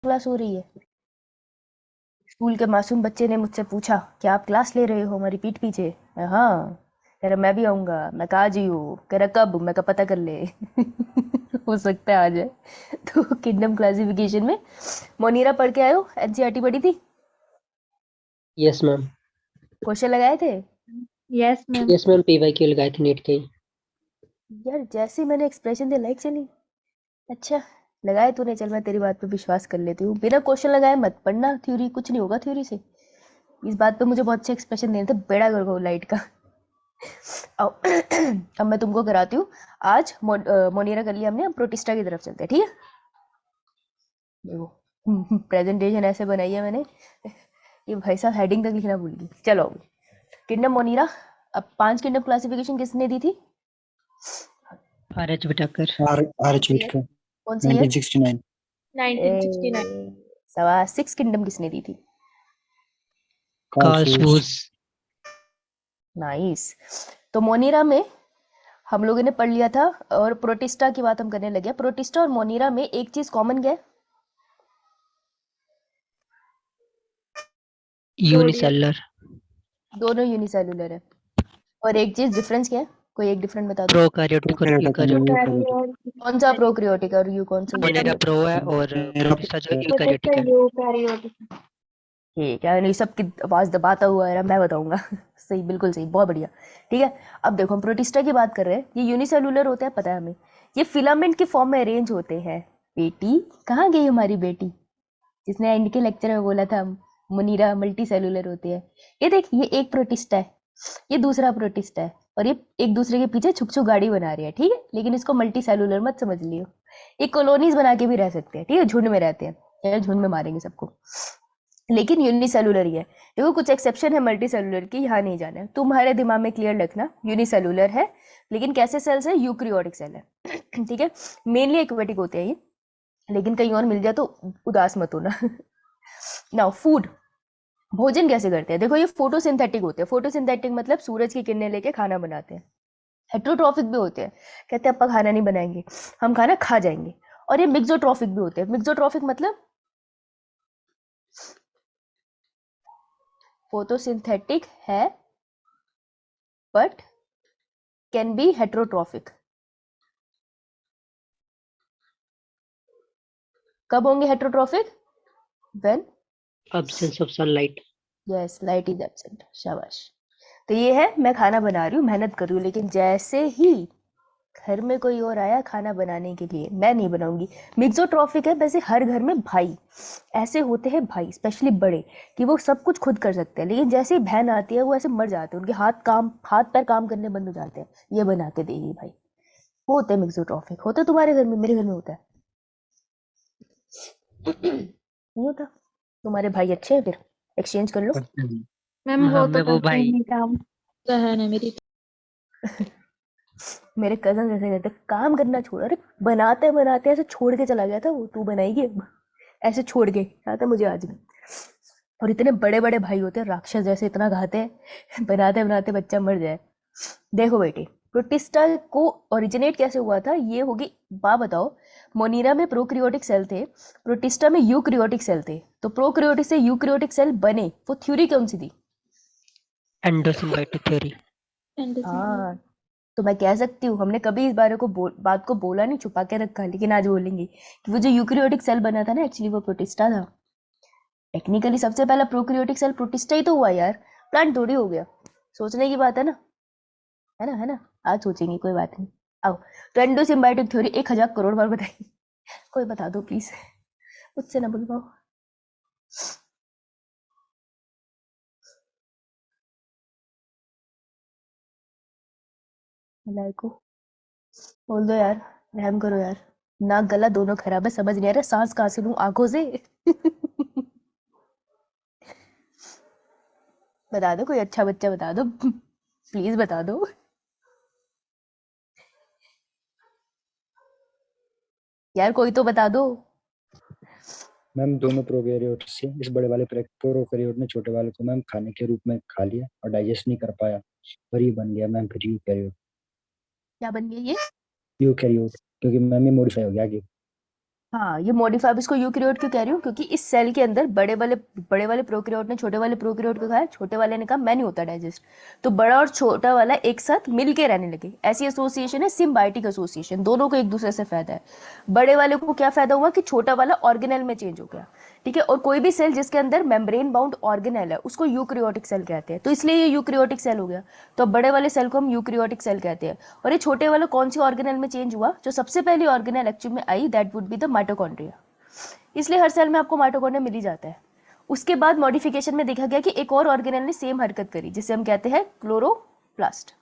Class हो रही है। स्कूल के मासूम बच्चे ने मुझसे पूछा, क्या आप क्लास ले रहे हो हमारी पीठ पीछे? हाँ। कह रहा मैं भी आऊंगा। मैं कहा आज ही हूँ। कह रहा कब? मैं कहा पता कर ले। हो सकता है आ जाए। तो किंगडम क्लासिफिकेशन में मोनीरा पढ़ के आयो, एनसीईआरटी पढ़ी थी? Yes ma'am. क्वेश्चन लगाए थे? Yes ma'am. Yes ma'am, PYQ लगाए थे नीट के। यार जैसे ही मैंने एक्सप्रेशन दिया लाइक चली। अच्छा, लगाए तूने, चल मैं तेरी बात पे विश्वास कर लेती हूँ। बिना क्वेश्चन लगाए मत पढ़ना थ्योरी, कुछ नहीं होगा थ्योरी से। इस बात पे मुझे बहुत अच्छे एक्सप्रेशन देने थे, बेड़ा गर्क हो लाइट का। अब अब मैं तुमको कराती हूँ। आज मोनीरा कर लिया हमने, अब प्रोटिस्टा की तरफ चलते हैं, ठीक है? देखो प्रेजेंटेशन ऐसे बनाई है मैंने, ये भाई साहब हेडिंग तक लिखना भूल गई। चलो किंगडम मोनीरा। अब 5 किंगडम क्लासिफिकेशन किसने दी थी? आरएच बिटाकर। कौन सी है? कौन सी है? 1969। 1969। सवा 6 किंगडम किसने दी थी? Carl Woese. नाइस। तो मोनीरा में हम लोगों ने पढ़ लिया था, और प्रोटिस्टा की बात हम करने लगे। प्रोटिस्टा और मोनीरा में एक चीज कॉमन क्या है? यूनिसेलुलर। दोनों यूनिसेलुलर है। और एक चीज डिफरेंस क्या है? कोई एक डिफरेंट बता दो। प्रोकैरियोटिक और यूकैरियोटिक। कौन सा प्रोक्रियोटिक और यू कौन सा? मोनेरा प्रो है और प्रोटिस्टा जो यूकैरियोटिक है। ठीक है, नहीं सबकी आवाज दबाता हुआ है, मैं बताऊंगा। सही, बिल्कुल सही, बहुत बढ़िया। ठीक है, अब देखो हम प्रोटिस्टा की बात कर रहे हैं। ये यूनिसेलुलर होता है, पता है हमें। ये फिलामेंट के फॉर्म में अरेंज होते हैं। बेटी कहाँ गई हमारी बेटी, जिसने एंड के लेक्चर में बोला था मुनीरा मल्टी सेलुलर होती है? ये देख, ये एक प्रोटिस्टा है, ये दूसरा प्रोटिस्टा है, और ये एक दूसरे के पीछे छुक छुक गाड़ी बना रही है, ठीक है? लेकिन इसको मल्टी सेलुलर मत समझ लियो। ये कॉलोनीज बना के भी रह सकते हैं, ठीक है? झुंड में रहते हैं, यार झुंड में मारेंगे सबको, लेकिन यूनिसेलुलर ही है। देखो कुछ एक्सेप्शन है मल्टी सेलुलर की, यहाँ नहीं जाना है, तुम्हारे दिमाग में क्लियर रखना। यूनिसेलुलर है, लेकिन कैसे सेल्स है? यूक्रियोटिक सेल है। ठीक है, मेनली एक्वेटिक होते हैं ये, लेकिन कहीं और मिल जाए तो उदास मत होना। नाउ फूड, भोजन कैसे करते हैं? देखो ये फोटोसिंथेटिक होते हैं। फोटोसिंथेटिक मतलब सूरज की किरणें लेके खाना बनाते हैं। हेट्रोट्रॉफिक भी होते हैं, कहते हैं अपन खाना नहीं बनाएंगे, हम खाना खा जाएंगे। और ये मिक्सोट्रॉफिक भी होते हैं। मिक्सोट्रॉफिक मतलब फोटोसिंथेटिक है बट कैन बी हेट्रोट्रॉफिक। कब होंगे heterotrophic? When absence of sunlight. Yes, light is absent. शाबाश। तो ये है, मैं खाना बना रही हूँ, मेहनत कर रही हूँ, लेकिन जैसे ही घर में कोई और आया खाना बनाने के लिए, मैं नहीं बनाऊंगी। मिक्सोट्रॉफिक है, वैसे हर घर में भाई ऐसे होते हैं, भाई स्पेशली बड़े, कि वो सब कुछ खुद कर सकते हैं, लेकिन जैसे ही बहन आती है वो ऐसे मर जाते हैं, उनके हाथ पैर काम करने बंद हो जाते हैं, ये बना के देगी भाई। वो होते हैं मिक्सोट्रॉफिक। होता है तुम्हारे घर में? मेरे घर में होता है। नहीं होता? तुम्हारे भाई अच्छे हैं, फिर एक्सचेंज कर लो। मैम वो तो वो करते भाई नहीं काम, बहन है मेरी। मेरे कजन ऐसे कहते काम करना छोड़, अरे बनाते बनाते ऐसे छोड़ के चला गया था वो, तू बनाएगी अब? ऐसे छोड़ के कहा था मुझे आज में। और इतने बड़े बड़े भाई होते हैं, राक्षस जैसे, इतना खाते हैं, बनाते बनाते बच्चा मर जाए। देखो बेटे, प्रोटिस्टा को ओरिजिनेट कैसे हुआ था ये होगी बात, बताओ। मोनीरा में प्रोक्रियोटिक सेल थे, प्रोटिस्टा में यूक्रियोटिक सेल थे। तो प्रोक्रियोटिक से यूक्रियोटिक सेल बने, वो थ्योरी कौन सी थी? Endosymbiotic theory. हाँ, तो मैं कह सकती हूँ हमने कभी इस बात को बोला नहीं, छुपा के रखा, लेकिन आज बोलेंगे कि वो जो यूक्रियोटिक सेल बना था ना, एक्चुअली वो प्रोटिस्टा था। टेक्निकली सबसे पहला प्रोक्रियोटिक सेल प्रोटिस्टा ही तो हुआ यार, प्लांट थोड़ी हो गया। सोचने की बात है ना, है ना, है ना? आज सोचेंगे, कोई बात नहीं। आओ, तो एंडोसिम्बायोटिक थ्योरी 1000 करोड़ बार बताइए। कोई बता दो प्लीज, मुझसे ना बुलवाओ। को बोल दो यार, रहम करो यार। नाक गला दोनों खराब है, समझ नहीं आ रहा सांस कहाँ से लूं आंखों से। बता दो, कोई अच्छा बच्चा बता दो, प्लीज बता दो। यार कोई तो बता दो। मैम दोनों प्रोकैरियोट से इस बड़े वाले प्रोकैरियोट ने छोटे वाले को मैम खाने के रूप में खा लिया और डाइजेस्ट नहीं कर पाया, और ये बन गया मैम फिर यूकैरियोट। क्या बन गया ये? यूकैरियोट क्योंकि मैम ये मॉडिफाई हो गया आगे। हाँ, ये मॉडिफाई, अब इसको यूकैरियोट क्यों कह रही हूँ, क्योंकि इस सेल के अंदर बड़े वाले प्रोकैरियोट ने छोटे वाले प्रोकैरियोट को खाया, छोटे वाले ने कहा मैं नहीं होता डाइजेस्ट, तो बड़ा और छोटा वाला एक साथ मिल के रहने लगे। ऐसी एसोसिएशन है सिम्बायोटिक एसोसिएशन, दोनों को एक दूसरे से फायदा है। बड़े वाले को क्या फायदा हुआ कि छोटा वाला ऑर्गेनेल में चेंज हो गया, ठीक है। और कोई भी सेल जिसके अंदर मेम्ब्रेन बाउंड ऑर्गेनेल है उसको यूकैरियोटिक सेल कहते हैं, तो इसलिए ये यूकैरियोटिक सेल हो गया। तो अब बड़े वाले सेल को हम यूकैरियोटिक सेल कहते हैं। और ये छोटे वाला कौन सी ऑर्गेनेल में चेंज हुआ, जो सबसे पहली ऑर्गेनेल एक्चुअली में आई, that would be the mitochondria. इसलिए हर सेल में आपको माइटोकॉन्ड्रिया मिल ही जाता है। उसके बाद मॉडिफिकेशन में देखा गया कि एक और ऑर्गेनेल ने सेम हरकत करी, जिसे हम कहते हैं क्लोरोप्लास्ट।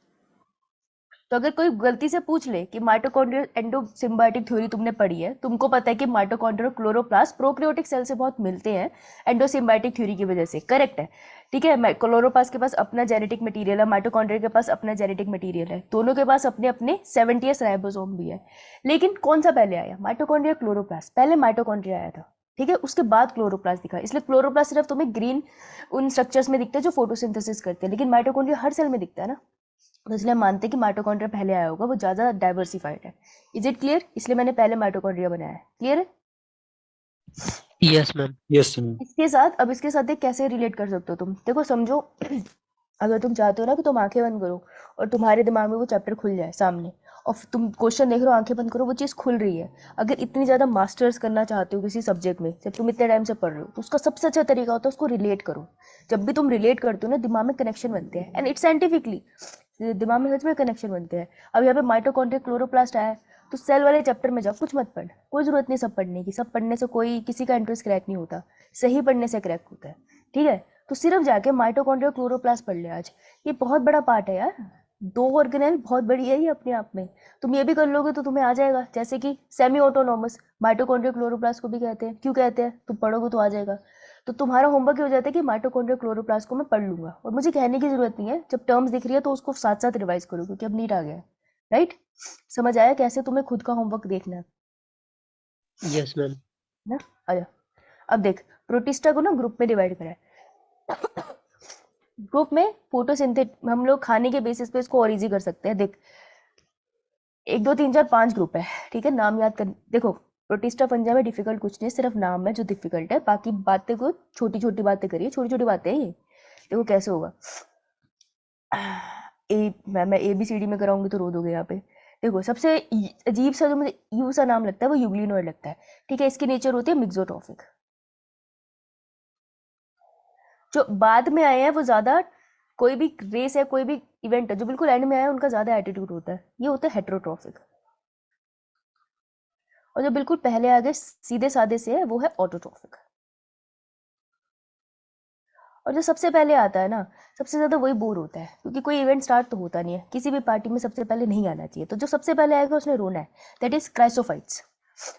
तो अगर कोई गलती से पूछ ले कि माइटोकॉन्ड्रियल एंडोसिम्बायोटिक थ्योरी तुमने पढ़ी है, तुमको पता है कि माइटोकॉन्ड्रिया और क्लोरोप्लास्ट प्रोकैरियोटिक सेल से बहुत मिलते हैं एंडोसिम्बायोटिक थ्योरी की वजह से, करेक्ट है, ठीक है। क्लोरोप्लास्ट के पास अपना जेनेटिक मटेरियल है, माइटोकॉन्ड्रिया के पास अपना जेनेटिक मटेरियल है, दोनों के पास अपने अपने 70s राइबोसोम भी है। लेकिन कौन सा पहले आया, माइटोकॉन्ड्रिया क्लोरोप्लास्ट? पहले माइटोकॉन्ड्रिया आया था, ठीक है, उसके बाद क्लोरोप्लास्ट दिखा। इसलिए क्लोरोप्लास्ट सिर्फ तुम्हें ग्रीन उन स्ट्रक्चर्स में दिखता है जो फोटोसिंथेसिस करते हैं, लेकिन माइटोकॉन्ड्रिया हर सेल में दिखता है ना, तो इसलिए हम मानते हैं कि माइटोकॉन्ड्रिया पहले आया होगा, वो ज़्यादा डाइवर्सिफाइड है। Is it clear? इसलिए मैंने पहले माइटोकॉन्ड्रिया बनाया है। क्लियर है? Yes ma'am. Yes ma'am. इसके साथ, अब इसके साथ कैसे रिलेट कर सकते हो तुम, देखो समझो अगर तुम चाहते हो ना कि तुम आंखें बंद करो और तुम्हारे दिमाग में वो चैप्टर खुल जाए सामने, और तुम क्वेश्चन देख रहे हो, आंखें बंद करो, वो चीज़ खुल रही है। अगर इतनी ज़्यादा मास्टर्स करना चाहते हो किसी सब्जेक्ट में, जब तुम इतने टाइम से पढ़ रहे हो, तो उसका सबसे अच्छा तरीका होता है उसको रिलेट करो। जब भी तुम रिलेट करते हो ना, दिमाग में कनेक्शन बनते हैं, एंड इट साइंटिफिकली दिमाग में सच में कनेक्शन बनते हैं। अब यहाँ पे माइटोकॉन्ड्रिया क्लोरोप्लास्ट आया, तो सेल वाले चैप्टर में जाओ, कुछ मत पढ़, कोई ज़रूरत नहीं सब पढ़ने की, सब पढ़ने से कोई किसी का इंटरेस्ट क्रैक नहीं होता, सही पढ़ने से क्रैक होता है, ठीक है। तो सिर्फ जाके माइटोकॉन्ड्रिया क्लोरोप्लास्ट पढ़ ले आज, ये बहुत बड़ा पार्ट है यार, 2 ऑर्गेनेल बहुत बड़ी है ये अपने आप में। तुम ये भी कर लोगे तो तुम्हें आ जाएगा, जैसे कि सेमी ऑटोनॉमस माइटोकॉन्ड्रिया क्लोरोप्लास्ट को भी कहते हैं। क्यों कहते हैं? तुम पढ़ोगे तो आ जाएगा। तो तुम्हारा होमवर्क हो जाता है कि माइटोकॉन्ड्रिया क्लोरोप्लास्ट को मैं पढ़ लूंगा, और मुझे कहने की जरूरत नहीं है, जब टर्म्स दिख रही है तो उसको साथ साथ रिवाइज करो, क्योंकि अब नीट आ गया है, राइट? समझ आया कैसे तुम्हें खुद का होमवर्क देखना है यस मैम। ना? आजा, अब देख, प्रोटिस्टा को ना ग्रुप में डिवाइड करा है। ग्रुप में फोटोसिंथेट हम लोग खाने के बेसिस पे इसको और इजी कर सकते हैं। देख 1 2 3 4 5 ग्रुप है, ठीक है, नाम याद कर। देखो प्रोटिस्टा फंजा में डिफिकल्ट कुछ नहीं है, सिर्फ नाम है जो डिफिकल्ट है, बाकी बातें को छोटी छोटी बातें करिए, छोटी छोटी बातें हैं ये। देखो कैसे होगा, मैं ABCD में कराऊंगी तो रो दोगे यहाँ पे। देखो सबसे अजीब सा जो मुझे यू सा नाम लगता है वो यूग्लिनोइड लगता है, ठीक है। इसकी नेचर होती है मिक्सोट्रॉफिक। जो बाद में आए हैं वो ज्यादा, कोई भी रेस है, कोई भी इवेंट है जो बिल्कुल एंड में आया है, उनका ज्यादा एटीट्यूड होता है, ये होता है हेट्रोट्रॉफिक। और जो बिल्कुल पहले आ गए सीधे साधे से है वो है ऑटोट्रॉफिक। और जो सबसे पहले आता है ना, सबसे ज्यादा वही बोर होता है, क्योंकि कोई इवेंट स्टार्ट तो होता नहीं है, किसी भी पार्टी में सबसे पहले नहीं आना चाहिए, तो जो सबसे पहले आएगा उसने रोना है, दैट इज क्राइसोफाइट्स,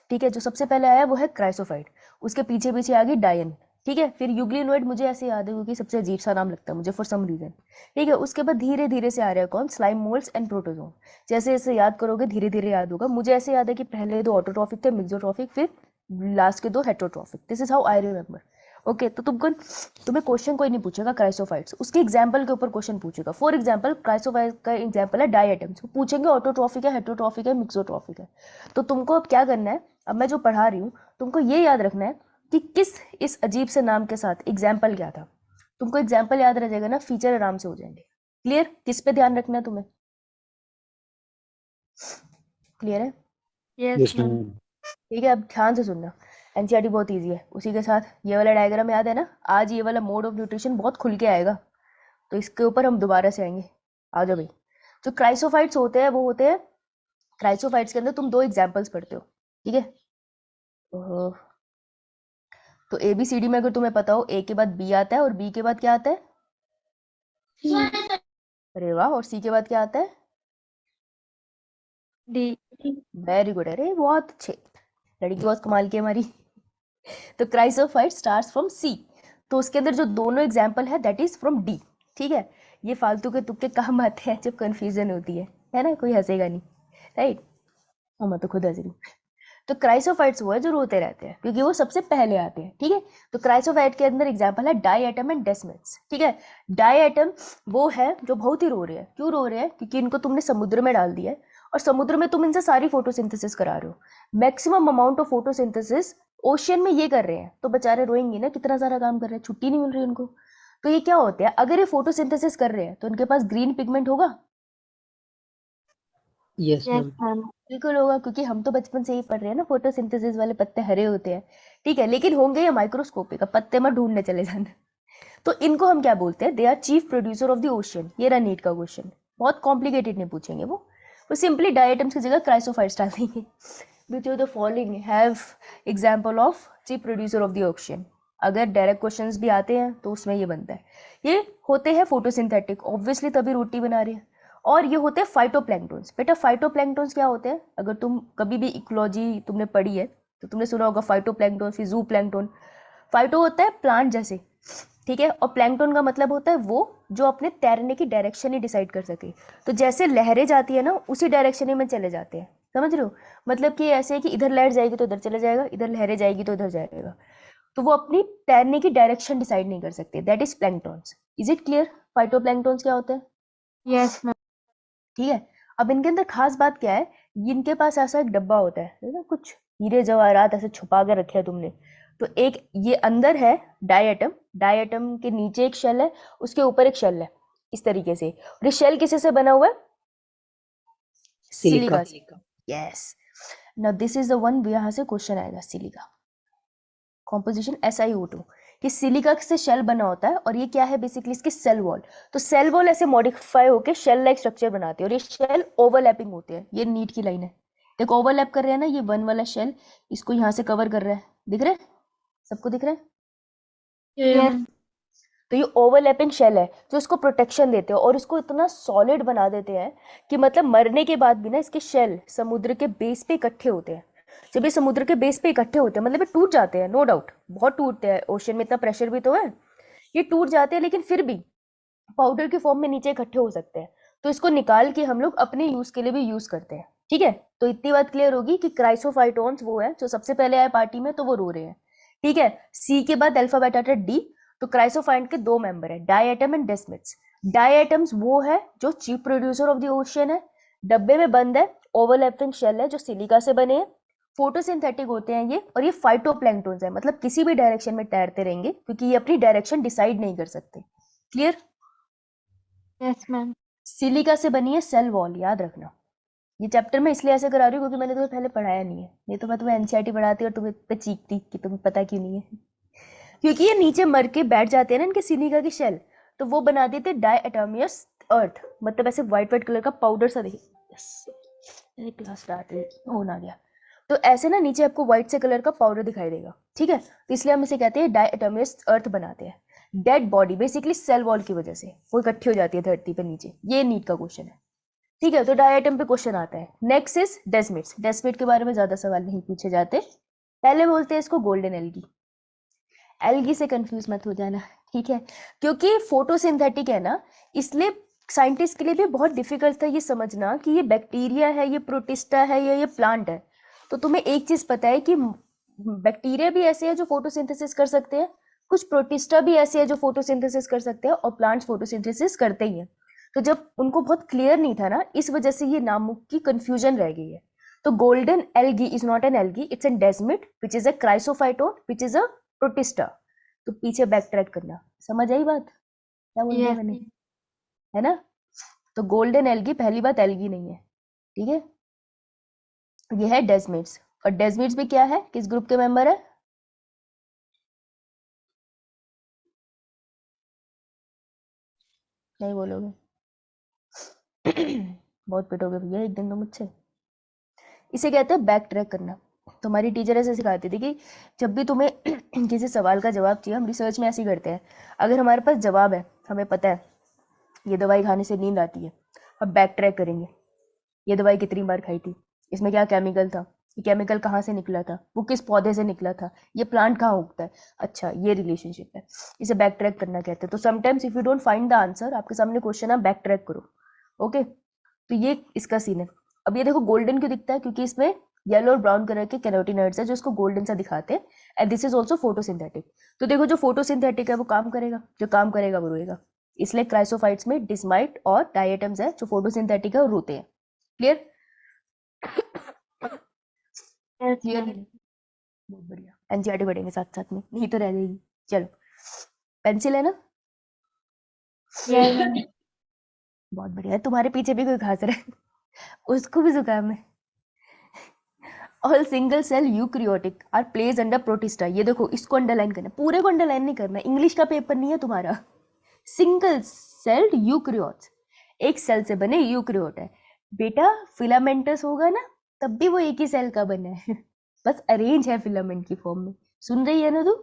ठीक है। जो सबसे पहले आया वो है क्राइसोफाइट, उसके पीछे पीछे आ गई डायन, ठीक है। फिर यूग्लिनोइड मुझे ऐसे याद है क्योंकि सबसे अजीब सा नाम लगता है मुझे फॉर सम रीजन, ठीक है। उसके बाद धीरे धीरे से आ रहा है कौन, स्लाइम मोल्ड्स एंड प्रोटोजोम। जैसे जैसे याद करोगे धीरे धीरे याद होगा। मुझे ऐसे याद है कि पहले 2 ऑटोट्रॉफिक थे, मिक्सोट्रॉफिक, फिर लास्ट के 2 heterotrophic. This is how I remember, okay. तो तुम्हें क्वेश्चन कोई नहीं पूछेगा क्राइसोफाइट्स, उसके एग्जाम्पल के ऊपर क्वेश्चन पूछेगा। फॉर एग्जाम्पल क्राइसोफाइट का एग्जाम्पल है डायटम्स, पूछेंगे ऑटोट्रॉफिक है, हेट्रोट्रॉफिक है, मिक्सोट्रॉफिक है। तो तुमको अब क्या करना है, अब मैं जो पढ़ा रही हूँ तुमको ये याद रखना है कि किस इस अजीब से नाम के साथ एग्जाम्पल क्या था। तुमको एग्जाम्पल याद रह जाएगा ना, फीचर आराम से हो जाएंगे। क्लियर? किस पे ध्यान रखना है तुम्हें? क्लियर है? Yes ma'am. ठीक है, अब ध्यान से सुनना, एनसीईआरटी बहुत इजी है। उसी के साथ ये वाला डायग्राम याद है ना, आज ये वाला मोड ऑफ न्यूट्रिशन बहुत खुल के आएगा, तो इसके ऊपर हम दोबारा से आएंगे। आ जाओ भाई। जो क्राइसोफाइट्स होते हैं वो होते हैं, क्राइसोफाइट्स के अंदर तुम 2 एग्जाम्पल्स पढ़ते हो, ठीक है। तो ABCD में अगर तुम्हें पता हो, A के बाद B आता है और B के बाद क्या आता है, अरे वाह, और C के बाद क्या आता है, डी। वेरी गुड, अरे बहुत अच्छे, लड़की बहुत कमाल की है हमारी। तो क्राइसोफाइट स्टार्ट्स फ्रॉम C, तो उसके अंदर जो दोनों एग्जाम्पल है दैट इज फ्रॉम D, ठीक है। ये फालतू के तुक्के काम आते हैं जब कंफ्यूजन होती है ना, कोई हंसेगा नहीं, राइट? और मैं तो खुद हंस रही हूँ। तो क्राइसोफाइट्स वो है जो रोते रहते हैं क्योंकि वो सबसे पहले आते हैं, ठीक है। तो क्राइसोफाइट के अंदर एग्जांपल है डायएटम एंड डेस्मिड्स, ठीक है। डायएटम वो है जो बहुत ही रो रहे हैं। क्यों रो रहे हैं? क्योंकि इनको तुमने समुद्र में डाल दिया है और समुद्र में तुम इनसे सारी फोटोसिंथेसिस करा रहे हो। Maximum amount of photosynthesis ocean में ये कर रहे हैं, तो बेचारे रोएंगे ना, कितना सारा काम कर रहे हैं, छुट्टी नहीं मिल रही उनको। तो ये क्या होता है, अगर ये फोटोसिंथेसिस कर रहे हैं तो उनके पास ग्रीन पिगमेंट होगा? Yes, yes ma'am. मैम। बिल्कुल होगा, क्योंकि हम तो बचपन से ही पढ़ रहे हैं ना, फोटोसिंथेसिस वाले पत्ते हरे होते हैं, ठीक है, लेकिन होंगे ये माइक्रोस्कोपिक, अब पत्ते मत ढूंढने चले जाना। तो इनको हम क्या बोलते हैं, they are chief producer of the ocean. ये रहा नीट का क्वेश्चन, बहुत कॉम्प्लिकेटेड नहीं पूछेंगे वो सिंपली डायटम्स की जगह क्राइसोफाइट्स डाल देंगे। विच of the following have example of chief producer of the ocean. अगर डायरेक्ट क्वेश्चंस भी आते हैं तो उसमें ये बनता है, ये होते हैं फोटोसिंथेटिक, ऑब्वियसली तभी रोटी बना रही है। और ये होते हैं फाइटोप्लैंक्टन्स। बेटा फाइटोप्लैंक्टन्स क्या होते हैं, अगर तुम कभी भी इकोलॉजी तुमने पढ़ी है तो तुमने सुना होगा फाइटोप्लैंक्टन, फिर जू प्लैंक्टन। फाइटो होता है प्लांट जैसे, ठीक है, और प्लैंक्टन का मतलब होता है वो जो अपने तैरने की डायरेक्शन ही डिसाइड कर सके। तो जैसे लहरें जाती है ना, उसी डायरेक्शन ही में चले जाते हैं, समझ रहे हो। मतलब कि ऐसे है कि इधर लहर जाएगी तो इधर चले जाएगा, इधर लहरें जाएगी तो इधर जाएगा, तो वो अपनी तैरने की डायरेक्शन डिसाइड नहीं कर सकते। That is planktons. Is it clear phytoplanktons क्या होते हैं? Yes ma'am. ठीक है, अब इनके अंदर खास बात क्या है, इनके पास ऐसा एक डब्बा होता है ना, कुछ हीरे जवाहरात ऐसे छुपा के रखे हैं तुमने। तो एक ये अंदर है डायटम, डायटम के नीचे एक शेल है, उसके ऊपर एक शेल है, इस तरीके से। और ये शेल किसी से बना हुआ है? सिलिका से। Yes, now this is the one, यहाँ से क्वेश्चन आएगा, सिलिका कॉम्पोजिशन SiO2। कि सिलिका से शेल बना होता है, और ये क्या है बेसिकली, इसकी सेल वॉल। तो सेल वॉल ऐसे मॉडिफाई होकर शेल लाइक स्ट्रक्चर बनाती है, और ये शेल ओवरलैपिंग होते हैं। ये नीट की लाइन है, देखो ओवरलैप कर रहे हैं ना, ये वन वाला शेल इसको यहाँ से कवर कर रहा है, दिख रहा है सबको, दिख रहा है। यस। तो ये ओवरलैपिंग शेल है जो इसको प्रोटेक्शन देते हैं, और इसको इतना सॉलिड बना देते हैं कि मतलब मरने के बाद भी ना इसके शेल समुद्र के बेस पे इकट्ठे होते हैं। जब ये समुद्र के बेस पे इकट्ठे होते हैं मतलब ये टूट जाते हैं, नो डाउट बहुत टूटते हैं, ओशन में इतना प्रेशर भी तो है, ये टूट जाते हैं, लेकिन फिर भी पाउडर की फॉर्म में नीचे इकट्ठे हो सकते हैं। तो इसको निकाल के हम लोग अपने यूज के लिए भी यूज करते हैं, ठीक है। तो इतनी बात क्लियर होगी कि क्राइसोफाइटोन्स वो है जो सबसे पहले आए पार्टी में, तो वो रो रहे हैं, ठीक है। सी के बाद अल्फाबेट आता है डी। तो क्राइसोफाइट के दो मेंबर है, डायटम एंड डेस्मिड्स। डायटम्स वो है जो chief producer of the ocean है, डब्बे में बंद है, ओवरलैपिंग शेल है जो सिलिका से बने हैं, फोटोसिंथेटिक होते हैं ये, और ये फाइटोप्लैंक्टन्स है, मतलब किसी भी डायरेक्शन में तैरते रहेंगे क्योंकि ये अपनी डायरेक्शन डिसाइड नहीं कर सकते। क्लियर? Yes ma'am. सिलिका से बनी है सेल वॉल, याद रखना। ये चैप्टर में इसलिए ऐसे करा रही हूँ क्योंकि मैंने तुम्हें पहले पढ़ाया नहीं है, नहीं तो मैं तुम्हें एनसीईआरटी पढ़ाती और तुम्हें पे चीखती कि तुम्हें पता क्यों नहीं है। क्योंकि ये नीचे मर के बैठ जाते हैं ना इनके सिलिका की शेल, तो वो बना देते डायटोमियस अर्थ, मतलब ऐसे व्हाइट व्हाइट कलर का पाउडर सा। देखिए क्लास स्टार्ट होना गया, तो ऐसे ना नीचे आपको व्हाइट से कलर का पाउडर दिखाई देगा, ठीक है। तो इसलिए हम इसे कहते हैं डायटोमियस अर्थ बनाते हैं। Dead body basically cell wall की वजह से वो इकट्ठी हो जाती है धरती पर नीचे। ये नीट का क्वेश्चन है, ठीक है। तो डायटम पे क्वेश्चन आता है। Next is desmids. डेस्मिड के बारे में ज्यादा सवाल नहीं पूछे जाते, पहले बोलते हैं इसको गोल्डन एल्गी। एल्गी से कंफ्यूज मत हो जाना, ठीक है, क्योंकि फोटोसिंथेटिक है ना, इसलिए साइंटिस्ट के लिए भी बहुत डिफिकल्ट था ये समझना कि ये बैक्टीरिया है, ये प्रोटिस्टा है, या ये प्लांट है। तो तुम्हें एक चीज पता है कि बैक्टीरिया भी ऐसे है जो फोटोसिंथेसिस कर सकते हैं, कुछ प्रोटिस्टा भी ऐसे है जो फोटोसिंथेसिस कर सकते हैं, और प्लांट्स फोटोसिंथेसिस करते ही हैं। तो जब उनको बहुत क्लियर नहीं था ना, इस वजह से ये नामों की कंफ्यूजन रह गई है। तो golden algae is not an algae, it's an desmid which is a chrysophyte which is a protista. तो पीछे बैक ट्रैक करना, समझ आई बात क्या बोल दिया मैंने, है ना। तो गोल्डन एल्गी, पहली बात एल्गी नहीं है, ठीक है, ये है डेस्मिड्स। और डेस्मिड्स भी क्या है, किस ग्रुप के मेंबर है? नहीं बोलोगे? बहुत पिटोगे भैया एक दिन तो मुझसे। इसे कहते हैं बैक ट्रैक करना। तुम्हारी टीचर ऐसे सिखाती थी कि जब भी तुम्हें किसी सवाल का जवाब चाहिए, हम रिसर्च में ऐसे ही करते हैं, अगर हमारे पास जवाब है, हमें पता है ये दवाई खाने से नींद आती है, अब बैक ट्रैक करेंगे, ये दवाई कितनी बार खाई थी, इसमें क्या केमिकल था, ये केमिकल कहाँ से निकला था, वो किस पौधे से निकला था, ये प्लांट कहाँ उगता है, अच्छा ये रिलेशनशिप है, इसे बैक ट्रैक करना कहते हैं। तो sometimes if you don't find the answer, आपके सामने क्वेश्चन है, बैक ट्रैक करो, ओके। तो ये इसका सीन है। अब ये देखो गोल्डन क्यों दिखता है, क्योंकि इसमें येलो और ब्राउन कलर के कैरोटीनॉइड्स है जो इसको गोल्डन सा दिखाते हैं, and this is also photosynthetic. तो देखो जो फोटोसिंथेटिक है वो काम करेगा, जो काम करेगा वो रोएगा, इसलिए क्राइसोफाइट्स में डिस्माइट और डायटम्स है जो फोटोसिंथेटिक है और रोते हैं। क्लियर? Yes, clear ma'am. नहीं? बहुत बढ़िया, एनसीईआरटी पढ़ेंगे साथ साथ में, नहीं तो रह जाएगी। चलो, पेंसिल है ना? Yes, ma'am. बहुत बढ़िया। तुम्हारे पीछे भी कोई घास रहा है, उसको भी जुकाम है। All single cell eukaryotic are place under Protista. ये देखो, इसको अंडरलाइन करना, पूरे को अंडरलाइन नहीं करना, इंग्लिश का पेपर नहीं है तुम्हारा। सिंगल सेल्ड यूकैरियोट्स, एक सेल से बने यूकैरियोट है बेटा। फिलामेंटस होगा ना, तब भी वो एक ही सेल का बना है, बस अरेंज है फिलामेंट की फॉर्म में। सुन रही है ना तू?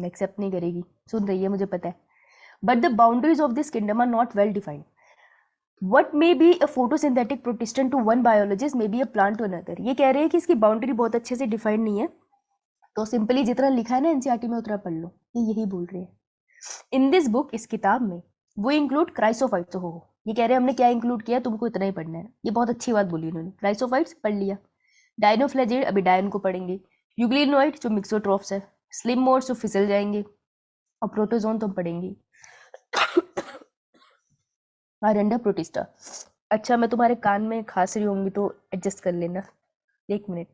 एक्सेप्ट नहीं करेगी, सुन रही है मुझे पता है। But the boundaries of this kingdom are not well defined. What may be a photosynthetic protist to one biologist may be a plant to another. ये कह रहे हैं कि इसकी बाउंड्री बहुत अच्छे से डिफाइंड नहीं है, तो सिंपली जितना लिखा है ना एनसीईआरटी में उतना पढ़ लो, ये यही बोल रहे हैं। इन दिस बुक, इस किताब में, वो इंक्लूड क्राइसोफाइट्स। हो ये कह रहे हैं हमने क्या इंक्लूड किया, तुमको इतना ही पढ़ना है। ये बहुत अच्छी बात बोली उन्होंने। क्राइसोफाइट्स पढ़ लिया, डायनोफ्लैजिड अभी डायन को पढ़ेंगे, यूग्लिनोइड जो मिक्सोट्रॉफ्स है, स्लिम मोड्स जो फिसल जाएंगे, और प्रोटोजोन तो हम पढ़ेंगे। अरेंडा प्रोटिस्टा। अच्छा, मैं तुम्हारे कान में खांस रही होंगी तो एडजस्ट कर लेना, एक मिनट।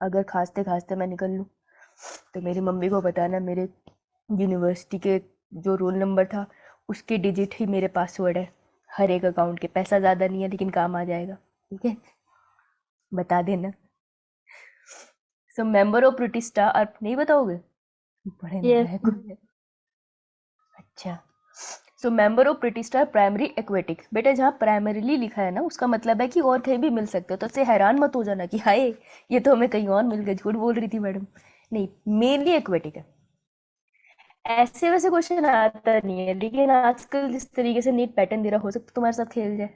अगर खांसते खांसते मैं निकल लूँ तो मेरी मम्मी को बताना, मेरे यूनिवर्सिटी के जो रोल नंबर था उसके डिजिट ही मेरे पासवर्ड है हर एक अकाउंट के। पैसा ज़्यादा नहीं है लेकिन काम आ जाएगा, ठीक है? बता देना। सो मेंबर ऑफ प्रोटिस्टा, आप नहीं बताओगे? बड़े Yes, नालायक हो गए। अच्छा, so member of protista primary aquatic. बेटा जहाँ प्राइमरीली लिखा है ना, उसका मतलब है कि और कहीं भी मिल सकते हो, तो इससे हैरान मत हो जाना कि हाय ये तो हमें कहीं और मिल गए, झूठ बोल रही थी मैडम। नहीं, मेनली एक्वेटिक है। ऐसे वैसे क्वेश्चन आता नहीं है, लेकिन आजकल जिस तरीके से नीट पैटर्न दे रहा, हो सकता है तुम्हारे साथ खेल जाए।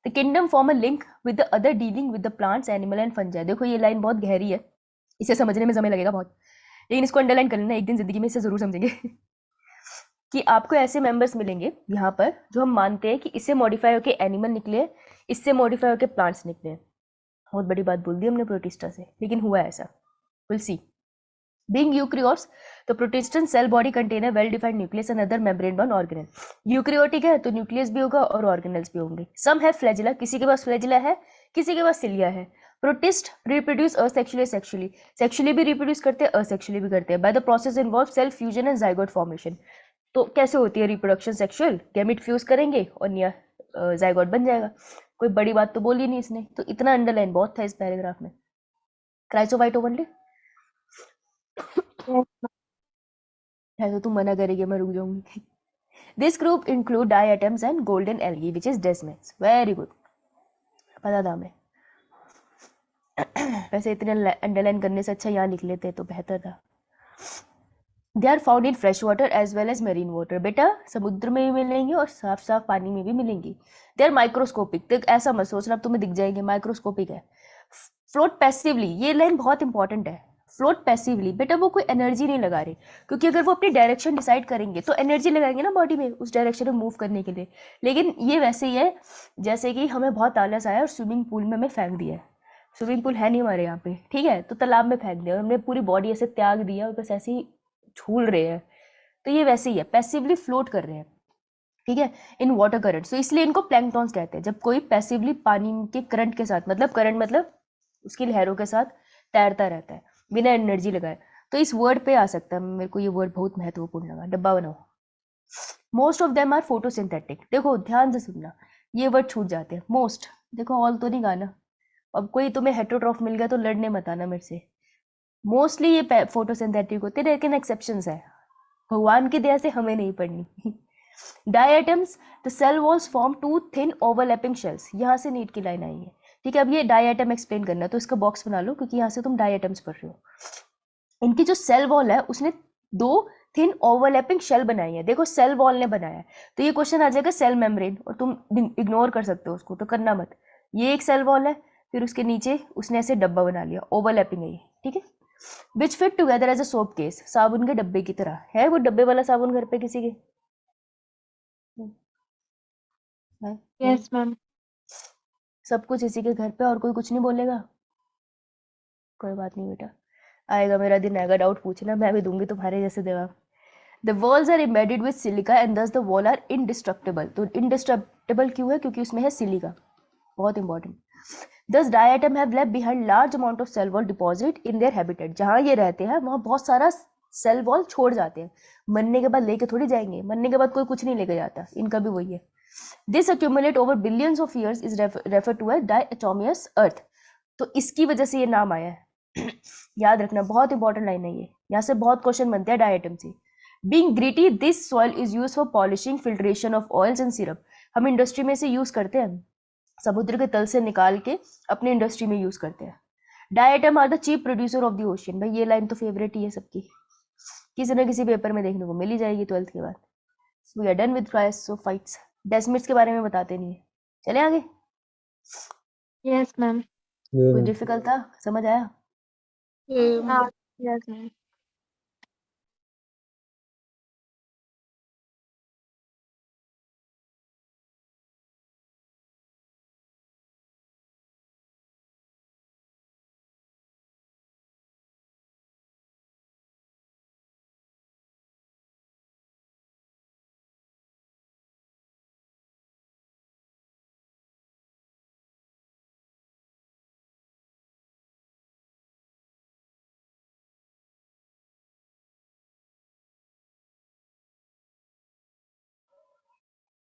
The kingdom form a link with the other dealing with the plants, animal and fungi. देखो ये लाइन बहुत गहरी है, इसे समझने में समय लगेगा बहुत, लेकिन इसको अंडरलाइन कर लेना, एक दिन जिंदगी में इसे जरूर समझेंगे। कि आपको ऐसे मेंबर्स मिलेंगे यहाँ पर जो हम मानते हैं कि इससे मॉडिफाई होकर एनिमल निकले, इससे मॉडिफाई होकर प्लांट्स निकले। बहुत बड़ी बात बोल दी हमने प्रोटिस्टा से, लेकिन हुआ ऐसा। Will see. Being eukaryotes, the protistans cell body contain a well-defined nucleus and other membrane-bound organelle. Eukaryotic है तो न्यूक्लियस भी होगा और ऑर्गेनेल्स भी होंगे। सम है फ्लैजिला, किसी के पास फ्लैजिला है, किसी के पास सिलिया है। Protist reproduce asexually, sexually, sexually भी रिप्रोड्यूस करते हैं, असेक्सुअली भी करते हैं। By the process involve cell fusion and zygote formation. तो कैसे होती है रिप्रोडक्शन? सेक्सुअल, गैमेट फ्यूज करेंगे और नया जाइगोट बन जाएगा। कोई बड़ी बात तो बोली नहीं इसने, तो इतना अंडरलाइन बहुत था इस पैराग्राफ में। क्राइसोफाइट ओवनली yes, है तो तुम मना करेगी, मैं रुक जाऊंगी। This group include diatoms and golden algae which is desmids. Very good, पता था हमें। वैसे इतने अंडरलाइन करने से अच्छा यहाँ लिख लेते तो बेहतर था। They are found in fresh water as well as marine water. बेटा समुद्र में भी मिलेंगे और साफ साफ पानी में भी मिलेंगी। दे आर माइक्रोस्कोपिक, तो ऐसा मत सोचना अब तुम्हें दिख जाएंगे, माइक्रोस्कोपिक है। फ्लोट पैसिवली, ये लाइन बहुत इंपॉर्टेंट है। फ्लोट पैसिवली, बेटा वो कोई एनर्जी नहीं लगा रहे, क्योंकि अगर वो अपनी डायरेक्शन डिसाइड करेंगे तो एनर्जी लगाएंगे ना बॉडी में उस डायरेक्शन में मूव करने के लिए। लेकिन ये वैसे ही है जैसे कि हमें बहुत आलस आया और स्विमिंग पूल में हमें फेंक दिया है। स्विमिंग पूल है नहीं हमारे यहाँ पे, ठीक है, तो तालाब में फेंक दिया और हमने पूरी बॉडी ऐसे त्याग दिया और बस ऐसे ही झूल रहे हैं। तो ये वैसे ही है, पैसिवली फ्लोट कर रहे हैं, ठीक है, इन वाटर करंट। तो इसलिए इनको प्लैंकटॉन्स कहते हैं। जब कोई पैसिवली पानी के करंट के साथ, मतलब करंट मतलब उसकी लहरों के साथ तैरता रहता है बिना एनर्जी लगाए, तो इस वर्ड पे आ सकता है। मेरे को ये वर्ड बहुत महत्वपूर्ण लगा, डब्बा बनाओ। Most of them are photosynthetic. देखो ध्यान से सुनना, ये वर्ड छूट जाते हैं। मोस्ट, देखो ऑल तो नहीं गाना। अब कोई तुम्हें हेटेरोट्रॉफ मिल गया तो लड़ने मत आना मेरे से। मोस्टली ये फोटोसिंथेटिक होते हैं, लेकिन एक्सेप्शंस है, भगवान की दया से हमें नहीं पढ़नी। Diatoms, the cell walls form two thin overlapping shells. यहाँ से नीट की लाइन आई है, ठीक है। अब ये डायटम एक्सप्लेन करना है तो इसका बॉक्स बना लो, क्योंकि यहाँ से तुम डायटम्स पढ़ रहे हो। इनकी जो सेल वॉल है उसने दो थिन ओवरलैपिंग शेल बनाई है। देखो सेल वॉल ने बनाया है, तो ये क्वेश्चन आ जाएगा सेल मेम्ब्रेन, और तुम इग्नोर कर सकते हो उसको, तो करना मत। ये एक सेल वॉल है, फिर उसके नीचे उसने ऐसे डब्बा बना लिया, ओवरलैपिंग है ये, ठीक है। Which fit together as a soap case, साबुन के डब्बे की तरह है। वो डब्बे वाला साबुन घर पे किसी के है? yes, ma'am. सब कुछ इसी के घर पे और कोई कुछ नहीं बोलेगा। कोई बात नहीं बेटा, आएगा मेरा दिन आएगा, डाउट पूछना, मैं भी दूंगी तुम्हारे जैसे जवाब। The walls are embedded with silica and thus the wall are indestructible। तो indestructible क्यों है? क्योंकि उसमें है सिलिका, बहुत important. Thus diatom have left behind large amount of cell wall deposit in their habitat। जहाँ ये रहते हैं वहाँ बहुत सारा सेल वॉल छोड़ जाते हैं, मरने के बाद लेके थोड़ी जाएंगे, मरने के बाद कोई कुछ नहीं लेके जाता, इनका भी वही है। This accumulate over billions of years is referred to as diatomeous earth। तो इसकी वजह से ये नाम आया है। याद रखना, बहुत इंपॉर्टेंट लाइन है ये, यहाँ से बहुत क्वेश्चन बनते हैं डायटम से। Being gritty, this soil is used for polishing, filtration of oils and syrup। हम इंडस्ट्री में इसे यूज करते हैं, समुद्र के तल से निकाल के अपने इंडस्ट्री में यूज करते हैं। Diatom are the chief producer of the ocean. भाई ये लाइन तो फेवरेट ही है सबकी, किसी न किसी पेपर में देखने को मिल ही जाएगी 12th के बाद। We are done with fights. Desmids के बारे में बताते नहीं है, चले आगे। Yes, ma'am. कोई डिफिकल्ट था, समझ आया? Yes, ma'am.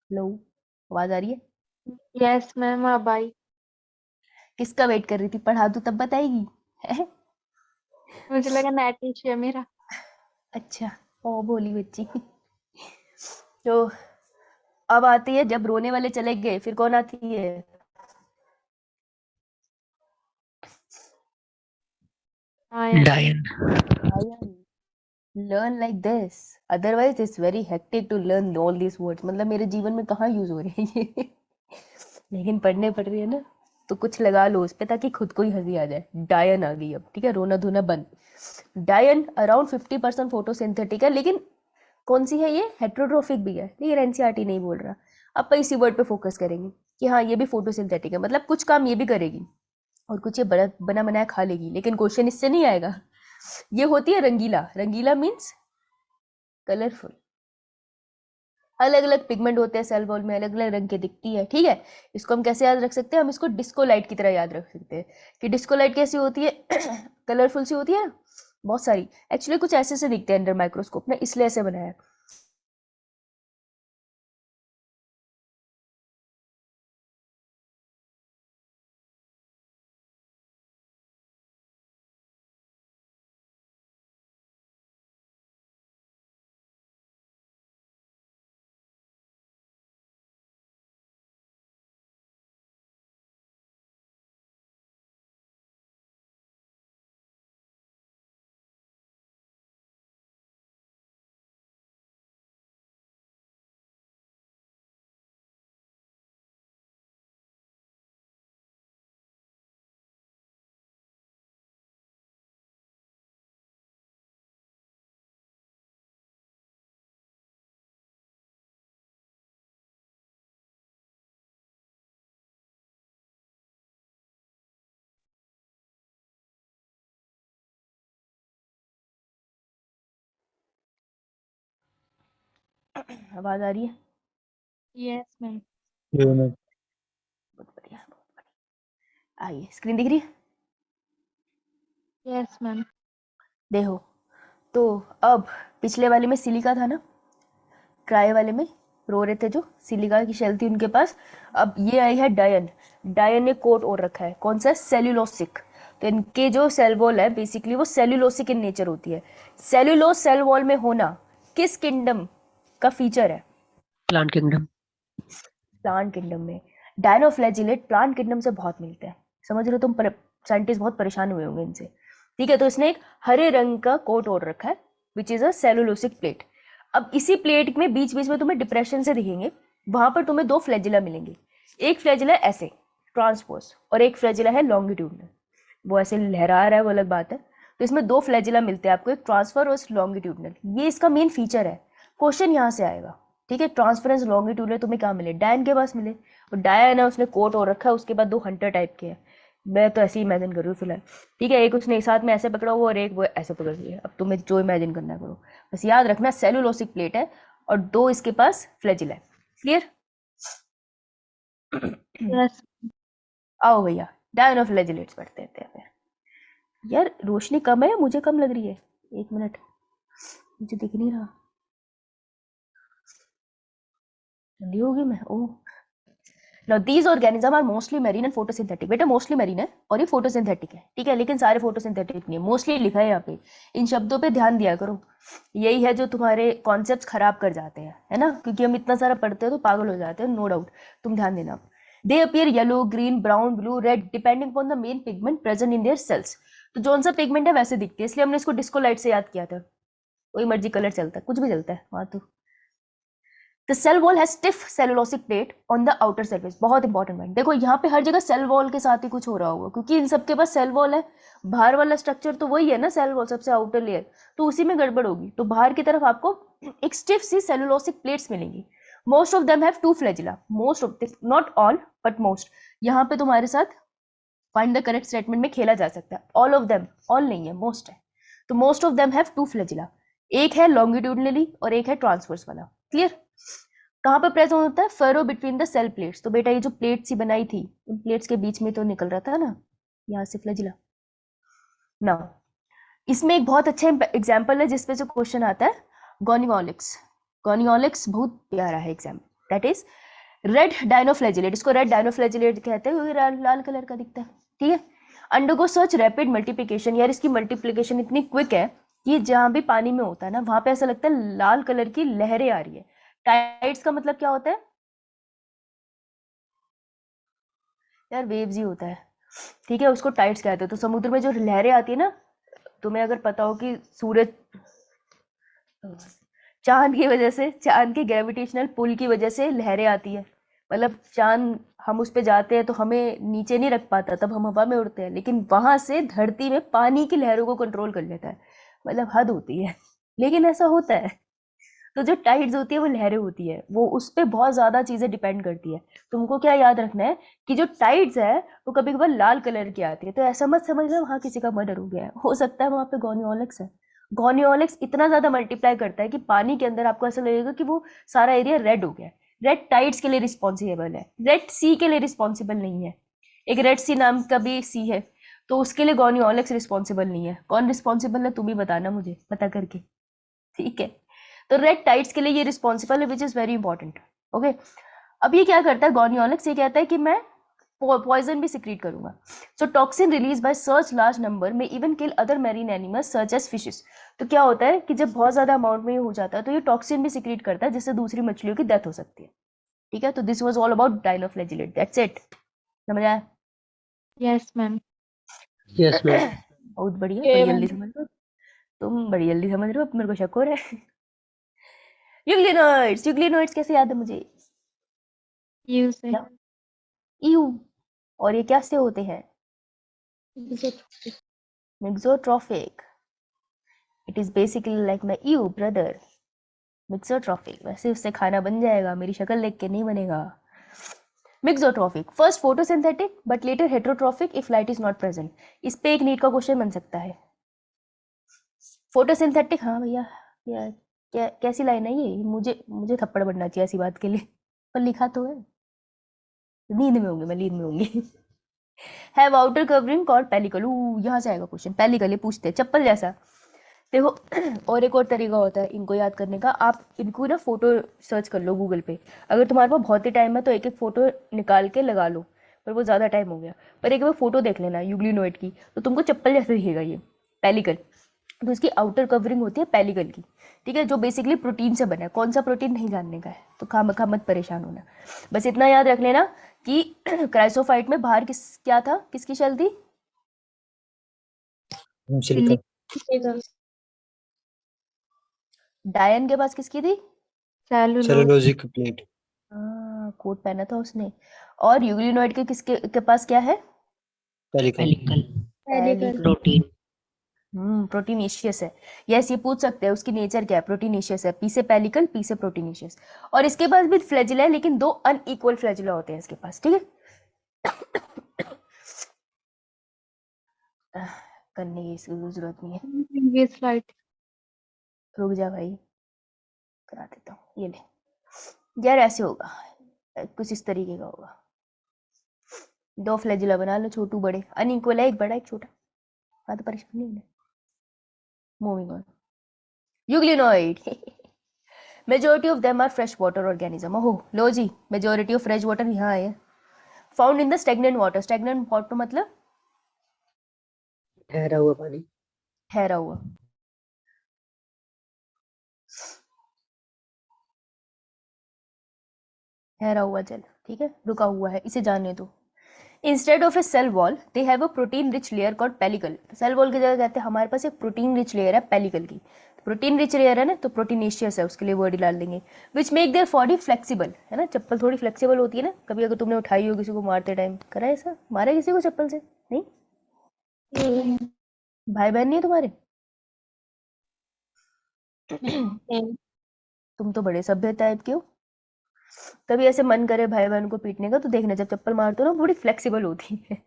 लो, आवाज आ रही है? Yes, ma'am. अब आई। किसका वेट कर रही थी? पढ़ा दूं तब बताएगी? है? मुझे लगा नेट इशू है मेरा। अच्छा, ओ भोली बच्ची। तो अब आती है, जब रोने वाले चले गए फिर कौन आती है? हाँ यार। Diane. Learn like this, otherwise it's very hectic to learn all this words. मतलब मेरे जीवन में कहाँ यूज हो रहे हैं ये, लेकिन पढ़ने पड़ रही है ना, तो कुछ लगा लो उस पे ताकि खुद को ही हंसी आ जाए। डायन आ गई अब, ठीक है, रोना धोना बंद। डायन अराउंड 50% फोटोसिंथेटिक है, लेकिन कौन सी है ये? हेट्रोट्रोफिक भी है, लेकिन एनसीईआरटी नहीं बोल रहा। अब पर इसी वर्ड पे फोकस करेंगे कि हाँ ये भी फोटोसिंथेटिक है, मतलब कुछ काम ये भी करेगी और कुछ ये बना बनाया खा लेगी, लेकिन क्वेश्चन इससे नहीं आएगा। ये होती है रंगीला। रंगीला मीन्स कलरफुल। अलग अलग पिगमेंट होते हैं सेल वॉल में, अलग अलग रंग के दिखती है, ठीक है। इसको हम कैसे याद रख सकते हैं? हम इसको डिस्को लाइट की तरह याद रख सकते हैं कि डिस्को लाइट कैसी होती है? कलरफुल सी होती है ना, बहुत सारी। एक्चुअली कुछ ऐसे से दिखते हैं अंडर माइक्रोस्कोप में, इसलिए ऐसे बनाया है। आवाज आ रही है? Yes, ma'am. बहुत बढ़िया, बहुत बढ़िया। आइए, स्क्रीन दिख रही है? Yes, ma'am. देखो, तो अब पिछले वाले में सिलिका था ना, ट्राई वाले में रो रहे थे जो सिलिका की शेल थी उनके पास। अब ये आई है डायन। डायन ने कोट और रखा है, कौन सा? सेल्यूलोसिक। तो इनके जो सेल वॉल है बेसिकली वो सेल्यूलोसिक इन नेचर होती है। सेल्यूलोज सेल वॉल में होना किस किंगडम का फीचर है? Plant kingdom. प्लांट किंगडम में। डायनोफ्लैजिलेट प्लांट किंगडम से बहुत मिलते हैं, समझ रहे हो तुम? साइंटिस्ट बहुत परेशान हुए होंगे इनसे, ठीक है। तो इसने एक हरे रंग का कोट ओढ़ रखा है which is a cellulosic plate. अब इसी प्लेट में बीच बीच में तुम्हें डिप्रेशन से दिखेंगे, वहां पर तुम्हें दो फ्लैजिला मिलेंगे। एक फ्लैजिला ऐसे ट्रांसपोज और एक फ्लैजिला है लॉन्गिट्यूडनल। वो ऐसे लहरा रहा है वो अलग बात है। तो इसमें दो फ्लैजिला मिलते हैं आपको, एक ट्रांसफर और लॉन्गिट्यूडनल। ये इसका मेन फीचर है, क्वेश्चन यहाँ से आएगा, ठीक है। ट्रांसफरेंस लॉन्गिट्यूडनल तुम्हें क्या मिले, डायन के पास मिले, और डायन है उसने कोट और रखा है, उसके बाद 2 हंटर टाइप के हैं, मैं तो ऐसे ही इमेजिन कर रही हूँ फिलहाल, ठीक है। एक उसने एक साथ में ऐसे पकड़ा हुआ और एक वो ऐसे पकड़ लिया। अब तुम्हें जो इमेजिन करना है करो, बस याद रखना सेलुलोसिक प्लेट है और 2 इसके पास फ्लैजिला है। क्लियर? यस आओ भैया डायनोफ्लैजिलेट्स पढ़ते हैं फिर। यार रोशनी कम है या मुझे कम लग रही है? 1 मिनट, मुझे दिख नहीं रहा, ठंडी होगी मैं। Oh, now these organism are mostly marine and photosynthetic. बेटा मोस्टली मेरीन है और ये फोटोसिंथेटिक है, ठीक है, लेकिन सारे फोटोसिंथेटिक नहीं है, मोस्टली लिखा है यहाँ पे। इन शब्दों पे ध्यान दिया करो, यही है जो तुम्हारे कॉन्सेप्ट्स खराब कर जाते हैं, है ना, क्योंकि हम इतना सारा पढ़ते हैं तो पागल हो जाते हैं, नो डाउट, तुम ध्यान देना। They appear yellow, green, brown, blue, red depending upon the main pigment present in their cells. तो जौन सा पिगमेंट है वैसे दिखती है, इसलिए हमने इसको डिस्को लाइट से याद किया था। कोई मर्जी कलर चलता है, कुछ भी चलता है वहां तो। The cell wall has stiff cellulosic plate on the outer surface। बहुत इंपॉर्टेंट पॉइंट, देखो यहाँ पे हर जगह सेल वॉल के साथ ही कुछ हो रहा होगा, क्योंकि इन सबके पास सेल वॉल है। बाहर वाला स्ट्रक्चर तो वही है ना, सेल वॉल सबसे आउटर लेयर, तो उसी में गड़बड़ होगी। तो बाहर की तरफ आपको एक स्टिफ सी सेलुलोसिक प्लेट्स मिलेंगी। Most of them have 2 flagella, most of, not all but most. यहाँ पे तुम्हारे साथ फाइंड द करेक्ट स्टेटमेंट में खेला जा सकता है। ऑल ऑफ देम, ऑल नहीं है, मोस्ट है। तो most of them have 2 flagella, एक है लॉन्गिट्यूडनली और एक है ट्रांसवर्स वाला। क्लियर? कहाँ पर प्रेजेंट होता है? Furrow between the cell plates. तो बेटा ये जो प्लेट सी बनाई थी, उन प्लेट्स के बीच में तो निकल रहा था ना यहाँ से फ्लैजिला। नाउ इसमें एक बहुत अच्छा एग्जाम्पल है जिसपे से क्वेश्चन आता है, गोनियोलिक्स। गोनियोलिक्स बहुत प्यारा है example, that is red dinoflagellate. इसको रेड डायनोफ्लैजिलेट कहते हैं क्योंकि लाल कलर का दिखता है, ठीक है। अंडरगो सच रैपिड मल्टीप्लिकेशन, यार इसकी मल्टीप्लिकेशन इतनी क्विक है कि जहां भी पानी में होता है ना, वहां पे ऐसा लगता है लाल कलर की लहरें आ रही है। टाइड्स का मतलब क्या होता है यार? वेव्स ही होता है, ठीक है, उसको टाइड्स कहते हैं। तो समुद्र में जो लहरें आती है ना, तुम्हें अगर पता हो कि सूरज, चांद की वजह से, चांद के ग्रेविटेशनल पुल की वजह से लहरें आती है, मतलब चांद, हम उस पे जाते हैं तो हमें नीचे नहीं रख पाता, तब हम हवा में उड़ते हैं, लेकिन वहां से धरती में पानी की लहरों को कंट्रोल कर लेता है, मतलब हद होती है, लेकिन ऐसा होता है। तो जो टाइड्स होती है वो लहरें होती है, वो उस पर बहुत ज्यादा चीजें डिपेंड करती है। तुमको क्या याद रखना है कि जो टाइड्स है वो कभी कभार लाल कलर की आती है, तो ऐसा मत समझना वहां किसी का मर्डर हो गया है, हो सकता है वहां पे गोनियोलिक्स है। गोनियोलिक्स इतना ज्यादा मल्टीप्लाई करता है कि पानी के अंदर आपको ऐसा लगेगा कि वो सारा एरिया रेड हो गया है। रेड टाइड्स के लिए रिस्पॉन्सिबल है, रेड सी के लिए रिस्पॉन्सिबल नहीं है। एक रेड सी नाम का भी सी है, तो उसके लिए गोनियोलिक्स रिस्पॉन्सिबल नहीं है। कौन रिस्पॉन्सिबल है तुम ही बताना मुझे पता करके, ठीक है। तो रेड टाइड्स के लिए ये रिस्पॉन्सिबल है, which is very important, okay. अब ये क्या करता है गोनियोलिक्स, ये कहता है कि मैं पॉइजन भी सिक्रीट करूंगा। So toxin release by such large number में even kill other marine animals such as fishes. तो क्या होता है कि जब बहुत ज्यादा अमाउंट में ये हो जाता है तो ये टॉक्सिन भी सिक्रीट करता है, जिससे दूसरी मछलियों की डेथ हो सकती है, ठीक है। तो this was all about dinoflagellate, that's it. समझ आया? Yes ma'am Yes, ma'am. बहुत बढ़िया, Okay, बड़ी जल्दी ma'am. समझ लो, तुम बड़ी जल्दी समझ रहे हो, अब मेरे को शक हो रहा है। यूग्लिनोइड्स, यूग्लिनोइड्स कैसे याद है मुझे? You say. क्या? ईयू। और ये क्या से होते हैं? Mixotrophic. It is basically like my EU brother, mixotrophic. वैसे उससे खाना बन जाएगा, मेरी शक्ल देख के नहीं बनेगा। Mixotrophic, first photosynthetic but later heterotrophic if light is not present. इस पे एक नीट का क्वेश्चन बन सकता है। फोटोसिंथेटिक, हाँ भैया, कैसी लाइन है ये? मुझे थप्पड़ पड़ना चाहिए ऐसी बात के लिए, पर लिखा तो है। नींद में होंगे, मैं नींद में होंगी। Have outer covering called pellicle. यहाँ से आएगा क्वेश्चन, पेलिकल ये पूछते हैं, चप्पल जैसा। देखो और एक और तरीका होता है इनको याद करने का, आप इनको ना फोटो सर्च कर लो गूगल पे। अगर तुम्हारे पास बहुत ही टाइम है तो एक एक फोटो निकाल के लगा लो, पर वो ज़्यादा टाइम हो गया, पर एक बार फोटो देख लेना यूग्लिनोइड की, तो तुमको चप्पल जैसा दिखेगा ये पेलिकल। तो इसकी आउटर कवरिंग होती है पेलिकल की, ठीक है, जो बेसिकली प्रोटीन से बना है। कौन सा प्रोटीन नहीं जानने का है, तो खामखा मत परेशान होना, बस इतना याद रख लेना कि क्राइसोफाइट में बाहर क्या था, किसकी शेल थी? सिलिका। डायन के पास किसकी थी? Cellulose. Cellulosic plate. हाँ, कोट पहना था उसने। और यूग्लिनोइड के किसके के पास क्या है? Pellicle. Pellicle. Pellicle. Protein. Proteinaceous है। यस, ये पूछ सकते हैं उसकी नेचर क्या है। प्रोटीनेशियस है, पी से पेलिकल, पी से प्रोटीनेशियस। और इसके पास भी फ्लैजिला है, लेकिन 2 अनइक्वल फ्लैजिला होते हैं इसके पास, ठीक है। करने की इसकी कोई जरूरत नहीं है। Previous slide. रुक जा भाई, करा देता हूँ। ये ले यार, ऐसे होगा, कुछ इस तरीके का होगा। 2 फ्लैजिला बना लो, छोटू बड़े, अनइक्वल है, एक बड़ा एक छोटा। हाँ तो परेशानी नहीं है। Moving on. Euglenoid majority of them are fresh water organism. ओहो लो जी, मेजोरिटी ऑफ फ्रेश वाटर यहाँ है। Found in the stagnant water. Stagnant water मतलब ठहरा हुआ पानी। ठहरा हुआ। ठहरा हुआ जल, ठीक है, रुका हुआ है, इसे जानने दो। Instead of a cell wall they have a protein rich layer called pellicle. Cell wall की जगह कहते हैं हमारे पास एक प्रोटीन रिच लेयर है पेलिकल की। प्रोटीन रिच लेयर है ना, तो प्रोटीनेशियस है, उसके लिए वर्ड डाल देंगे। Which make their body flexible, है ना। चप्पल थोड़ी फ्लेक्सिबल होती है ना, कभी अगर तुमने उठाई हो किसी को मारते टाइम, करा है ऐसा, मारा किसी को चप्पल से? नहीं, भाई बहन नहीं है तुम्हारे? तुम तो बड़े सभ्य टाइप के हो। कभी ऐसे मन करे भाई बहन को पीटने का तो देखना, जब चप्पल मारते हो ना थोड़ी फ्लेक्सिबल होती है।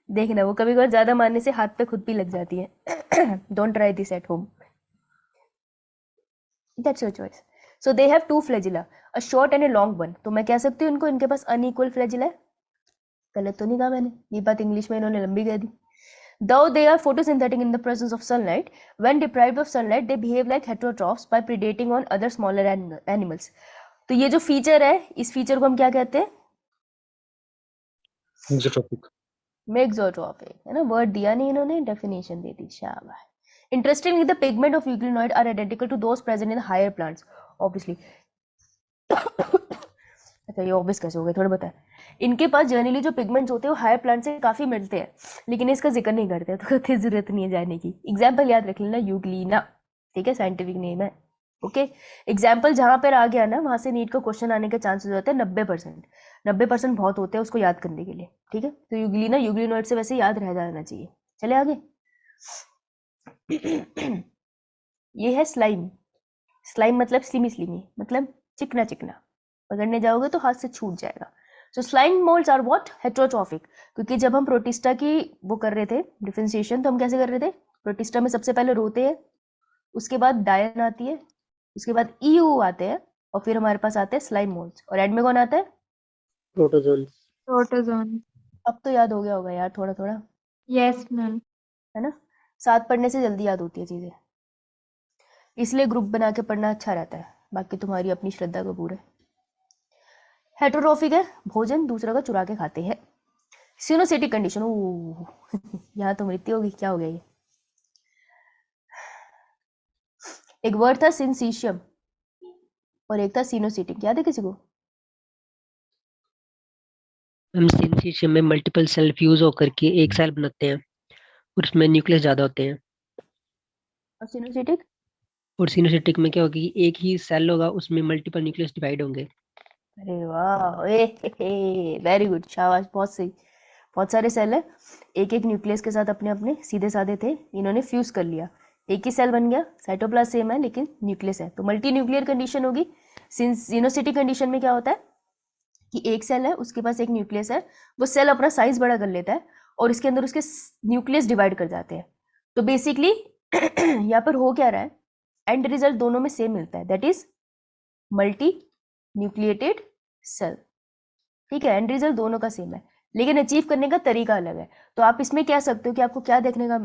देखना, वो कभी कभार ज्यादा मारने से हाथ पे खुद भी लग जाती है। Don't try this at home, that's your choice. So they have 2 flagella, a short and a long one. तो मैं कह सकती हूँ इनको, इनके पास अनइक्वल फ्लैजिला है। गलत तो नहीं कहा मैंने? ये बात इंग्लिश में इन्होंने लंबी कह दी। Though they are photosynthetic in the presence of sunlight, when deprived of sunlight, they behave like heterotrophs by predating on other smaller animals. तो ये जो फीचर है, इस फीचर को हम क्या कहते हैं? Mesotrophic. मेक्सोट्रॉफिक, है ना। वर्ड दिया नहीं इन्होंने, डेफिनेशन दे दी, शाबाश। Interestingly, the pigment of euglenoid are identical to those present in the higher plants, obviously. अच्छा, ये ऑब्वियस कैसे हो गए, थोड़ा बताएं। इनके पास जनरली जो पिगमेंट्स होते हैं वो हायर प्लांट से काफी मिलते हैं, लेकिन इसका जिक्र नहीं करते, तो कहते जरूरत नहीं है जाने की। एग्जाम्पल याद रख लेना, यूग्लिना, ठीक है, साइंटिफिक नेम है। ओके, एग्जाम्पल जहां पर आ गया ना, वहां से नीट का क्वेश्चन आने के चांसेस होते हैं 90%। 90% बहुत होते हैं उसको याद करने के लिए, ठीक है। तो यूग्लिना यूग्लिनोइड से वैसे याद रह जाना चाहिए। चले आगे। ये है स्लाइम। स्लाइम मतलब स्लिमी स्लिमी, मतलब चिकना चिकना, पकड़ने जाओगे तो हाथ से छूट जाएगा। So slime moulds are what? Heterotrophic. क्योंकि जब हम प्रोटिस्टा की वो कर रहे थे डिफरेंशिएशन, तो हम कैसे कर रहे थे? प्रोटिस्टा में सबसे पहले रोते हैं, उसके बाद डायन आती है, उसके बाद ईयू आते हैं, और फिर हमारे पास आते हैं स्लाइम मोल्ड्स, और एंड में कौन आता है? प्रोटोजोन्स। Protozoan. अब तो याद हो गया होगा यार, थोड़ा थोड़ा, Yes, ma'am. है ना। साथ पढ़ने से जल्दी याद होती है चीजें, इसलिए ग्रुप बना के पढ़ना अच्छा रहता है। बाकी तुम्हारी अपनी श्रद्धा कपूर है। हेटेरोट्रॉफिक है, भोजन दूसरा का चुरा के खाते हैं। सिनोसिटिक कंडीशन, यहाँ तो मृत्यु होगी, क्या हो गया ये? एक वर्ड था सिंसीशियम और एक था सिनोसिटिक, याद है किसी को? हम सिंथेसिस में मल्टीपल सेल फ्यूज होकर के एक सेल बनाते हैं और उसमें न्यूक्लियस ज्यादा होते हैं। और सिनोसिटिक? और सिनोसिटिक में क्या होगा कि एक ही सेल होगा, उसमें मल्टीपल न्यूक्लियस डिवाइड होंगे। अरे वाह, वेरी गुड, शाबाश, बहुत सही। बहुत सारे सेल है, एक एक न्यूक्लियस के साथ अपने अपने सीधे साधे थे, इन्होंने फ्यूज कर लिया, एक ही सेल बन गया। साइटोप्लाज्म सेम है लेकिन न्यूक्लियस है, तो मल्टी न्यूक्लियर कंडीशन होगी। सिनोसिटिक कंडीशन में क्या होता है कि एक सेल है, उसके पास एक न्यूक्लियस है, वो सेल अपना साइज बड़ा कर लेता है और इसके अंदर उसके न्यूक्लियस डिवाइड कर जाते हैं। तो बेसिकली यहाँ पर हो क्या रहा है, एंड रिजल्ट दोनों में सेम मिलता है, that is multi nucleated cell, ठीक है। एंड रिजल्ट दोनों का सेम है, लेकिन अचीव करने का तरीका अलग है। तो आप इसमें क्या सकते हो कि आपको क्या देखने का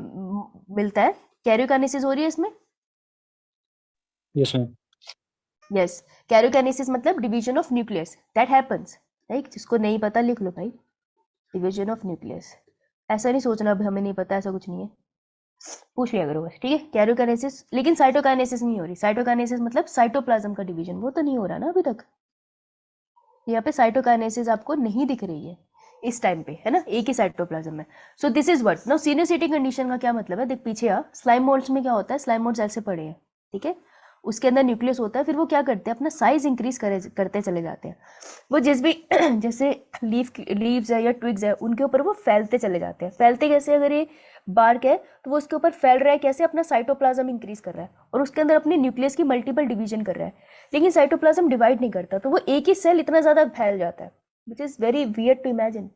मिलता है? कैरियोकाइनेसिस हो रही है इसमें। Yes, ma'am. यस, कैरियोकाइनेसिस मतलब division of nucleus, that happens, right. जिसको नहीं पता लिख लो भाई, डिवीजन ऑफ न्यूक्लियस। ऐसा नहीं सोचना अभी हमें नहीं पता, ऐसा कुछ नहीं है, पूछ लिया करो बस, ठीक है। कैरियोकाइनेसिस, लेकिन साइटोकाइनेसिस नहीं हो रही। साइटोकाइनेसिस मतलब साइटोप्लाज्म का डिवीजन, वो तो नहीं हो रहा ना अभी तक। यहाँ पे साइटोकाइनेसिस आपको नहीं दिख रही है इस टाइम पे, है ना, एक ही साइटोप्लाज्म में। So this is what now coenocytic condition का क्या मतलब है, देख पीछे आ। स्लाइम मोल्ड्स में क्या होता है, स्लाइम मोल्ड्स ऐसे पड़े हैं, ठीक है, उसके अंदर न्यूक्लियस होता है, फिर वो क्या करते हैं, अपना साइज इंक्रीज करते चले जाते हैं। वो जिस भी जैसे लीव्स है या ट्विग्स है, उनके ऊपर वो फैलते चले जाते हैं। फैलते कैसे, अगर ये बार्क है तो वो उसके ऊपर फैल रहा है कैसे, अपना साइटोप्लाज्म इंक्रीज कर रहा है और उसके अंदर अपने न्यूक्लियस की मल्टीपल डिवीजन कर रहा है। लेकिन साइटोप्लाज्म डिवाइड नहीं करता, तो वो एक ही सेल इतना ज्यादा फैल जाता है, which is very weird to imagine.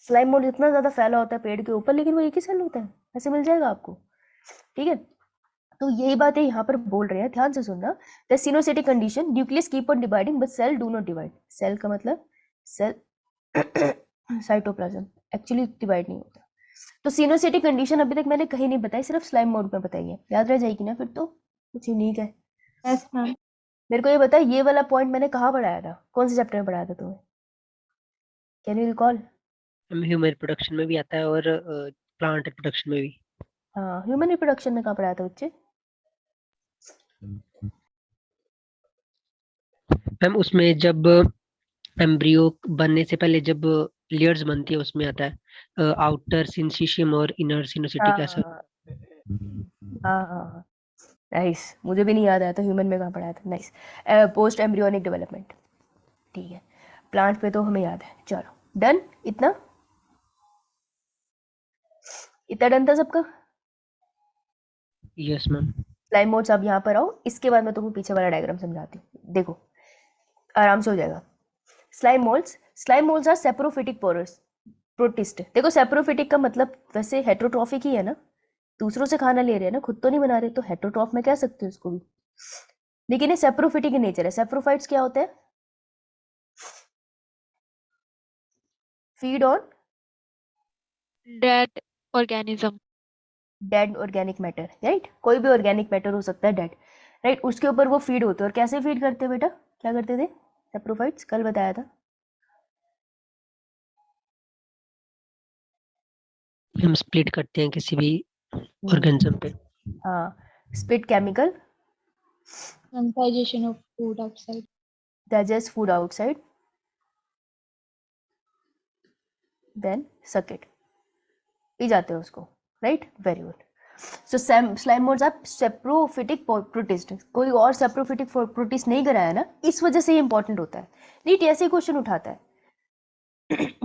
Slime mould इतना ज्यादा फैला होता है पेड़ के ऊपर, लेकिन वो एक ही सेल होता है, ऐसे मिल जाएगा आपको। ठीक है, तो यही बातें यहाँ पर बोल रहे हैं, ध्यान से सुनना। The coenocytic condition, nucleus keep on dividing but cell do not divide. Cell का मतलब सेल साइटोप्लाज्म एक्चुअली डिवाइड नहीं होता। तो सिनोसिटिक कंडीशन अभी तक मैंने कहीं नहीं बताई, सिर्फ स्लाइम मोड में बताई है, याद रह जाएगी ना, फिर तो कुछ यूनिक है। Yes, ma'am. मेरे को ये बता, ये वाला पॉइंट मैंने कहाँ पढ़ाया था, कौन से चैप्टर में पढ़ाया था तुम्हें, can you recall? Human reproduction में भी आता है और प्लांट रिप्रोडक्शन में भी। हाँ, ह्यूमन रिप्रोडक्शन में कहाँ पढ़ाया था बच्चे? मैम उसमें जब एम्ब्रियो बनने से पहले जब लेयर्स बनती है उसमें आता है आउटर सिंसिशियम और इनर सिनोसिटिक ऐसा। हाँ हाँ, नाइस, मुझे भी नहीं याद आया था ह्यूमन में कहाँ पढ़ाया था। Nice, post embryonic development. ठीक है, प्लांट पे तो हमें याद है। चलो डन, इतना इतना डन था सबका। Yes ma'am. स्लाइम मोड्स, अब यहाँ पर आओ, इसके बाद मैं तुमको पीछे वाला डायग्राम समझाती हूँ, देखो आराम से हो जाएगा। Slime moulds are saprophytic protist. देखो सेप्रोफिटिक का मतलब वैसे हेट्रोट्रॉफिक ही है ना, दूसरों से खाना ले रहे हैं ना, खुद तो नहीं बना रहे, तो हेट्रोट्रॉफ में कह सकते हो इसको भी, लेकिन ये सेप्रोफिटिक in नेचर है। सेप्रोफाइट्स क्या होते हैं? Feed on Dead organism. Dead organic matter, right, कोई भी ऑर्गेनिक मैटर हो सकता है डेड, राइट, उसके ऊपर वो फीड होते हैं। और कैसे फीड करते हैं बेटा, क्या करते थे सेप्रोफाइट्स, कल बताया था। हम स्प्लिट करते हैं किसी भी ऑर्गेनिज्म पे। हाँ, split chemical, And digestion of food outside. digest food outside, then suck it, पी जाते हैं उसको, right, very good. So slime moulds are saprophytic protist. कोई और सेप्रोफिटिक प्रोटिस्ट नहीं कराया ना, इस वजह से ये इंपॉर्टेंट होता है। नीट ऐसे क्वेश्चन उठाता है।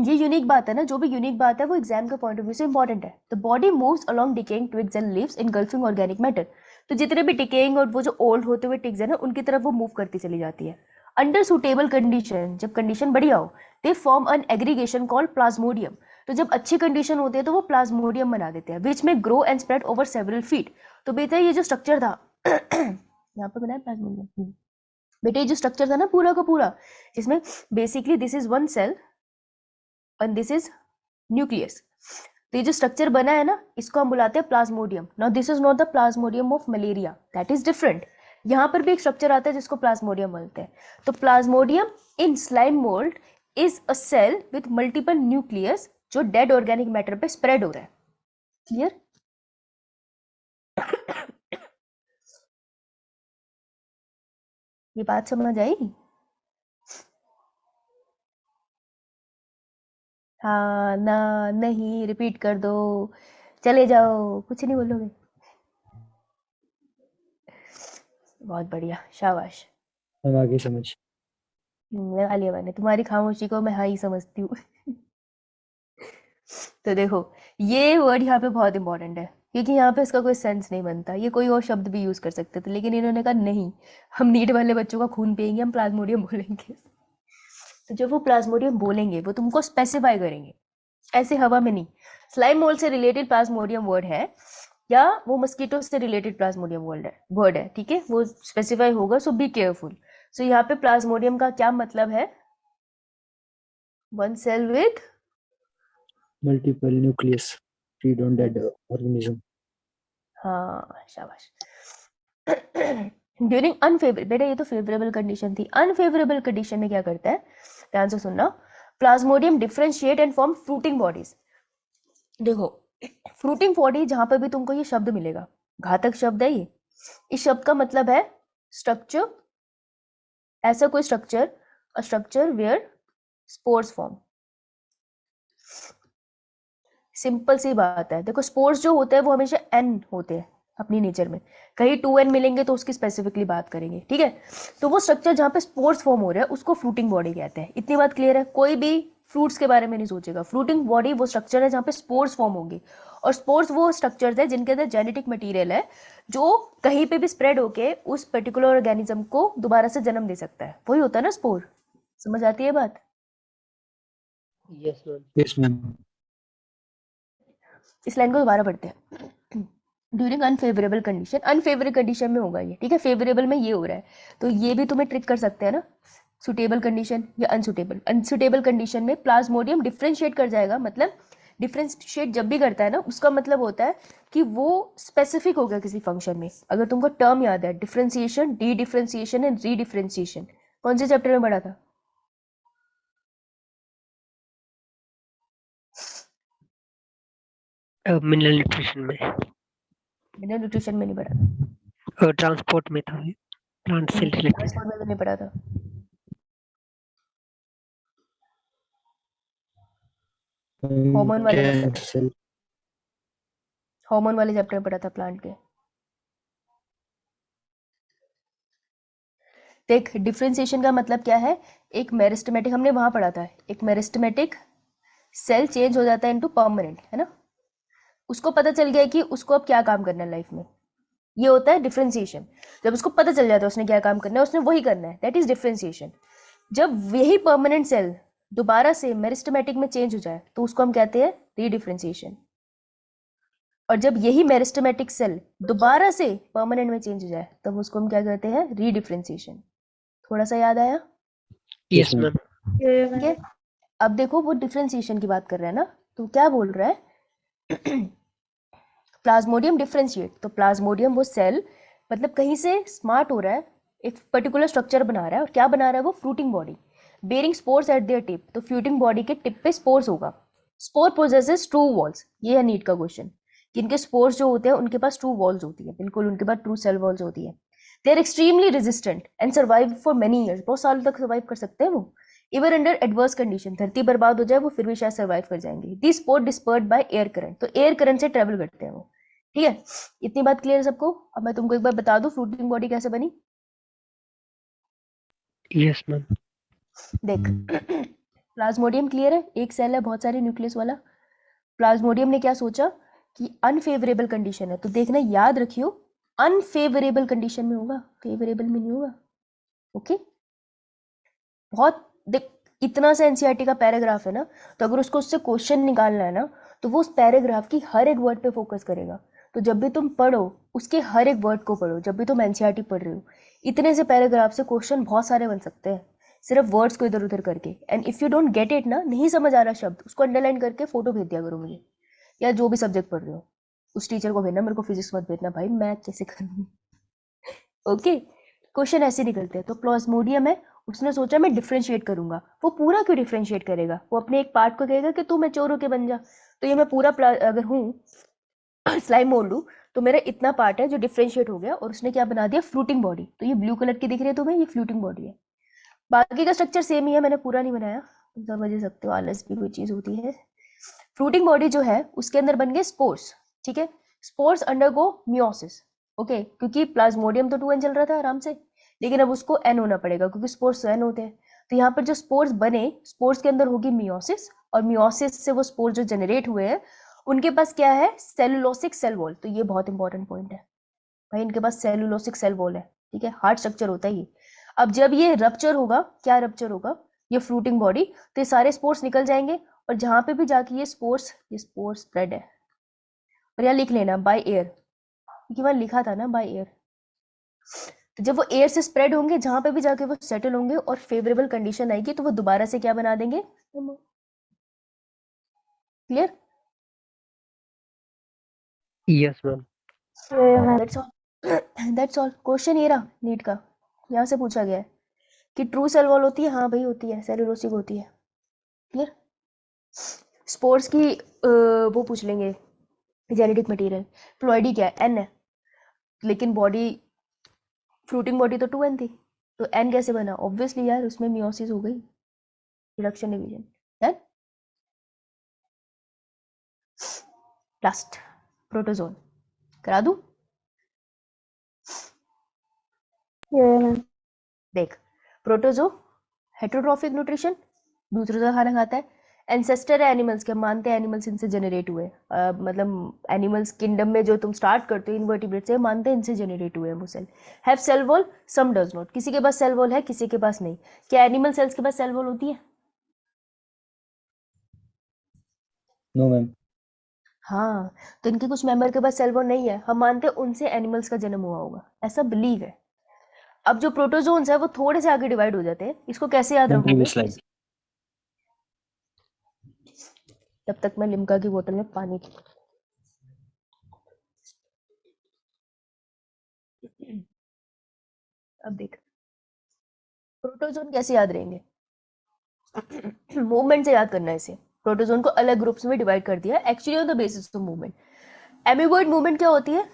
ये यूनिक बात है ना, जो भी यूनिक बात है वो एग्जाम के पॉइंट ऑफ व्यू से इंपॉर्टेंट है। The body moves along decaying twigs and leaves engulfing organic matter. तो जितने भी डिकेइंग और वो जो ओल्ड होते हुए ट्विग्स है ना, उनकी तरफ वो मूव करती चली जाती है। अंडर सुटेबल कंडीशन, जब कंडीशन बढ़िया हो, they form an aggregation called plasmodium. तो जब अच्छी कंडीशन होती है तो वो प्लाज्मोडियम बना देते हैं, विच में grow and spread over several feet. तो बेटा ये जो स्ट्रक्चर था यहाँ पे बनाया प्लाज्मोडियम, बेटा ये जो स्ट्रक्चर था ना पूरा का पूरा, इसमें basically this is one cell and this is nucleus. तो ये जो स्ट्रक्चर बना है ना, इसको हम बुलाते हैं Plasmodium. Now this is not the Plasmodium of malaria, that is different. यहाँ पर भी एक स्ट्रक्चर आता है जिसको प्लाज्मोडियम बोलते हैं। तो plasmodium in slime mould is a cell with multiple nucleus जो डेड ऑर्गेनिक मैटर पे स्प्रेड हो रहा है। क्लियर? ये बात समझ आई? हाँ ना, नहीं, रिपीट कर दो, चले जाओ, कुछ नहीं बोलोगे। बहुत बढ़िया, शाबाश। हम आगे समझ। लगा लिया मैंने, तुम्हारी खामोशी को मैं हाँ ही समझती हूँ। तो देखो ये वर्ड यहाँ पे बहुत इंपॉर्टेंट है, क्योंकि यहाँ पे इसका कोई सेंस नहीं बनता। ये कोई और शब्द भी यूज कर सकते थे, लेकिन इन्होंने कहा नहीं, हम नीट वाले बच्चों का खून पियेंगे, हम प्लाज्मोडियम बोलेंगे। तो जब वो प्लाज्मोडियम बोलेंगे वो तुमको स्पेसिफाई करेंगे, ऐसे हवा में नहीं। स्लाइम मोल्ड से रिलेटेड प्लाज्मोडियम वर्ड है, या वो मस्कीटो से रिलेटेड प्लाज्मोडियम वर्ड है, ठीक है, वो स्पेसिफाई होगा, सो बी केयरफुल। सो यहाँ पे प्लाज्मोडियम का क्या मतलब है? One cell with multiple nucleus feed on dead organism. हाँ, शाबाश। ड्यूरिंग अनफेवरेबल, बेटा ये तो फेवरेबल कंडीशन थी। अनफेवरेबल कंडीशन में क्या करता है, ध्यान से सुनना। Plasmodium differentiate and form fruiting bodies. देखो फ्रूटिंग बॉडी, जहां पर भी तुमको ये शब्द मिलेगा, घातक शब्द है ये। इस शब्द का मतलब है स्ट्रक्चर, ऐसा कोई structure, a structure where spores form. Simple सी बात है, देखो स्पोर्स जो होते हैं वो हमेशा एन होते हैं, अपनी नेचर में। कहीं 2n मिलेंगे तो उसकी स्पेसिफिकली बात करेंगे, ठीक है। तो वो स्ट्रक्चर जहाँ पे स्पोर्स फॉर्म हो रहा है उसको फ्रूटिंग बॉडी कहते हैं। इतनी बात क्लियर है? कोई भी फ्रूट्स के बारे में नहीं सोचेगा। फ्रूटिंग बॉडी वो स्ट्रक्चर है जहाँ पे स्पोर्स फॉर्म होंगे, और स्पोर्स वो स्ट्रक्चर्स है जिनके अंदर जेनेटिक मटेरियल है जो कहीं पे भी स्प्रेड होके उस पर्टिकुलर ऑर्गेनिज्म को दोबारा से जन्म दे सकता है। वही होता है ना स्पोर। समझ आती है बात? Yes ma'am. Yes ma'am. इस लाइन को दोबारा पढ़ते हैं। During unfavourable condition, unfavourable condition में होगा ये, ठीक है। फेवरेबल में ये हो रहा है, तो ये भी तुम्हें ट्रिक कर सकते हैं ना, सुटेबल कंडीशन या अनसुटेबल। अनसुटेबल कंडीशन में प्लाज्मोडियम डिफ्रेंशिएट कर जाएगा, मतलब डिफ्रेंशिएट जब भी करता है ना उसका मतलब होता है कि वो स्पेसिफिक हो गया किसी फंक्शन में। अगर तुमको टर्म याद है, differentiation, D differentiation and re differentiation, कौन से चैप्टर में पढ़ा था? मिनरल न्यूट्रिशन में। मिनरल न्यूट्रिशन में नहीं पढ़ा था। ट्रांसपोर्ट में था, प्लांट से रिलेटेड। ट्रांसपोर्ट में भी नहीं पढ़ा था। हार्मोन वाले कैंसर। हार्मोन वाले चैप्टर में पढ़ा था प्लांट के। देख, डिफरेंशिएशन का मतलब क्या है? एक मेरिस्टेमेटिक, हमने वहां पढ़ा था, एक मेरिस्टेमेटिक सेल चेंज हो जाता है इनटू परमानेंट, है ना। उसको पता चल गया कि उसको अब क्या काम करना है लाइफ में, ये होता है डिफरेंशिएशन। जब उसको पता चल जाता है उसने क्या काम करना है, उसने वही करना है, दैट इज डिफरेंशिएशन। जब यही परमानेंट सेल दोबारा से मेरिस्टेमेटिक में चेंज हो जाए तो उसको हम कहते हैं रीडिफरेंशिएशन। और जब यही मेरिस्टेमेटिक सेल दोबारा से परमानेंट में चेंज हो जाए तब उसको हम क्या कहते हैं? रीडिफरेंशिएशन। थोड़ा सा याद आया? Yes ma'am. ठीक है। अब देखो वो डिफरेंशिएशन की बात कर रहा है ना, तो क्या बोल रहा है? प्लाज्मोडियम डिफरेंशिएट, तो प्लाज्मोडियम वो सेल मतलब कहीं से स्मार्ट हो रहा है, एक पर्टिकुलर स्ट्रक्चर बना रहा है, और क्या बना रहा है वो? Fruiting body bearing spores at their tip. तो फ्रूटिंग बॉडी के टिप पे स्पोर्स होगा। स्पोर पोजेसेस ट्रू वॉल्स, ये है नीट का क्वेश्चन, कि इनके स्पोर्स जो होते हैं उनके पास ट्रू वॉल्स होती है, बिल्कुल उनके पास ट्रू सेल वॉल्स होती है। They are extremely resistant and survive for many years, बहुत सालों तक सर्वाइव कर सकते हैं वो। इवन अंडर एडवर्स कंडीशन, धरती बर्बाद हो जाए वो फिर भी शायद सर्वाइव कर जाएंगे। The spore dispersed by air current, तो एयर करंट से ट्रेवल करते हैं वो, ठीक है। इतनी बात क्लियर है सबको? अब मैं तुमको एक बार बता दूं फ्रूटिंग बॉडी कैसे बनी। Yes ma'am. देख, प्लाज्मोडियम क्लियर है, एक सेल है बहुत सारे न्यूक्लियस वाला। प्लाज्मोडियम ने क्या सोचा कि अनफेवरेबल कंडीशन है, तो देखना याद रखियो अनफेवरेबल कंडीशन में होगा, फेवरेबल में नहीं होगा, ओके। बहुत देख, इतना सा एनसीईआरटी का पैराग्राफ है ना, तो अगर उसको उससे क्वेश्चन निकालना है ना तो वो उस पैराग्राफ की हर एक वर्ड पे फोकस करेगा। तो जब भी तुम पढ़ो उसके हर एक वर्ड को पढ़ो, जब भी तुम एनसीईआरटी पढ़ रहे हो। इतने से पैराग्राफ से क्वेश्चन बहुत सारे बन सकते हैं सिर्फ वर्ड्स को इधर उधर करके। And if you don't get it ना, नहीं समझ आ रहा शब्द, उसको अंडरलाइन करके फोटो भेज दिया करो मुझे, या जो भी सब्जेक्ट पढ़ रहे हो उस टीचर को भेजना, मेरे को फिजिक्स मत भेजना भाई, मैथ कैसे करूँगी, ओके। क्वेश्चन ऐसे निकलते हैं। तो प्लाज्मोडियम है, उसने सोचा मैं डिफरेंशिएट करूंगा। वो पूरा क्यों डिफरेंशिएट करेगा? वो अपने एक पार्ट को कहेगा कि तू मैच्योर होके बन जा। तो ये मैं पूरा अगर हूँ स्लाइम मोल्ड हूँ तो मेरा इतना पार्ट है जो डिफरेंशिएट हो गया, और उसने क्या बना दिया? Fruiting body. तो ये ब्लू कलर की दिख रही है तुम्हें, ये फ्रूटिंग बॉडी है। बाकी का स्ट्रक्चर सेम ही है, मैंने पूरा नहीं बनाया, तुम समझ सकते हो, आलस भी कोई चीज होती है। फ्रूटिंग बॉडी जो है उसके अंदर बन गए स्पोर्स, ठीक है। स्पोर्स अंडरगो मियोसिस, ओके, क्योंकि प्लाज्मोडियम तो 2n चल रहा था आराम से, लेकिन अब उसको n होना पड़ेगा क्योंकि स्पोर्स तो n होते हैं। तो यहाँ पर जो स्पोर्स बने, स्पोर्स के अंदर होगी मियोसिस, और मियोसिस से वो स्पोर्स जो जनरेट हुए हैं उनके पास क्या है? Cellulosic cell wall. तो ये बहुत इंपॉर्टेंट पॉइंट है भाई, इनके पास सेलुलोसिक सेल वॉल है, ठीक है, हार्ड स्ट्रक्चर होता है ये। अब जब ये रप्चर होगा, क्या रप्चर होगा? ये फ्रूटिंग बॉडी, तो ये सारे स्पोर्स निकल जाएंगे, और जहां पे भी जाके ये स्पोर्स स्प्रेड है। और यहाँ लिख लेना बाय एयर, क्योंकि वहां लिखा था ना बाय एयर। तो जब वो एयर से स्प्रेड होंगे, जहां पे भी जाके वो सेटल होंगे और फेवरेबल कंडीशन आएगी तो वो दोबारा से क्या बना देंगे? Clear? Yes ma'am. That's all. Question ये रहा नीट का, यहाँ से पूछा गया है कि ट्रू सेल वॉल होती है, हाँ भाई होती है, सेलुलोसिक होती है। क्लियर? स्पोर्स की वो पूछ लेंगे, जेनेटिक मटेरियल। प्लॉइडी क्या है? एन है, लेकिन बॉडी फ्रूटिंग बॉडी तो 2n थी, तो n कैसे बना? ऑब्वियसली यार उसमें मियोसिस हो गई, reduction division. Done. Last protozoan करा दूं? Yeah, ma'am. देख, प्रोटोजो हेटेरोट्रॉफिक न्यूट्रिशन, दूसरों का खाना खाता है। एंसेस्टर है एनिमल्स के, हम मानते हैं एनिमल्स इनसे जनरेट हुए हैं। मतलब एनिमल्स किंगडम में जो तुम स्टार्ट करते हो इनवर्टिब्रेट से, मानते हैं इनसे जनरेट हुए हैं वो cell. Have cell wall, some does not, किसी के पास सेल वॉल है, किसी के पास नहीं। क्या एनिमल सेल्स के पास सेल वॉल होती है? No ma'am. हाँ, तो इनके कुछ मेंबर के पास सेल वॉल नहीं है, हम मानते हैं उनसे एनिमल्स का जन्म हुआ होगा, ऐसा बिलीव है। अब जो प्रोटोजोन्स है वो थोड़े से आगे डिवाइड हो जाते हैं, इसको कैसे याद मैम रखोगे? Previous slide. तब तक मैं लिम्का की बोतल में पानी अब देख, प्रोटोजोन कैसे याद रहेंगे? मूवमेंट से याद करना है इसे। प्रोटोजोन को अलग ग्रुप्स में डिवाइड कर दिया actually on the basis of movement. Amoeboid movement क्या होती है?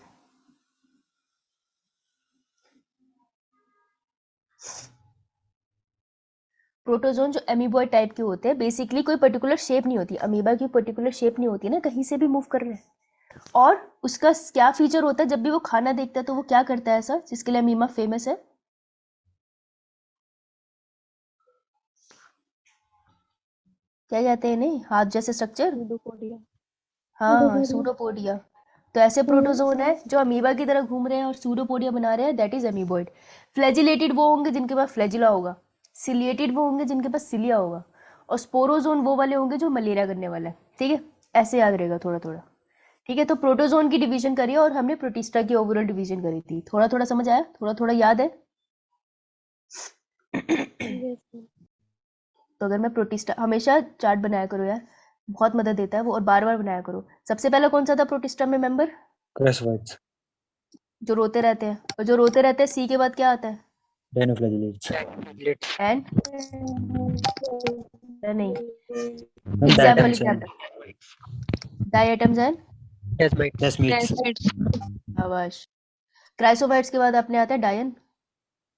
प्रोटोजोन जो एमीबॉइड टाइप के होते हैं, बेसिकली कोई पर्टिकुलर शेप नहीं होती, अमीबा की पर्टिकुलर शेप नहीं होती ना, कहीं से भी मूव कर रहे हैं। और उसका क्या फीचर होता है, जब भी वो खाना देखता है तो वो क्या करता है ऐसा जिसके लिए अमीबा फेमस है? क्या कहते हैं इन्हें, हाथ जैसे स्ट्रक्चर? Pseudopodia. हाँ, सूडोपोडिया। तो ऐसे प्रोटोजोन है जो अमीबा की तरह घूम रहे हैं और सूडोपोडिया बना रहे हैं, दैट इज अमीबॉइड। फ्लैजिलेटेड वो होंगे जिनके पास फ्लैजिला होगा, सिलिएटेड वो होंगे जिनके पास सिलिया होगा, और स्पोरोजोन वो वाले होंगे जो मलेरिया करने वाला है। ठीक है, ऐसे याद रहेगा थोड़ा थोड़ा। ठीक है, तो प्रोटोजोन की डिवीजन करी और हमने प्रोटिस्टा की ओवरऑल डिवीजन करी थी। थोड़ा थोड़ा समझ आया, थोड़ा थोड़ा याद है? Yes, ma'am. तो अगर मैं प्रोटिस्टा, हमेशा चार्ट बनाया करो यार, बहुत मदद देता है वो, और बार बार बनाया करो। सबसे पहला कौन सा था प्रोटिस्टा में मेंबर? क्रैसोफाइट्स। जो रोते रहते हैं, और जो रोते रहते हैं सी के बाद क्या आता है? डायनोफ्लैजिलेट्स। एंड नहीं, ma'am example diatoms and example diatoms and plasmids. आवाज। क्राइसोफाइट्स के बाद अपने आता है डायन,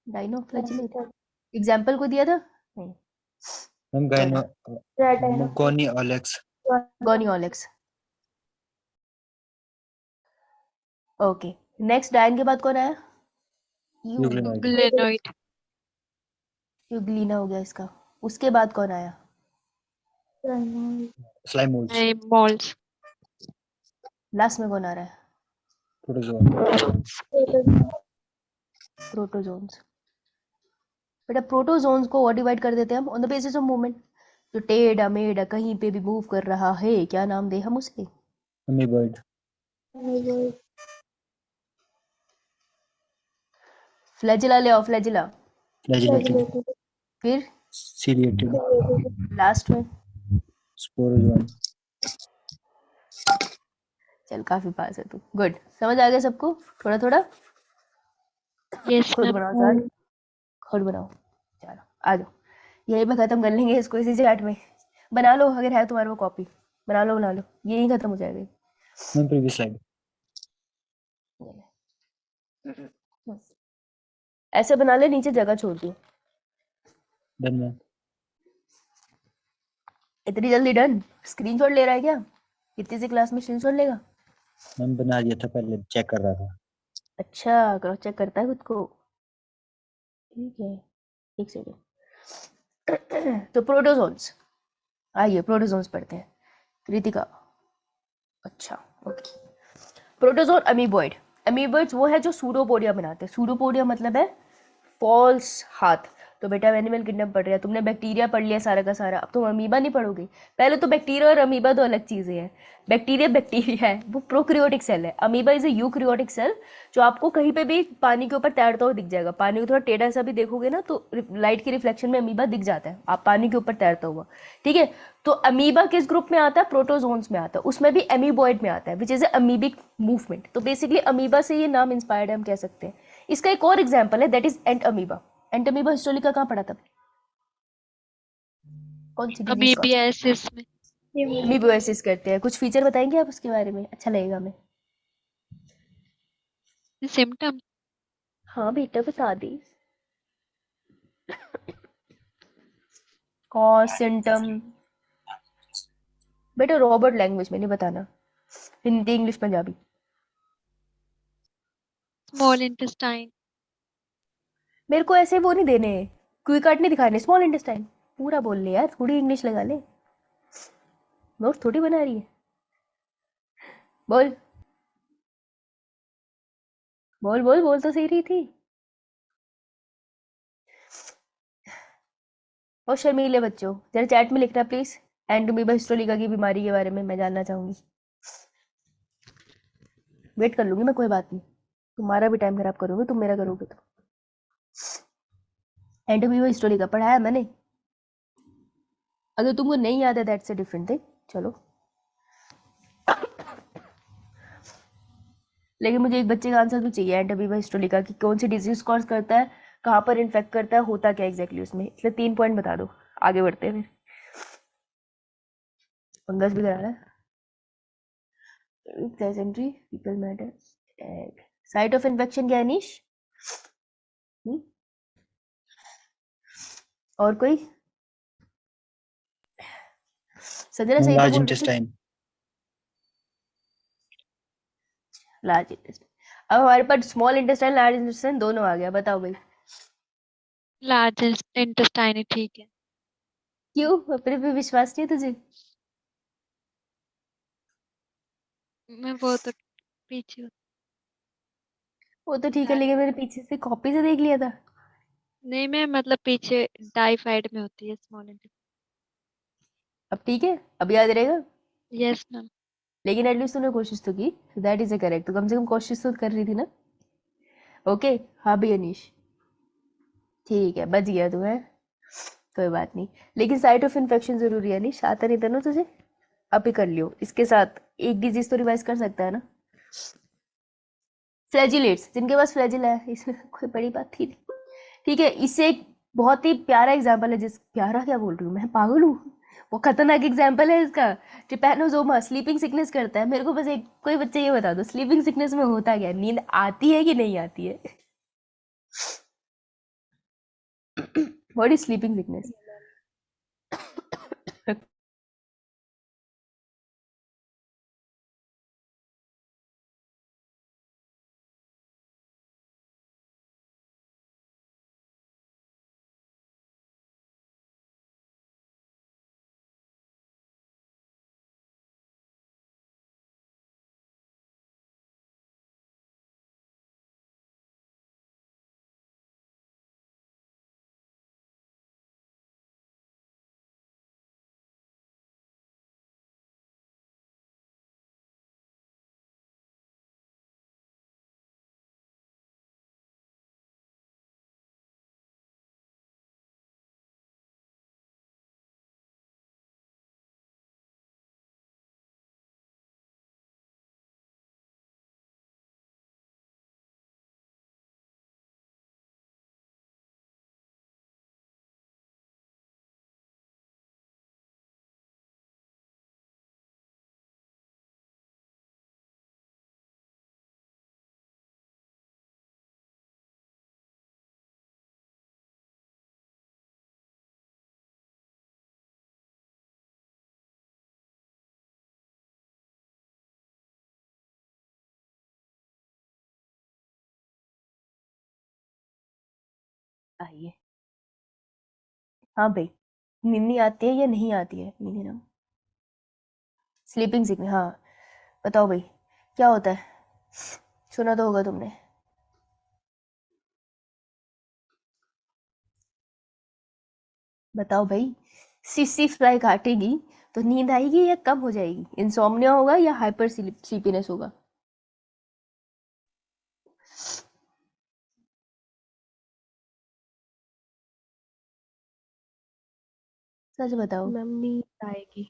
डाइनोफ्लैजिलेट। एग्जाम्पल को दिया था नहीं? Ma'am Gonyaulax. Gonyaulax. Okay, next डायन के बाद कौन आया? यूग्लिनोइड। Glenoid. यूग्लिना हो गया इसका। उसके बाद कौन आया? Glenoid. Slime moulds. Moles. Last में कौन आ रहा है? प्रोटोजोआ। प्रोटोजोन्स। बेटा प्रोटोजोन्स को और डिवाइड कर देते हैं हम on the basis of movement. जो टेढ़ा मेढ़ा कहीं पे भी मूव कर रहा है, क्या नाम दे हम उसे? अमीबॉइड। Amoeboid. फ्लैजिला ले आओ, फ्लैजिला। फ्लैजिलेटेड। Flagellated. फिर सीलिएटेड। लास्ट में स्पोरोजोआ। चल काफी पास है तू, गुड। समझ आ गया सबको थोड़ा थोड़ा? Yes, खुद ma'am. बनाओ चार्ट, खुद बनाओ। चलो आ जाओ, यही पे खत्म कर लेंगे इसको इसी चैट में। बना लो अगर है तुम्हारे वो कॉपी, बना लो बना लो, यही खत्म हो जाएगा। Ma'am previous slide. ऐसे बना ले, नीचे जगह छोड़ दो। Done ma'am. इतनी जल्दी डन? स्क्रीनशॉट ले रहा है क्या? कितनी सी क्लास में स्क्रीनशॉट लेगा? मैम बना दिया था, पहले चेक कर रहा था। अच्छा, क्रॉस चेक करता है खुद को, ठीक है। एक सेकंड। तो प्रोटोजोन्स, आइए प्रोटोजोन्स पढ़ते हैं। कृतिका, अच्छा ओके। Protozoan amoeboid. अमीबॉइड्स वो है जो सूडोपोडिया बनाते हैं। सूडोपोडिया मतलब है फॉल्स हाथ। तो बेटा एनिमल किंगडम पढ़ रहे हैं, तुमने बैक्टीरिया पढ़ लिया सारा का सारा, अब तुम अमीबा नहीं पढ़ोगे। पहले तो बैक्टीरिया और अमीबा दो अलग चीज़ें हैं। बैक्टीरिया बैक्टीरिया है, वो प्रोक्रियोटिक सेल है। Amoeba is a eukaryotic cell जो आपको कहीं पे भी पानी के ऊपर तैरता हुआ दिख जाएगा। पानी को थोड़ा टेढ़ा सा भी देखोगे ना तो लाइट की रिफ्लेक्शन में अमीबा दिख जाता है, आप पानी के ऊपर तैरता हुआ। ठीक है, तो अमीबा किस ग्रुप में आता है? प्रोटोजोन्स में आता है, उसमें भी अमीबॉइड में आता है, which is a amoebic movement. तो बेसिकली अमीबा से ये नाम इंस्पायर्ड है, हम कह सकते हैं। इसका एक और एग्जाम्पल है, that is ant amoeba. Ant amoeba Historica कहाँ पढ़ा था? कौन सी डिजीज? Amoebiasis में. अमीबोसिस करते हैं। कुछ फीचर बताएंगे आप उसके बारे में, अच्छा लगेगा हमें। Symptom. हाँ बेटा बता दी। कॉज सिम्टम बेटा रॉबर्ट लैंग्वेज में नहीं बताना, Hindi English Punjabi. Small intestine. मेरे को ऐसे वो नहीं देने, क्विक कार्ट नहीं दिखाने, स्मॉल इंटेस्टाइन पूरा बोल ले यार, थोड़ी इंग्लिश लगा ले, नोट थोड़ी बना रही है। बोल बोल बोल बोल तो सही रही थी। और शर्मीले बच्चों जरा चैट में लिखना प्लीज, एंडोमीबा हिस्टोलिका की बीमारी के बारे में मैं जानना चाहूंगी। वेट कर लूंगी मैं, कोई बात नहीं, तुम्हारा भी टाइम खराब करोगे तुम, मेरा करोगे तो। एंडोमीबा हिस्टोलिका पढ़ाया मैंने, अगर तुमको नहीं याद है दैट्स अ डिफरेंट थिंग। चलो लेकिन मुझे एक बच्चे का आंसर तो चाहिए, एंडोमीबा हिस्टोलिका की कौन सी डिजीज कॉज करता है, कहाँ पर इन्फेक्ट करता है, होता क्या एग्जैक्टली उसमें, इसलिए 3 पॉइंट बता दो, आगे बढ़ते हैं फिर। फंगस भी करा रहा है, dysentery, fecal matter, egg. Site of infection क्या है नीश? हम्म? और कोई? संजना सही तो लार्ज बोल रही थी। इंटेस्टाइन। लार्ज इंटेस्टाइन, अब हमारे पास स्मॉल इंटेस्टाइन लार्ज इंटेस्टाइन दोनों आ गया, बताओ भाई लार्ज इंटेस्टाइन ही ठीक है। क्यों, अपने पे विश्वास नहीं है तुझे? मैं वो तो पीछे हूँ। वो तो ठीक है, लेकिन मैंने पीछे से कॉपी से देख लिया था। नहीं, मैं मतलब पीछे डाइफाइड में होती है स्मॉल इंटेस्टाइन। अब ठीक है, अब याद रहेगा। Yes ma'am. लेकिन एटलीस्ट तूने कोशिश तो की, दैट इज अ करेक्ट, तो कम से कम कोशिश तो कर रही थी ना। ओके हाँ भी अनीश, ठीक है बच गया तू है, कोई बात नहीं। लेकिन साइट ऑफ इन्फेक्शन जरूरी है अनीश, आता नहीं था ना तुझे, अब ही कर लियो, इसके साथ एक डिजीज तो रिवाइज कर सकता है ना। फ्लैजिलेट्स, जिनके पास फ्लैजिल है, इसमें कोई बड़ी बात थी नहीं। ठीक है, इससे एक बहुत ही प्यारा एग्जाम्पल है, जिस प्यारा क्या बोल रही हूँ मैं, पागल हूँ, वो खतरनाक एग्जाम्पल है इसका। ट्रिपैनोसोमा स्लीपिंग सिकनेस करता है, मेरे को बस एक कोई बच्चे ये बता दो, स्लीपिंग सिकनेस में होता क्या है, नींद आती है कि नहीं आती है? What is sleeping sickness? आइए, हाँ भाई, नींद नहीं आती है या नहीं आती है नींद ना, स्लीपिंग सिकनेस, हाँ बताओ भाई क्या होता है, सुना तो होगा तुमने। बताओ भाई, सिसी फ्लाई काटेगी तो नींद आएगी या कम हो जाएगी, इंसोम्निया होगा या हाइपर स्लीपीनेस होगा? सच बताओ। मैम नींद आएगी।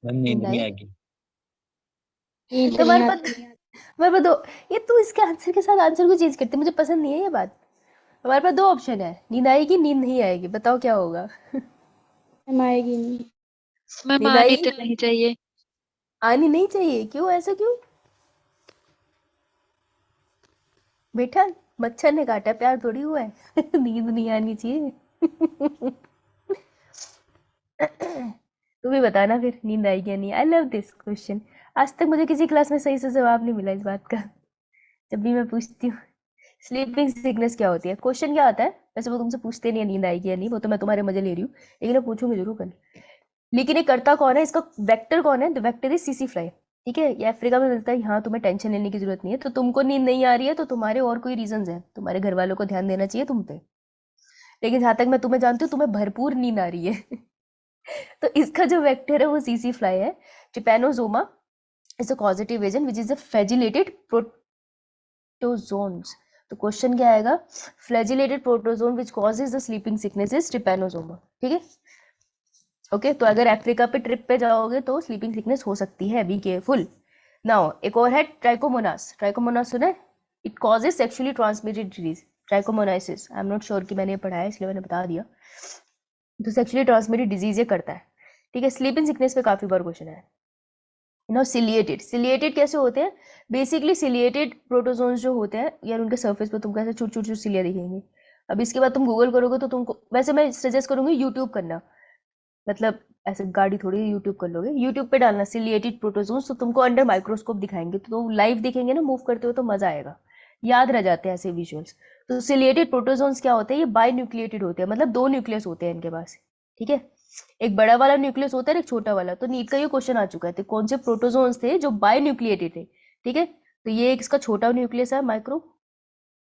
मैम नींद नींद नहीं आएगी आएगी। नींद तो नहीं हमारे आती। पास, मैं बताओ, ये तू इसके आंसर के साथ आंसर को चेंज करती है, मुझे पसंद नहीं है ये बात। हमारे पास दो ऑप्शन है, नींद आएगी नींद नहीं आएगी, बताओ क्या होगा? मैम आएगी नहीं। मैम नींद आनी आएगी, तो नहीं चाहिए। आनी नहीं चाहिए, क्यों ऐसा क्यों? बेटा मच्छर ने काटा, प्यार थोड़ी हुआ है। नींद नहीं आनी चाहिए। तू भी बताना फिर, नींद आएगी या नहीं। आई लव दिस क्वेश्चन, आज तक मुझे किसी क्लास में सही से जवाब नहीं मिला इस बात का, जब भी मैं पूछती हूँ स्लीपिंग सिकनेस क्या होती है? क्वेश्चन क्या आता है? वैसे वो तुमसे पूछते नहीं है नींद आएगी या नहीं, वो तो मैं तुम्हारे मजे ले रही हूँ, लेकिन मैं पूछूंगी जरूर कल। लेकिन ये करता कौन है, इसका वेक्टर कौन है? The vector is CC fly. ठीक है, ये अफ्रीका में मिलता है। यहाँ तुम्हें टेंशन लेने की जरूरत नहीं है। तो तुमको नींद नहीं आ रही है तो तुम्हारे और कोई रीजंस है, तुम्हारे घर वालों को ध्यान देना चाहिए तुम पे। लेकिन जहां तक मैं तुम्हें जानती हूँ, तुम्हें भरपूर नींद आ रही है। तो इसका जो वेक्टर है वो सीसी फ्लाई है। Trypanosoma is a causative agent which is a flagellated protozoans. तो क्वेश्चन क्या आएगा? Flagellated protozoan which causes the sleeping sickness is Trypanosoma. ठीक है, ओके। तो अगर अफ्रीका पे ट्रिप पे जाओगे तो स्लीपिंग सिकनेस हो सकती है, बी केयरफुल। नाउ एक और है ट्राइकोमोनास। ट्राइकोमोनास सुना है? It causes sexually transmitted disease, trichomoniasis. I am not sure कि मैंने ये पढ़ा है, इसलिए मैंने बता दिया। तो सेक्सुअली ट्रांसमिटेड डिजीज ये करता है। ठीक है, स्लीपिंग सिकनेस पे काफी बार क्वेश्चन है। नाउ सिलिएटेड, सिलिएटेड कैसे होते हैं? बेसिकली सिलिएटेड प्रोटोजोन्स जो होते हैं यार, उनके सरफेस पे तुमको ऐसे छोटे छोटे सिलिया दिखेंगे। अब इसके बाद तुम गूगल करोगे तो तुमको, वैसे मैं सजेस्ट करूंगी यूट्यूब करना, मतलब ऐसे गाड़ी थोड़ी यूट्यूब कर लोगे, यूट्यूब पे डालना सिलिएटेड प्रोटोजोन्स, तो तुमको अंडर माइक्रोस्कोप दिखाएंगे, तो लाइव दिखेंगे ना मूव करते हुए, तो मजा आएगा, याद रह जाते हैं ऐसे विजुअल्स। तो सिलिएटेड प्रोटोजोन्स क्या होते हैं? ये बाई न्यूक्लिएटेड होते हैं, मतलब दो न्यूक्लियस होते हैं इनके पास। ठीक है, एक बड़ा वाला न्यूक्लियस होता है, एक छोटा वाला। तो नीट का ये क्वेश्चन आ चुका है, तो कौन से प्रोटोजोन्स थे जो बाई न्यूक्लिएटेड थे? ठीक है, तो ये एक इसका छोटा न्यूक्लियस है माइक्रो,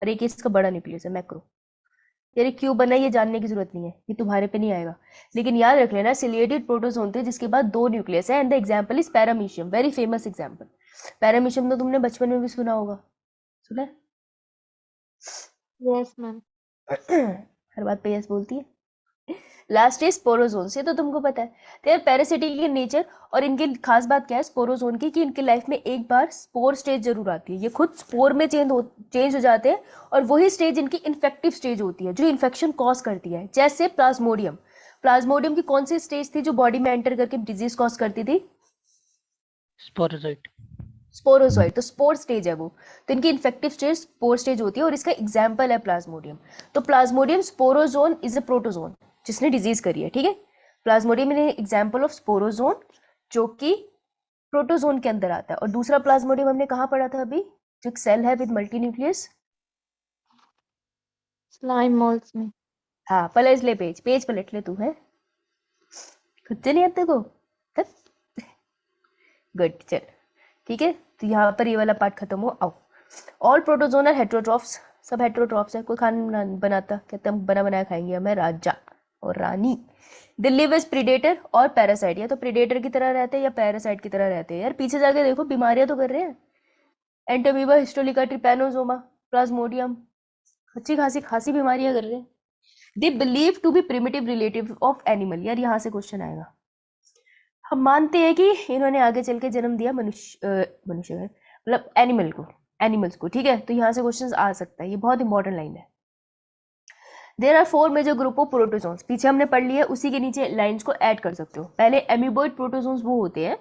और एक इसका बड़ा न्यूक्लियस है मैक्रो। यार क्यों बना ये जानने की जरूरत नहीं है, ये तुम्हारे पे नहीं आएगा। लेकिन याद रख लेना सिलिएटेड प्रोटोजोन थे जिसके बाद दो न्यूक्लियस है, and the example is paramecium, very famous example. Paramecium तो तुमने बचपन में भी सुना होगा, सुना है? Yes ma'am. हर बात पे यस बोलती है। लास्ट है स्पोरोजोन, से तो तुमको पता है। तो यार पैरासिटिक इन नेचर, और इनकी खास बात क्या है स्पोरोजोन की, कि इनकी लाइफ में एक बार स्पोर स्टेज जरूर आती है। ये खुद स्पोर में चेंज हो जाते हैं, और वही स्टेज इनकी इन्फेक्टिव स्टेज होती है जो इन्फेक्शन कॉज करती है। जैसे प्लाज्मोडियम, प्लाज्मोडियम की कौन सी स्टेज थी जो बॉडी में एंटर करके डिजीज कॉज करती थी? स्पोरोजोइट। स्पोरोजोइट, तो स्पोर स्टेज है वो। तो इनकी इन्फेक्टिव स्टेज स्पोर स्टेज होती है, और इसका एग्जाम्पल है प्लाज्मोडियम। तो Plasmodium sporozoan is a protozoan जिसने डिजीज करी है। ठीक है, Plasmodium is example of sporozoan जो कि प्रोटोजोन के अंदर आता है। और दूसरा प्लाज्मोडियम हमने कहाँ पढ़ा था अभी, जो सेल है with multi nucleus? Slime moulds में। हाँ, पलट ले पेज, पेज पलट ले तू, है खुद से नहीं आते को। गुड, चल ठीक है। तो यहाँ पर ये वाला पार्ट खत्म हो। आओ, ऑल प्रोटोजोन आर हेट्रोट्रॉफ्स, सब हेट्रोट्रॉफ्स है। कोई खाना बनाता, कहते हम बना बनाया खाएंगे, मैं राजा और रानी। दे लिव एज प्रीडेटर और पैरासाइट, या तो प्रीडेटर की तरह रहते हैं या पैरासाइट की तरह रहते हैं। यार पीछे जाके देखो, बीमारियां तो कर रहे हैं। एंटोमीबा, हिस्टोलिका, ट्रिपैनोसोमा, प्लाज्मोडियम, अच्छी खासी खासी बीमारियां कर रहे हैं। They believe to be primitive relative of animal, यार यहाँ से क्वेश्चन आएगा। हम मानते हैं कि इन्होंने आगे चल के जन्म दिया मनुष्य मतलब एनिमल्स को। ठीक है, तो यहाँ से क्वेश्चन आ सकता है, ये बहुत इंपॉर्टेंट लाइन है। There are 4 major group of protozoans, पीछे हमने पढ़ लिया, उसी के नीचे लाइंस को ऐड कर सकते हो। पहले एमीबोइड प्रोटोजोन्स वो होते हैं,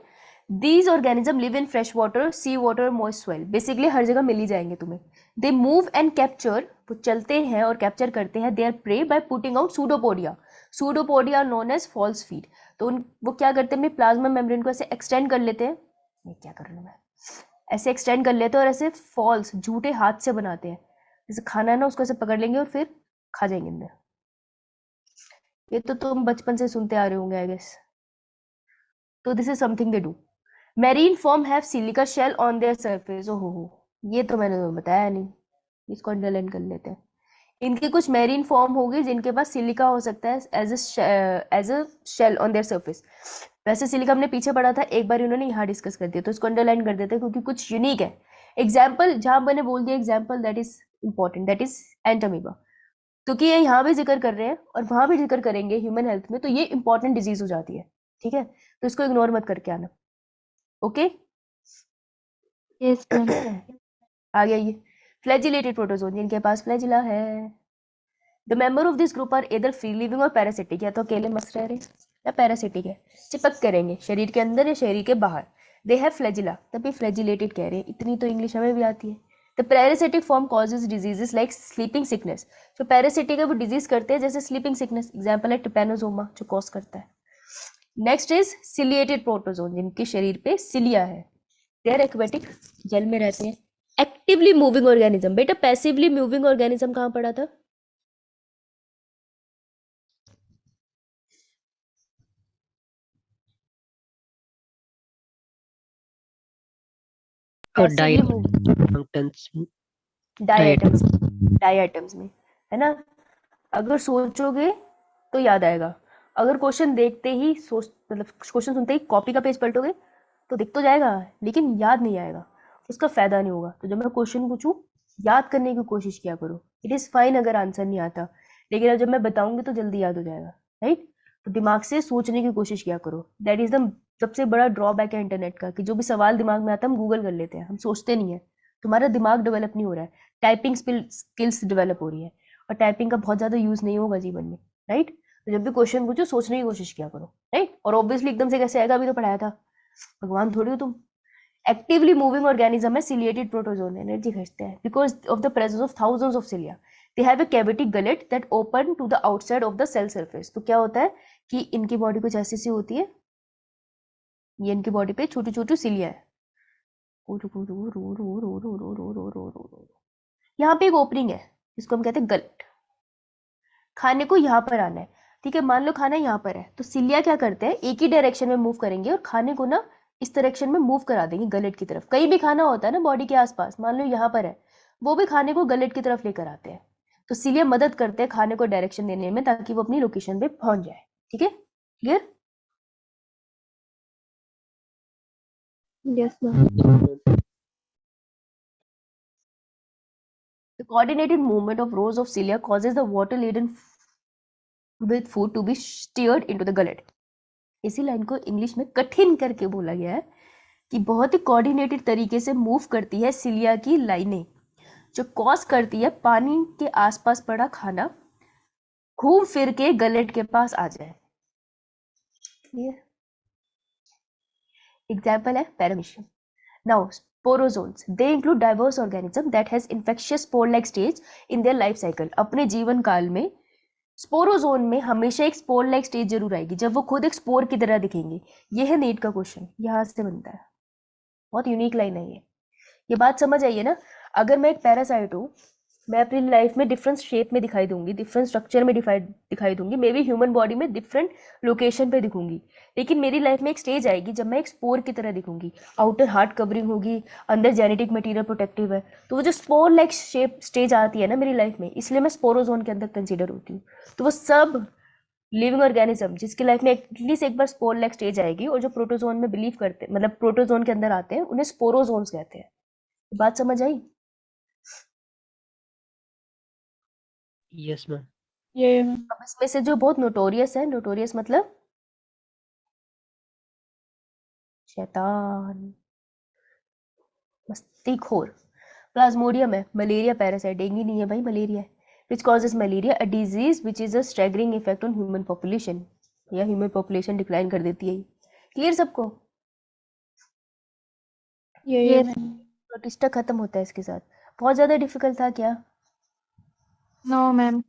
these organism live in fresh water, sea water, moist soil, basically हर जगह मिल ही जाएंगे तुम्हें। दे मूव एंड कैप्चर, वो चलते हैं और कैप्चर करते हैं their prey by putting out pseudopodia. Pseudopodia known as false feed. तो वो क्या करते हैं, अपनी प्लाज्मा मेम्ब्रेन को ऐसे एक्सटेंड कर लेते हैं, ये क्या कर रहा हूँ मैं, ऐसे एक्सटेंड कर लेते हैं और ऐसे फॉल्स झूठे हाथ से बनाते हैं। जैसे खाना है ना, उसको ऐसे पकड़ लेंगे और फिर खा जाएंगे अंदर। ये तो तुम बचपन से सुनते आ रहे होंगे आई गेस। तो this is something they do. Marine form have silica shell on their surface. ओहो, ये तो मैंने तुम्हें बताया नहीं, इसको अंडरलाइन कर लेते हैं। इनकी कुछ मैरीन फॉर्म होगी जिनके पास सिलिका हो सकता है as a shell on their surface. वैसे सिलिका हमने पीछे पढ़ा था, एक बार इन्होंने यहाँ डिस्कस कर दिया, तो इसको अंडरलाइन कर देते हैं क्योंकि कुछ यूनिक है। एग्जाम्पल जहां मैंने बोल दिया example, that is important, that is Entamoeba. क्योंकि ये यहाँ भी जिक्र कर रहे हैं और वहां भी जिक्र करेंगे ह्यूमन हेल्थ में, तो ये इंपॉर्टेंट डिजीज हो जाती है। ठीक है, तो इसको इग्नोर मत करके आना। Okay, yes ma'am. आ गया ये फ्लैजिलेटेड प्रोटोजोन, जिनके पास फ्लैजिला है। The member of this group are इधर फ्री लिविंग और पैरासिटिक, या तो अकेले मस्त रह रहे या पैरासिटिक है, चिपक के रहेंगे शरीर के अंदर या शरीर के बाहर। दे हैव फ्लैजिला, तभी फ्लैजिलेटेड कह रहे हैं, इतनी तो इंग्लिश हमें भी आती है। The parasitic form causes diseases like sleeping sickness, जो पैरासिटिक है वो डिजीज करते हैं जैसे स्लीपिंग सिकनेस, एग्जाम्पल है ट्रिपैनोसोमा जो कॉज करता है। नेक्स्ट इज सिलिएटेड प्रोटोजोन, जिनके शरीर पे सिलिया है। दे आर एक्वेटिक, जल में रहते हैं। एक्टिवली मूविंग ऑर्गेनिज्म, बेटा पैसिवली मूविंग ऑर्गेनिज्म कहाँ पढ़ा था? पैसिवली मूविंग डायटम्स, डायटम्स में, है ना? अगर सोचोगे तो याद आएगा, अगर क्वेश्चन देखते ही सोच मतलब क्वेश्चन सुनते ही कॉपी का पेज पलटोगे तो दिख तो जाएगा लेकिन याद नहीं आएगा, उसका फायदा नहीं होगा। तो जब मैं क्वेश्चन पूछूं याद करने की कोशिश किया करो। इट इज फाइन अगर आंसर नहीं आता, लेकिन अब जब मैं बताऊंगी तो जल्दी याद हो जाएगा, राइट? तो दिमाग से सोचने की कोशिश किया करो। दैट इज द सबसे बड़ा ड्रॉबैक है इंटरनेट का, कि जो भी सवाल दिमाग में आता है हम गूगल कर लेते हैं, हम सोचते नहीं है। तुम्हारा दिमाग डेवलप नहीं हो रहा है, टाइपिंग स्किल्स डेवलप हो रही है, और टाइपिंग का बहुत ज्यादा यूज नहीं होगा जीवन में, राइट? तो जब भी क्वेश्चन पूछो सोचने की कोशिश किया करो, राइट? और ऑब्वियसली एकदम से कैसे आएगा, अभी तो पढ़ाया था, भगवान थोड़ी हो तुम। एक्टिवली मूविंग ऑर्गेनिज्म में सिलिएटेड प्रोटोजोन एनर्जी खींचते हैं because of the presence of thousands of cilia. They have a cavity gullet that open to the outside of the cell surface. तो क्या होता है कि इनकी बॉडी कुछ ऐसी सी होती है, ये इनकी बॉडी पे छोटी छोटी सिलिया है, यहाँ पे एक ओपनिंग है जिसको हम कहते हैं गलेट। खाने को यहाँ पर आना है, ठीक है? मान लो खाना यहाँ पर है, तो सिलिया क्या करते हैं, एक ही डायरेक्शन में मूव करेंगे और खाने को ना इस डायरेक्शन में मूव करा देंगे गलेट की तरफ। कहीं भी खाना होता है ना बॉडी के आसपास, मान लो यहाँ पर है, वो भी खाने को गलेट की तरफ लेकर आते हैं। तो सिलिया मदद करते हैं खाने को डायरेक्शन देने में ताकि वो अपनी लोकेशन पे पहुंच जाए, ठीक है? Clear? Yes ma'am. The coordinated movement of rows of cilia causes the water laden with food to be steered into the gullet. इसी लाइन को इंग्लिश में कठिन करके बोला गया है कि बहुत ही कोऑर्डिनेटेड तरीके से मूव करती है सिलिया की लाइनें, जो कॉज करती है पानी के आसपास पड़ा खाना घूम फिर के गलेट के पास आ जाए। क्लियर? एग्जाम्पल है paramecium. Now sporozoans, they include diverse organism that has infectious spore-like stage in their life cycle. अपने जीवन काल में स्पोरोजोन में हमेशा एक स्पोर लाइक स्टेज जरूर आएगी जब वो खुद एक स्पोर की तरह दिखेंगे। ये है नीट का क्वेश्चन, यहाँ से बनता है। बहुत यूनिक लाइन है ये बात समझ आई है ना? अगर मैं एक पैरासाइट हूँ, मैं अपनी लाइफ में डिफरेंट शेप में दिखाई दूंगी, डिफरेंट स्ट्रक्चर में दिखाई दूंगी, मे बी ह्यूमन बॉडी में डिफरेंट लोकेशन पे दिखूंगी, लेकिन मेरी लाइफ में एक स्टेज आएगी जब मैं एक स्पोर की तरह दिखूंगी। आउटर हार्ड कवरिंग होगी, अंदर जेनेटिक मटेरियल प्रोटेक्टिव है। तो वो जो स्पोर लाइक शेप स्टेज आती है ना मेरी लाइफ में, इसलिए मैं स्पोरोजोन के अंदर कंसिडर होती हूँ। तो वो सब लिविंग ऑर्गेनिज्म जिसकी लाइफ में एटलीस्ट एक बार स्पोर लाइक स्टेज आएगी और जो प्रोटोजोन में बिलीव करते हैं, मतलब प्रोटोजोन के अंदर आते हैं, उन्हें स्पोरोजोन्स कहते हैं। बात समझ आई? Yes ma'am. ये मैम। अब इसमें से जो बहुत नोटोरियस है, नोटोरियस मतलब शैतान, मस्तीखोर, प्लाज्मोडियम है, मलेरिया पैरासाइट, डेंगू नहीं है भाई, मलेरिया है। Which causes malaria, a disease which is a staggering effect on human population, या ह्यूमन पॉपुलेशन डिक्लाइन कर देती है। क्लियर सबको? ये मैम प्रोटिस्टा खत्म होता है इसके साथ। बहुत ज्यादा डिफिकल्ट था क्या? No ma'am.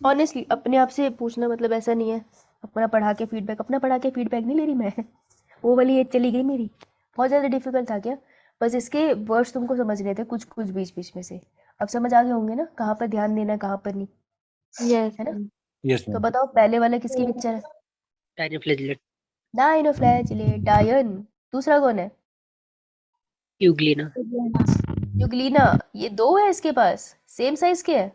ऑनेस्टली अपने आप से पूछना, मतलब ऐसा नहीं है अपना पढ़ा के फीडबैक नहीं ले रही मैं वो वाली एज चली गई मेरी। बहुत ज़्यादा डिफिकल्ट था क्या? बस इसके वर्ड्स तुमको समझने थे कुछ कुछ बीच बीच में से। अब समझ आ गए होंगे ना कहाँ पर ध्यान देना है, कहाँ पर नहीं, यस है ना? यस तो मैम। बताओ पहले वाला किसकी पिक्चर है? डायनोफ्लेजिलेट। डायनोफ्लैजिलेट, डायन। दूसरा कौन है? यूग्लिना। यूग्लिना। ये दो है इसके पास, सेम साइज के है?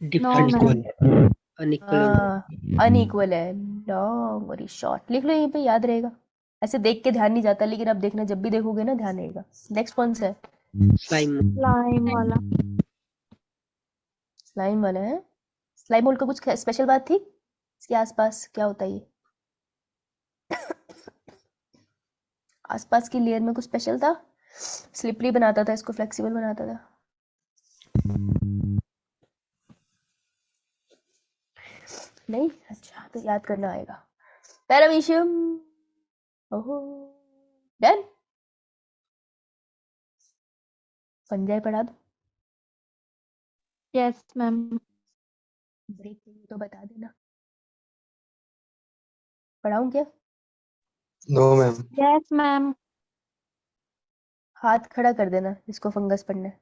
डिफरेंट। मैम। अनइक्वल होंगे। अनइक्वल है, लॉन्ग और शॉर्ट। लिख लो यहीं पे, याद रहेगा। ऐसे देख के ध्यान नहीं जाता, लेकिन अब देखना, जब भी देखोगे ना ध्यान रहेगा। नेक्स्ट कौन सा है? स्लाइम। स्लाइम वाला। स्लाइम वाला है। स्लाइम होल का कुछ स्पेशल बात थी? इसके आसपास क्या होता है ये? आसपास की लेयर में कुछ स्पेशल था? स्लिपरी बनाता था इसको, फ्लेक्सिबल बनाता था? नहीं? अच्छा, तो याद करना आएगा। पैरामीशियम। ओहो, डन। पंजाय पढ़ा दो। Yes ma'am. ब्रेक चाहिए तो बता देना। पढ़ाऊं क्या? No ma'am. Yes ma'am. हाथ खड़ा कर देना जिसको फंगस पढ़ना है,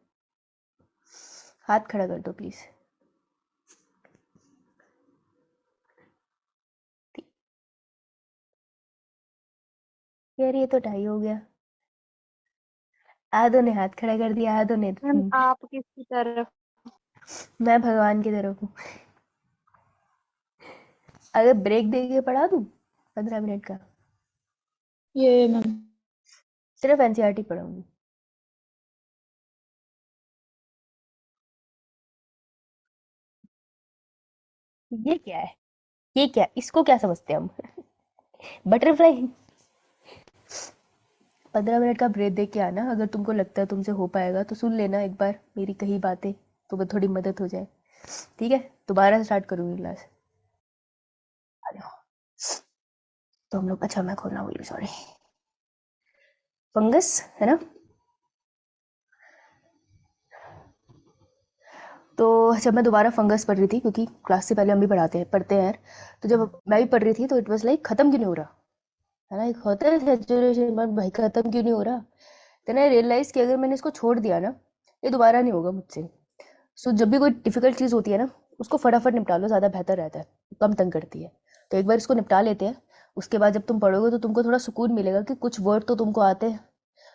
हाथ खड़ा कर दो प्लीज। यार ये तो ढाई हो गया। आधो ने हाथ खड़ा कर दिया, आधो ने मैम आप किसकी तरफ? मैं भगवान की तरफ हूँ। अगर ब्रेक दे के पढ़ा दूँ 15 मिनट का, ये मैम सिर्फ एनसीईआरटी पढ़ाऊंगी। ये क्या है, ये क्या, इसको क्या समझते हैं हम? बटरफ्लाई। 15 मिनट का ब्रेक दे के आना, अगर तुमको लगता है तुमसे हो पाएगा तो सुन लेना एक बार मेरी कही बातें, तुम्हें थोड़ी मदद हो जाए। ठीक है, दोबारा स्टार्ट करूंगी क्लास। आ जाओ। तो हम लोग, अच्छा मैं खोलना भूल गई, सॉरी। फंगस है ना। तो जब मैं दोबारा फंगस पढ़ रही थी, क्योंकि क्लास से पहले हम भी पढ़ते हैं यार, तो जब मैं भी पढ़ रही थी तो इट वाज लाइक खत्म क्यों नहीं हो रहा है ना, एक होता है सैचुरेशन, बट भाई खत्म क्यों नहीं हो रहा। देन आई रियलाइज कि अगर मैंने इसको छोड़ दिया ना, ये दोबारा नहीं होगा मुझसे। सो जब भी कोई डिफिकल्ट चीज़ होती है ना, उसको फटाफट निपटा लो, ज़्यादा बेहतर रहता है, कम तंग करती है। तो एक बार इसको निपटा लेते हैं, उसके बाद जब तुम पढ़ोगे तो तुमको थोड़ा सुकून मिलेगा कि कुछ वर्ड तो तुमको आते हैं।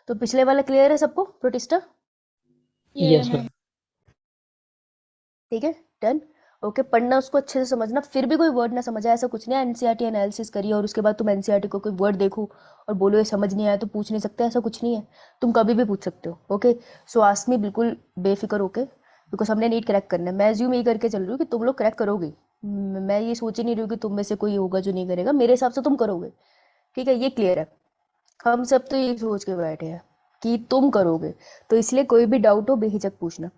तो पिछले वाला क्लियर है सबको, प्रोटिस्टा? ये यस मैम मैम। ठीक है, डन। ओके, पढ़ना उसको अच्छे से समझना, फिर भी कोई वर्ड ना समझ आए ऐसा कुछ नहीं है। एनसीईआरटी एनालिसिस करिए और उसके बाद तुम एनसीईआरटी को कोई वर्ड देखो और बोलो ये समझ नहीं आया तो पूछ नहीं सकते, ऐसा कुछ नहीं है। तुम कभी भी पूछ सकते हो। ओके, सो आस्क मी बिल्कुल बेफिक्र होके, बिकॉज हमने नीट क्रैक करना है। मैं एज्यूम यही करके चल रही हूँ कि तुम लोग क्रैक करोगे। मैं ये सोच ही नहीं रही हूँ कि तुम में से कोई होगा जो नहीं करेगा, मेरे हिसाब से तुम करोगे। ठीक है, ये क्लियर है। हम सब तो ये सोच के बैठे हैं कि तुम करोगे, तो इसलिए कोई भी डाउट हो बेहिचक पूछना।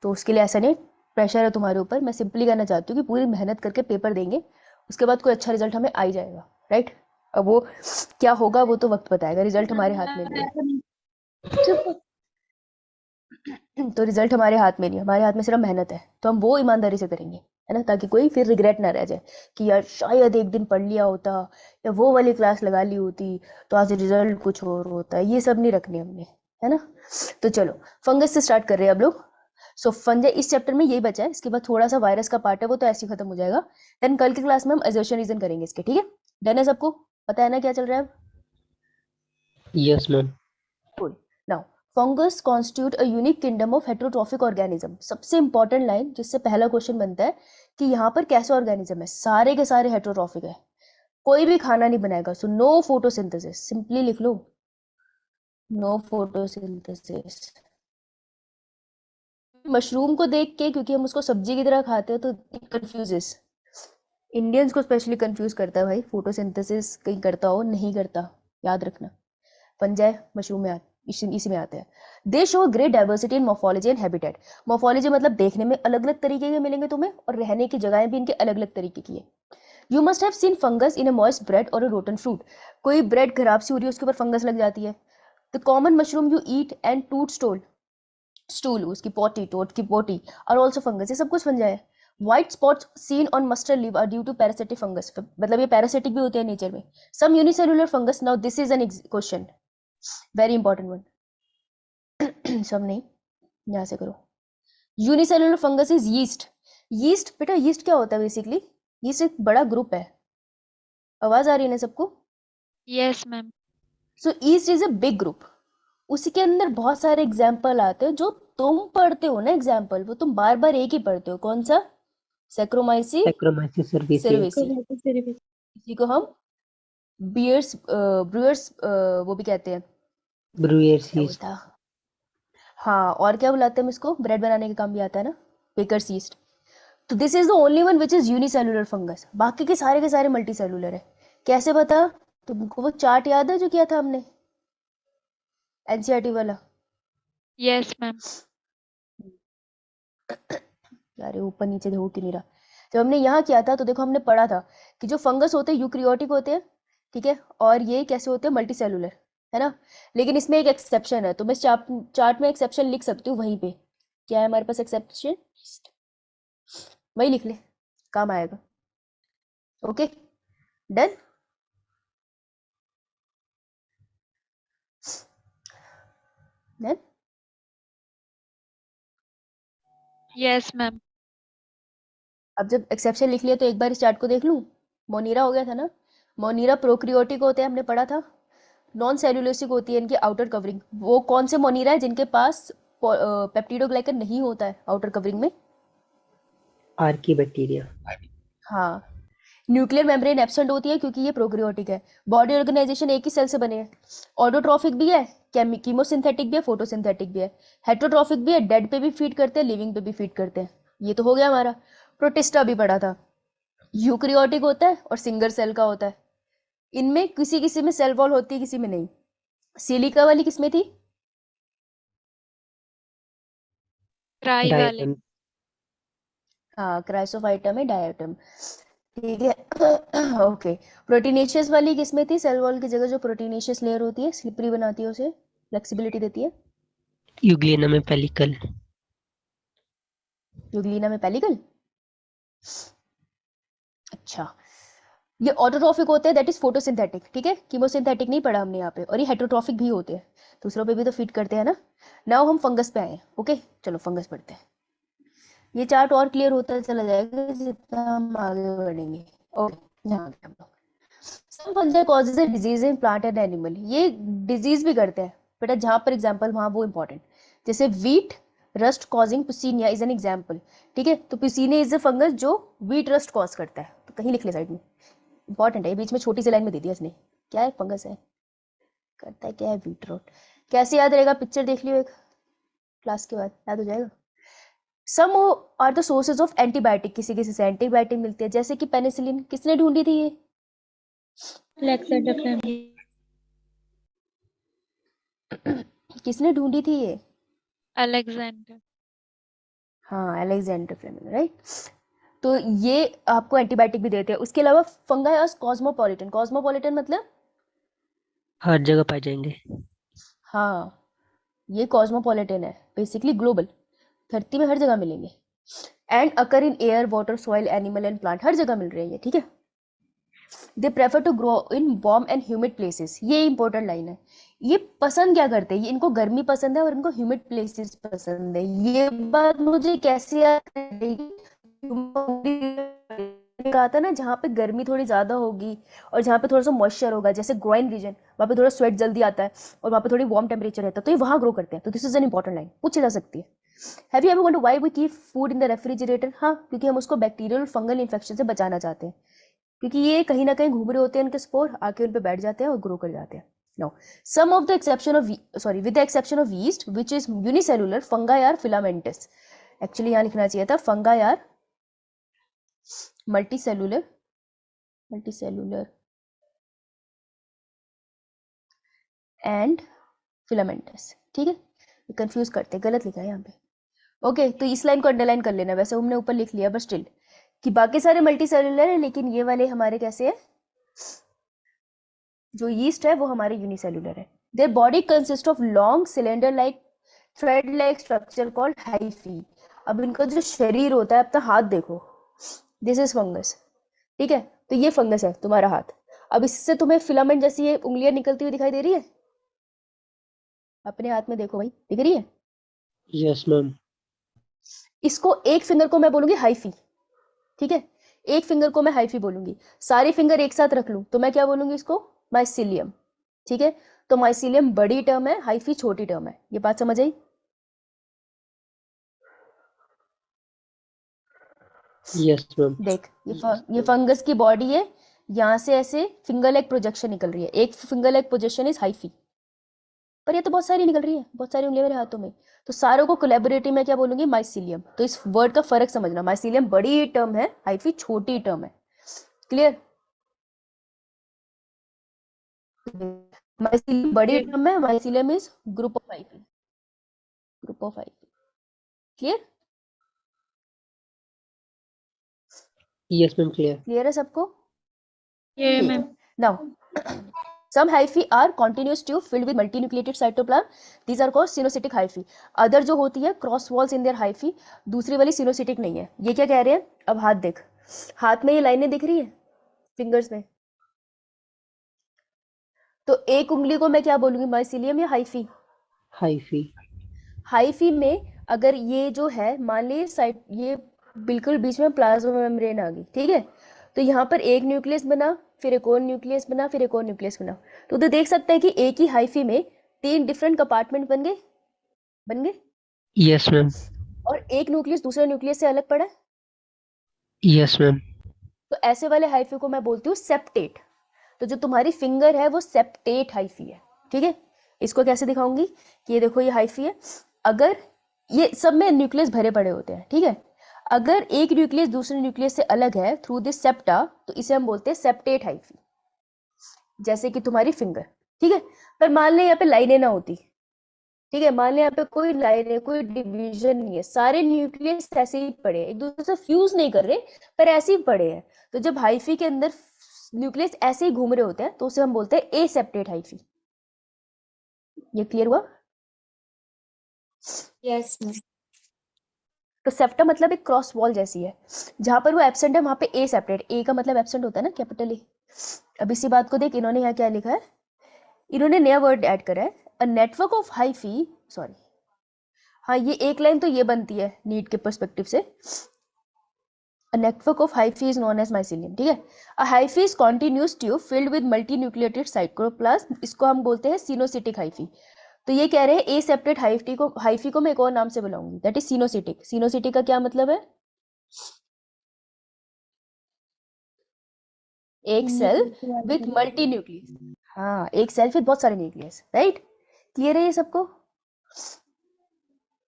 तो उसके लिए ऐसा नहीं प्रेशर है तुम्हारे ऊपर, मैं सिंपली कहना चाहती हूँ कि पूरी मेहनत करके पेपर देंगे, उसके बाद कोई अच्छा रिजल्ट हमें आ ही जाएगा, राइट। अब वो क्या होगा वो तो वक्त बताएगा, रिजल्ट हमारे हाथ में नहीं है। तो रिजल्ट हमारे हाथ में नहीं है, हमारे हाथ में सिर्फ मेहनत है, तो हम वो ईमानदारी से करेंगे, है ना, ताकि कोई फिर रिग्रेट ना रह जाए कि यार शायद एक दिन पढ़ लिया होता या वो वाली क्लास लगा ली होती तो आज रिजल्ट कुछ और होता है। ये सब नहीं रखने हमने, है ना। तो चलो फंगस से स्टार्ट कर रहे हैं अब लोग। सो फंजे इस चैप्टर में यही बचा है, इसके बाद थोड़ा सा वायरस का पार्ट है, वो तो ऐसे ही खत्म हो जाएगा। देन कल की क्लास में हम असर्शन रीजन करेंगे इसके, ठीक है। डन है सबको, पता है ना क्या चल रहा है अब? Yes ma'am. Cool. Now, fungus constitute a unique kingdom of heterotrophic organism. सबसे इंपॉर्टेंट लाइन जिससे पहला क्वेश्चन बनता है कि यहाँ पर कैसे ऑर्गेनिज्म है, सारे के सारे हेटरोट्रॉफिक है, कोई भी खाना नहीं बनाएगा। सो नो फोटोसिंथेसिस, सिंपली लिख लो नो फोटोसिंथेसिस। मशरूम को देख के, क्योंकि हम उसको सब्जी की तरह खाते हैं, तो कंफ्यूजेस, इंडियंस को स्पेशली कंफ्यूज करता है भाई, फोटोसिंथेसिस कहीं करता हो नहीं करता, याद रखना। फंजाई मशरूम में इसी में आते हैं। दे show great diversity in morphology and habitat. Morphology मतलब देखने में अलग अलग तरीके के मिलेंगे तुम्हें, और रहने की जगहें भी इनके अलग अलग तरीके की है। You must have seen fungus in a moist bread और अ रोटन फ्रूट। कोई ब्रेड खराब सी हो रही है, उसके ऊपर फंगस लग जाती है। The common mushroom you eat and टूट स्टूल, उसकी पोटी, टोट की पोटी, और ऑल्सो फंगस, ये सब कुछ फंजाई है। White spots seen on mustard leave are due to parasitic fungus, मतलब ये पैरासिटिक भी होते हैं नेचर में। Some unicellular fungus, now this is an question, very important one. सब नहीं, यहाँ से करो। Unicellular fungus is yeast. Yeast बेटा, यीस्ट क्या होता है बेसिकली? यीस्ट एक बड़ा ग्रुप है। आवाज आ रही है ना सबको? Yes ma'am. So yeast is a big group, उसी के अंदर बहुत सारे एग्जाम्पल आते हैं जो तुम पढ़ते हो ना, एग्जाम्पल वो तुम बार बार एक ही पढ़ते हो, कौन सा? सैक्रोमाइसी सैक्रोमाइसिस सर्विसिया। सर्विसी, इसी को हम बियर्स ब्रूअर्स वो भी कहते हैं, ब्रूयर्स क्या यीस्ट। बोलता, हाँ, और क्या बुलाते हैं हम इसको, ब्रेड बनाने का काम भी आता है ना, बेकर्स यीस्ट। तो this is the only one which is unicellular fungus, बाकी के सारे मल्टी सेलुलर है। कैसे बता? तुमको वो चार्ट याद है जो किया था हमने, एनसीईआरटी वाला? Yes ma'am. यार ये ऊपर नीचे हो क्यों नहीं रहा। जब हमने यहाँ किया था तो देखो हमने पढ़ा था कि जो फंगस होते हैं यूक्रियोटिक होते हैं, ठीक है, और ये कैसे होते हैं, मल्टी सेलुलर, है ना। लेकिन इसमें एक एक्सेप्शन है, तो मैं चार्ट में एक्सेप्शन लिख सकती हूँ वहीं पे। क्या है हमारे पास एक्सेप्शन? वही लिख ले, काम आएगा। Okay, done. Ma'am Yes, ma'am. अब जब एक्सेप्शन लिख लिया तो एक बार इस चार्ट को देख लूं। मोनीरा हो गया था ना, मोनीरा प्रोक्रियोटिक होते हैं, हमने पढ़ा था। नॉन सेल्यूलोसिक होती है इनकी आउटर कवरिंग। वो कौन से मोनीरा है जिनके पास पेप्टिडोग्लाइकन नहीं होता है आउटर कवरिंग में? Archie bacteria. हाँ, न्यूक्लियर मेम्ब्रेन एब्सेंट होती है क्योंकि ये प्रोक्रियोटिक है। बॉडी ऑर्गेनाइजेशन एक ही सेल से बने हैं। ऑटोट्रॉफिक भी है, कीमोसिंथेटिक भी है, फोटोसिंथेटिक भी है। हेटरोट्रॉफिक भी है, डेड पे भी फीड करते हैं, लिविंग पे भी फीड करते हैं। ये तो हो गया हमारा। प्रोटिस्टा भी पढ़ा था, यूक्रियोटिक होता है और सिंगल सेल का होता है। इनमें किसी किसी में सेल वॉल होती है, किसी में नहीं। सिलिका वाली किसमें थी? Cry वाले। डायटम। हाँ, क्राइसोफाइटा में डायटम। ठीक है। ओके, प्रोटीनेशियस वाली किसमें थी? सेल वॉल की जगह जो प्रोटीनेशियस लेयर होती है, स्लिपरी बनाती है, उसे फ्लेक्सिबिलिटी देती है। यूग्लिना में पेलिकल। यूग्लिना में पेलिकल। अच्छा, ये ऑटोट्रॉफिक होते हैं, दैट इज फोटोसिंथेटिक। ठीक है, कीमोसिंथेटिक नहीं पढ़ा हमने यहाँ पे। और ये हेटरोट्रॉफिक भी होते हैं, दूसरों पे भी तो फीड करते हैं ना। नाउ हम फंगस पे आए हैं। ओके, चलो फंगस पढ़ते हैं। ये चार्ट और क्लियर होता चला जाएगा जितना हम आगे बढ़ेंगे। ओके, यहाँ पे हम लोग some fungal causes a disease in plant and animal. ये डिजीज भी करते हैं बेटा, जहाँ पर एग्जांपल वहाँ वो इंपॉर्टेंट। जैसे wheat rust causing puccinia is an example. ठीक है, तो पुसीनिया इज अ फंगस जो वीट रस्ट कॉज करता है। तो कहीं लिख ले साइड में, इंपॉर्टेंट है, बीच में छोटी सी लाइन में दे दिया इसने। क्या है? फंगस है, करता है क्या है? Wheat rot. कैसे याद रहेगा? पिक्चर देख लियो एक, क्लास के बाद याद हो जाएगा। Some are the sources of antibiotic. किसी किसी से एंटीबायोटिक मिलती है, जैसे कि पेनिसिलिन किसने ढूंढी थी? ये Alexander Fleming. किसने ढूंढी थी ये? Alexander. हाँ, अलेक्जेंडर फ्लेमिंग, राइट। तो ये आपको एंटीबायोटिक भी देते हैं। उसके अलावा फंगाई कॉस्मोपॉलिटन। कॉस्मोपॉलिटन मतलब हर जगह पाए जाएंगे। हाँ, ये कॉस्मोपॉलिटन है, बेसिकली ग्लोबल, धरती में हर जगह मिलेंगे। And occur in air, water, soil, animal and plant, हर जगह मिल रहे हैं ये। ठीक है, they prefer to grow in warm and humid places. ये इंपॉर्टेंट लाइन है। ये पसंद क्या करते हैं? ये इनको गर्मी पसंद है और इनको ह्यूमिड प्लेसेस पसंद है। ये बात मुझे कैसे याद रहेगी? कहा था ना, जहाँ पे गर्मी थोड़ी ज्यादा होगी और जहाँ पे थोड़ा सा मॉइस्चर होगा, जैसे ग्रोइन रीजन, वहाँ पे थोड़ा स्वेट जल्दी आता है और वहाँ पे थोड़ी वार्म टेम्परेचर रहता है, तो ये वहाँ ग्रो करते हैं। तो this is an important line, पूछी जा सकती है। Have you ever wonder why we keep food in the refrigerator? हाँ, क्योंकि हम उसको बैक्टीरियल और फंगल इन्फेक्शन से बचाना चाहते हैं, क्योंकि ये कहीं ना कहीं घूम रहे होते हैं, उनके स्पोर आके उन पे बैठ जाते हैं और ग्रो कर जाते हैं। No, some of the exception of with the exception of yeast which is unicellular, fungi are filamentous. Actually यहाँ लिखना चाहिए था fungi are multicellular and filamentous. ठीक है, कंफ्यूज करते, गलत लिखा है यहाँ पे। ओके, तो इस लाइन को अंडरलाइन कर लेना। वैसे हमने ऊपर लिख लिया, बट स्टिल कि बाकी सारे मल्टी सेलुलर है, लेकिन ये वाले हमारे कैसे है? जो यीस्ट है वो हमारे यूनिसेलुलर है। Their body consist of long cylinder like thread like structure called hyphae. अब इनका जो शरीर होता है, अपना हाथ देखो, दिस इज फंगस। ठीक है, तो ये फंगस है तुम्हारा हाथ। अब इससे तुम्हें फिलामेंट जैसी ये उंगलियां निकलती हुई दिखाई दे रही है? अपने हाथ में देखो भाई, दिख रही है? Yes ma'am. इसको एक फिंगर को मैं बोलूंगी हाइफी। ठीक है, एक फिंगर को मैं हाइफी बोलूंगी। सारे फिंगर एक साथ रख लूं तो मैं क्या बोलूंगी इसको? माइसिलियम। ठीक है, तो माइसिलियम बड़ी टर्म है, हाइफी छोटी टर्म है। ये बात समझ आई? Yes ma'am. देख, ये फंगस की बॉडी है, यहां से ऐसे फिंगर लेग प्रोजेक्शन निकल रही है। एक finger leg projection is hyphae, पर ये तो बहुत सारी निकल रही है, बहुत सारी उंगलियां मेरे हाथों में। तो सारों को कोलैबोरेटिव में क्या बोलूंगी? माइसिलियम। तो इस वर्ड का फर्क समझना, माइसिलियम बड़ी टर्म है, हाइफी छोटी टर्म है। क्लियर? माइसिलियम बड़ी Yes. टर्म है, mycelium is group of hyphae, group of hyphae. Clear? Yes ma'am clear. Clear है सबको? Yeah, ठीक ma'am. है, now some hyphae are continuous tube filled with multinucleated cytoplasm. These are called syncytic hyphae. Other जो होती है cross walls in their hyphae, दूसरी वाली सिनोसिटिक नहीं है। ये क्या कह रहे हैं? अब हाथ देख, हाथ में ये लाइनें दिख रही है फिंगर्स में, तो एक उंगली को मैं क्या बोलूंगी? माइसिलियम या हाइफी? हाइफी। हाइफी में अगर ये जो है मान ली साइट ये बिल्कुल बीच में प्लाज्मा मेम्ब्रेन आ गई, ठीक है, तो यहाँ पर एक न्यूक्लियस बना, फिर एक और न्यूक्लियस बना, फिर एक और न्यूक्लियस बना, तो देख सकते हैं कि एक ही हाइफी में 3 डिफरेंट कंपार्टमेंट बन गए यस मैम। और एक न्यूक्लियस दूसरे न्यूक्लियस से अलग पड़ा है। Yes ma'am. तो ऐसे वाले हाइफी को मैं बोलती हूँ सेप्टेट। तो जो तुम्हारी फिंगर है वो सेप्टेट हाइफी है, ठीक है। इसको कैसे दिखाऊंगी कि ये देखो ये हाइफी है, अगर ये सब में न्यूक्लियस भरे पड़े होते हैं, ठीक है, अगर एक न्यूक्लियस दूसरे न्यूक्लियस से अलग है थ्रू दिस सेप्टा तो इसे हम बोलते हैं सेप्टेट हाइफी, जैसे कि तुम्हारी फिंगर, ठीक है। पर मान लें यहाँ पे लाइनें ना होती, ठीक है, मान लें यहाँ पे कोई लाइनें कोई डिवीजन नहीं है, सारे न्यूक्लियस ऐसे ही पड़े हैं, एक दूसरे से फ्यूज नहीं कर रहे पर ऐसे ही पड़े हैं, तो जब हाइफी के अंदर न्यूक्लियस ऐसे ही घूम रहे होते हैं तो उसे हम बोलते हैं एसेप्टेट हाइफी। ये क्लियर हुआ? Yes ma'am. तो सेप्टा मतलब एक क्रॉस वॉल जैसी है, जहां पर वो एब्सेंट है वहां पे ए सेपरेट, ए का मतलब एब्सेंट होता है ना, कैपिटल ए। अब इसी बात को देख, इन्होंने यहाँ क्या लिखा है, इन्होंने नया वर्ड ऐड करा है, अ नेटवर्क ऑफ हाइफी, सॉरी हाँ ये एक लाइन तो ये बनती है नीट के पर्सपेक्टिव से, a network of hyphae is known as mycelium, ठीक है। A hyphae is continuous tube filled with multi nucleated cytoplasm, इसको हम बोलते हैं सिनोसिटिक हाइफी। तो ये कह रहे हैं ए सेपरेट हाइफी को मैं एक और नाम से बुलाऊंगी, दैट इज सिनोसिटिक। सिनोसिटिक का क्या मतलब है? एक सेल विथ मल्टी न्यूक्लियस, हाँ एक सेल विथ बहुत सारे न्यूक्लियस, राइट। क्लियर है ये सबको?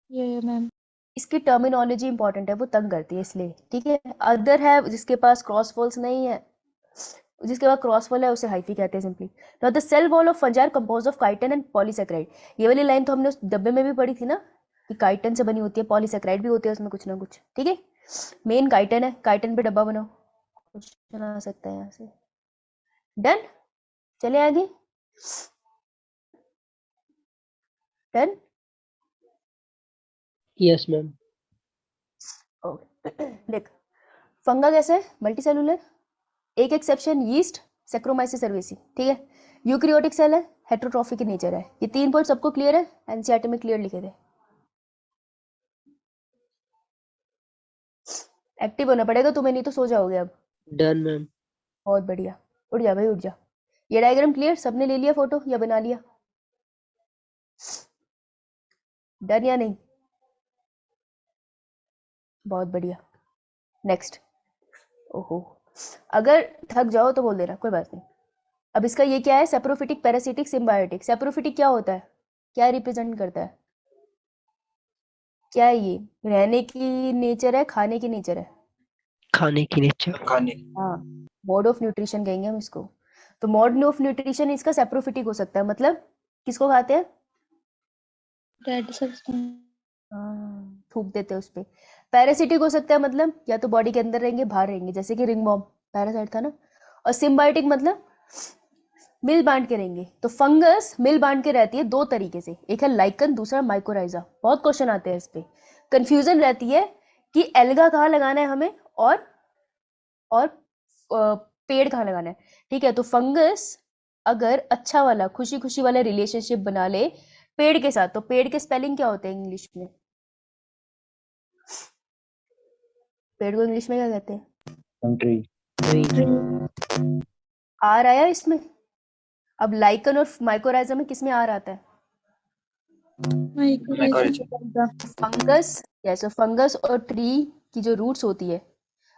ये मैम। इसकी टर्मिनोलॉजी इंपॉर्टेंट है, वो तंग करती है इसलिए, ठीक है। अदर है जिसके पास क्रॉस वॉल्स नहीं है, जिसके पास क्रॉस वॉल है उसे हाइफी कहते हैं simply. Now the cell wall of fungi are composed of chitin and polysaccharide. ये वाली लाइन तो हमने उस डब्बे में भी पढ़ी थी ना, कि काइटिन से बनी होती है, पॉलीसेकेराइड भी होती है उसमें कुछ ना कुछ, ठीक है। मेन काइटिन है, काइटिन पे डब्बा बनाओ, क्वेश्चन आ सकता है यहाँ से। डन, चले आगे। डन। Yes ma'am. ओके देख, फंगा कैसे है? मल्टी सेलुलर, एक एक्सेप्शन यीस्ट, सैक्रोमाइसिस सर्वेसी, ठीक है। यूकैरियोटिक सेल है, हेटेरोट्रॉफिक in नेचर है। ये 3 पॉइंट सबको क्लियर है? एनसीईआरटी में क्लियर लिखे थे। एक्टिव होना पड़ेगा तुम्हें, नहीं तो सो जाओगे अब। Done ma'am. बहुत बढ़िया, उठ जा भाई उठ जा। ये डायग्राम क्लियर, सबने ले लिया फोटो या बना लिया? डन या नहीं? बहुत बढ़िया। नेक्स्ट। ओहो, अगर थक जाओ तो बोल देना, कोई बात नहीं। अब इसका ये क्या है, सेप्रोफिटिक पैरासिटिक सिम्बायोटिक। सेप्रोफिटिक क्या होता है, क्या रिप्रेजेंट करता है, क्या है ये? रहने की नेचर है, खाने की नेचर है? खाने की नेचर। हाँ, मोड ऑफ न्यूट्रिशन कहेंगे हम इसको। तो मोड ऑफ न्यूट्रिशन इसका सेप्रोफिटिक हो सकता है, मतलब किसको खाते हैं? Dead substance. हाँ, थूक देते हैं उस पे। पैरासिटिक हो सकता है, मतलब या तो बॉडी के अंदर रहेंगे बाहर रहेंगे, जैसे कि रिंग बॉम्ब पैरासाइट था ना। और सिम्बायोटिक मतलब मिल बांट के रहेंगे। तो फंगस मिल बांट के रहती है 2 तरीके से, एक है लाइकन, दूसरा माइकोराइजा। बहुत क्वेश्चन आते हैं इस पे, कंफ्यूजन रहती है कि एल्गा कहाँ लगाना है हमें और पेड़ कहाँ लगाना है, ठीक है। तो फंगस अगर अच्छा वाला खुशी खुशी वाला रिलेशनशिप बना ले पेड़ के साथ, तो पेड़ के स्पेलिंग क्या होते हैं इंग्लिश में? पेड़ को इंग्लिश में क्या कहते हैं? कंट्री। आर आया इसमें? अब लाइकन और माइकोराइजा में किसमें आर आता है? फंगस, जैसे फंगस और ट्री की जो रूट्स होती है,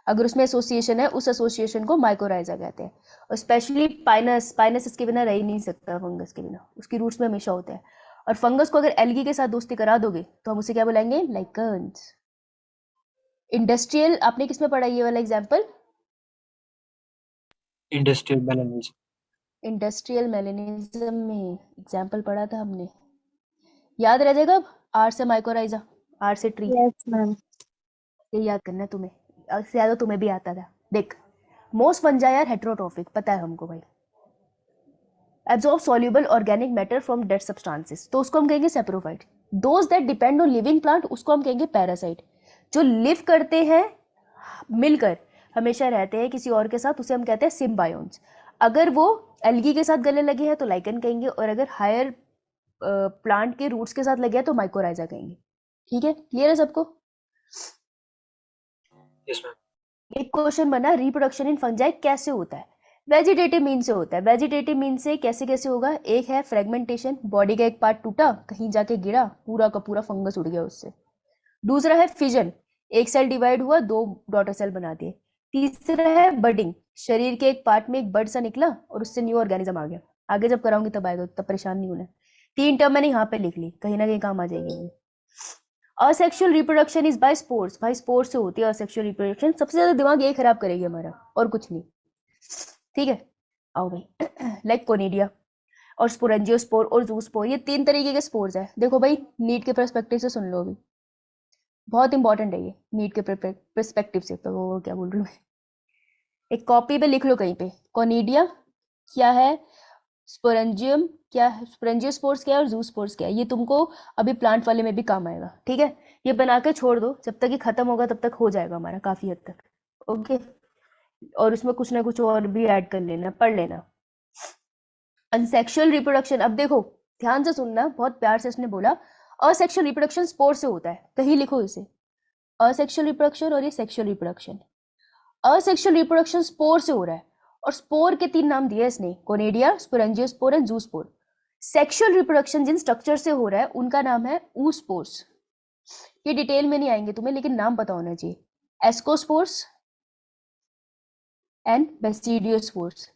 अगर उसमें एसोसिएशन है, उस एसोसिएशन को माइकोराइजा कहते हैं। और स्पेशली पाइनस, पाइनस इसके बिना रह ही नहीं सकता, फंगस के बिना, उसकी रूट्स में हमेशा होता है। और फंगस को अगर एल्गी के साथ दोस्ती करा दोगे तो हम उसे क्या बुलाएंगे? लाइकन्स। इंडस्ट्रियल आपने किसमें पढ़ा ये वाला example? Industrial balance. Industrial melanism में एग्जाम्पल पढ़ा था हमने, याद रह जाएगा। अब आर से माइकोराइजा, आर से ट्री, यस मैम। ये याद करना है तुम्हें, इससे ज्यादा तुम्हें भी आता था। देख, मोस्ट फंजाई आर हेटेरोट्रॉफिक, पता है हमको भाई। Absorb soluble organic matter from dead substances, तो उसको हम कहेंगे saprophyte. Those that depend on living plant, उसको हम कहेंगे पैरासाइट। जो लिव करते हैं मिलकर, हमेशा रहते हैं किसी और के साथ, उसे हम कहते हैं सिम्बायोन्स। अगर वो एल्गी के साथ गले लगे हैं तो लाइकन कहेंगे, और अगर हायर प्लांट के रूट्स के साथ लगे हैं तो माइकोराइजा कहेंगे। ठीक है, क्लियर है सबको? Yes ma'am. एक क्वेश्चन बना, रिप्रोडक्शन इन फंजाई कैसे होता है? वेजिटेटिव मीन से होता है। वेजिटेटिव मीन से कैसे कैसे होगा? एक है फ्रेगमेंटेशन, बॉडी का एक पार्ट टूटा, कहीं जाके गिरा, पूरा का पूरा फंगस उड़ गया उससे। दूसरा है फिजन, एक सेल डिवाइड हुआ, 2 डॉटर सेल बना दिए। तीसरा है बडिंग, शरीर के एक पार्ट में एक बर्ड सा निकला और उससे न्यू ऑर्गेनिज्म आ गया। आगे जब कराऊंगी तब आएगा, तब परेशान नहीं होना। 3 टर्म मैंने यहाँ पे लिख ली, कहीं ना कहीं काम आ जाएगी। Asexual reproduction is by spores, भाई स्पोर्स से होती है असेक्सुअल रिप्रोडक्शन। सबसे ज्यादा दिमाग ये खराब करेगी हमारा, और कुछ नहीं। ठीक है, आओ भाई। लाइक कोनिडिया और स्पोरेंजियोस्पोर और जूस्पोर, ये 3 तरीके के स्पोर्स है। देखो भाई, नीट के पर्सपेक्टिव से सुन लो अभी, बहुत इंपॉर्टेंट है ये नीट के पर्सपेक्टिव से। तो वो क्या बोल रही हूँ मैं, एक कॉपी पे लिख लो कहीं पे, कोनिडिया क्या है, स्पोरेंजियम क्या है, स्पोरेंजियोस्पोर्स क्या है और जूस्पोर्स क्या है। ये तुमको अभी प्लांट वाले में भी काम आएगा। ठीक है, ये बना के छोड़ दो, जब तक ये खत्म होगा तब तक हो जाएगा हमारा काफी हद तक। ओके, और उसमें कुछ ना कुछ और भी ऐड कर लेना, पढ़ लेना। अनसेक्सुअल रिप्रोडक्शन, अब देखो ध्यान से सुनना, बहुत प्यार से इसने बोला असेक्सुअल रिप्रोडक्शन स्पोर से होता है, कहीं लिखो इसे, असेक्सुअल रिप्रोडक्शन और ये sexual reproduction. Asexual reproduction spore से हो रहा है, और स्पोर के 3 नाम दिए इसने, conidia, sporangiospore and zoospore. Sexual reproduction जिन स्ट्रक्चर से हो रहा है उनका नाम है oospores। ये डिटेल में नहीं आएंगे तुम्हें, लेकिन नाम पता होना चाहिए, एस्कोस्पोर्स एंड बेसिडियोस्पोर्स।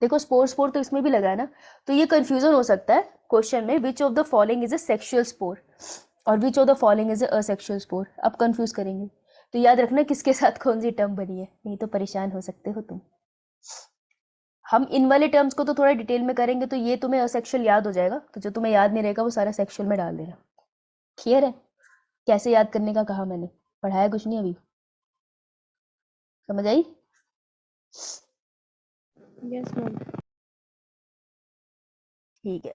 देखो स्पोर तो इसमें भी लगा है ना, तो ये कंफ्यूजन हो सकता है क्वेश्चन में, which of the following is a sexual spore और which of the following is a asexual spore. अब कंफ्यूज करेंगे, तो याद रखना किसके साथ कौन सी टर्म बनी है, नहीं तो परेशान हो सकते हो तुम। हम इन वाले टर्म्स को तो थोड़ा डिटेल में करेंगे, तो ये तुम्हें असेक्सुअल याद हो जाएगा, तो जो तुम्हें याद नहीं रहेगा वो सारा सेक्सुअल में डाल देना। क्लियर है? कैसे याद करने का कहा मैंने, पढ़ाया कुछ नहीं अभी, समझ आई? Yes ma'am. ठीक है।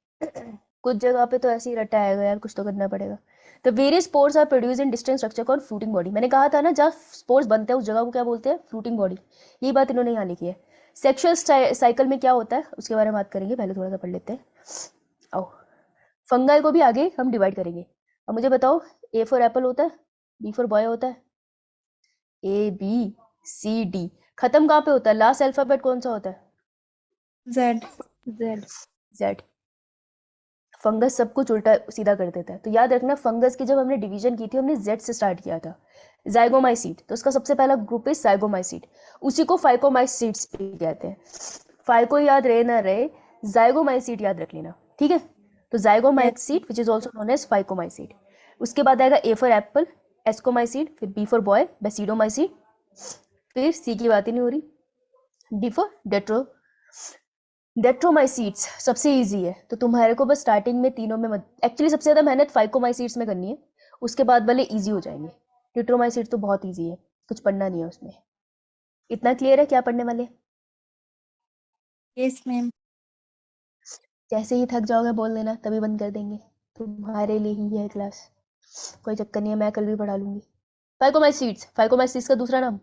कुछ जगह पे तो ऐसे ही रटा आएगा यार, कुछ तो करना पड़ेगा। The various spores are produce in distant structure called fruiting body. मैंने कहा था ना, जहाँ स्पोर्स बनते हैं उस जगह को क्या बोलते हैं, फ्रूटिंग बॉडी। यही बात इन्होंने यहाँ लिखी है। सेक्सुअल साइकिल में क्या होता है उसके बारे में बात करेंगे, पहले थोड़ा सा पढ़ लेते हैं। आओ, फंगाई को भी आगे हम डिवाइड करेंगे। अब मुझे बताओ, ए फॉर एप्पल होता है, बी फॉर बॉय होता है, ए बी सी डी, खत्म कहाँ पे होता है, लास्ट अल्फाबेट कौन सा होता है, Z. जेड। जेड। फंगस सब कुछ उल्टा सीधा कर देता है, तो याद रखना फंगस की जब हमने डिवीजन की थी हमने जेड से स्टार्ट किया था। जाइगोमाइसीट, तो उसका सबसे पहला ग्रुप है जाइगोमाइसीट, उसी को फाइकोमाइसीट्स भी कहते हैं। फाइको याद रहे ना रहे, जाइगोमाइसीट याद रख लेना। ठीक है, तो zygomycete which is also known as phycomycete. उसके बाद आएगा ए फॉर एप्पल, एस्कोमाइसीट, फिर बी फॉर बॉय, बेसिडोमाइसीट, फिर सी की बात ही नहीं हो रही, डी फॉर डेट्रोमाइसीट्स सबसे इजी है, तो तुम्हारे को बस स्टार्टिंग में तीनों में एक्चुअली सबसे ज्यादा मेहनत फाइकोमाइसीट्स में करनी है, उसके बाद वाले इजी हो जाएंगे। डेट्रोमाइसीट्स तो बहुत इजी है, कुछ पढ़ना नहीं है उसमें। इतना क्लियर है क्या पढ़ने वाले? Yes, ma'am. जैसे ही थक जाओगे बोल देना, तभी बंद कर देंगे, तुम्हारे लिए ही है क्लास, कोई चक्कर नहीं है, मैं कल भी पढ़ा लूंगी। फाइकोमाइसीट्स का दूसरा नाम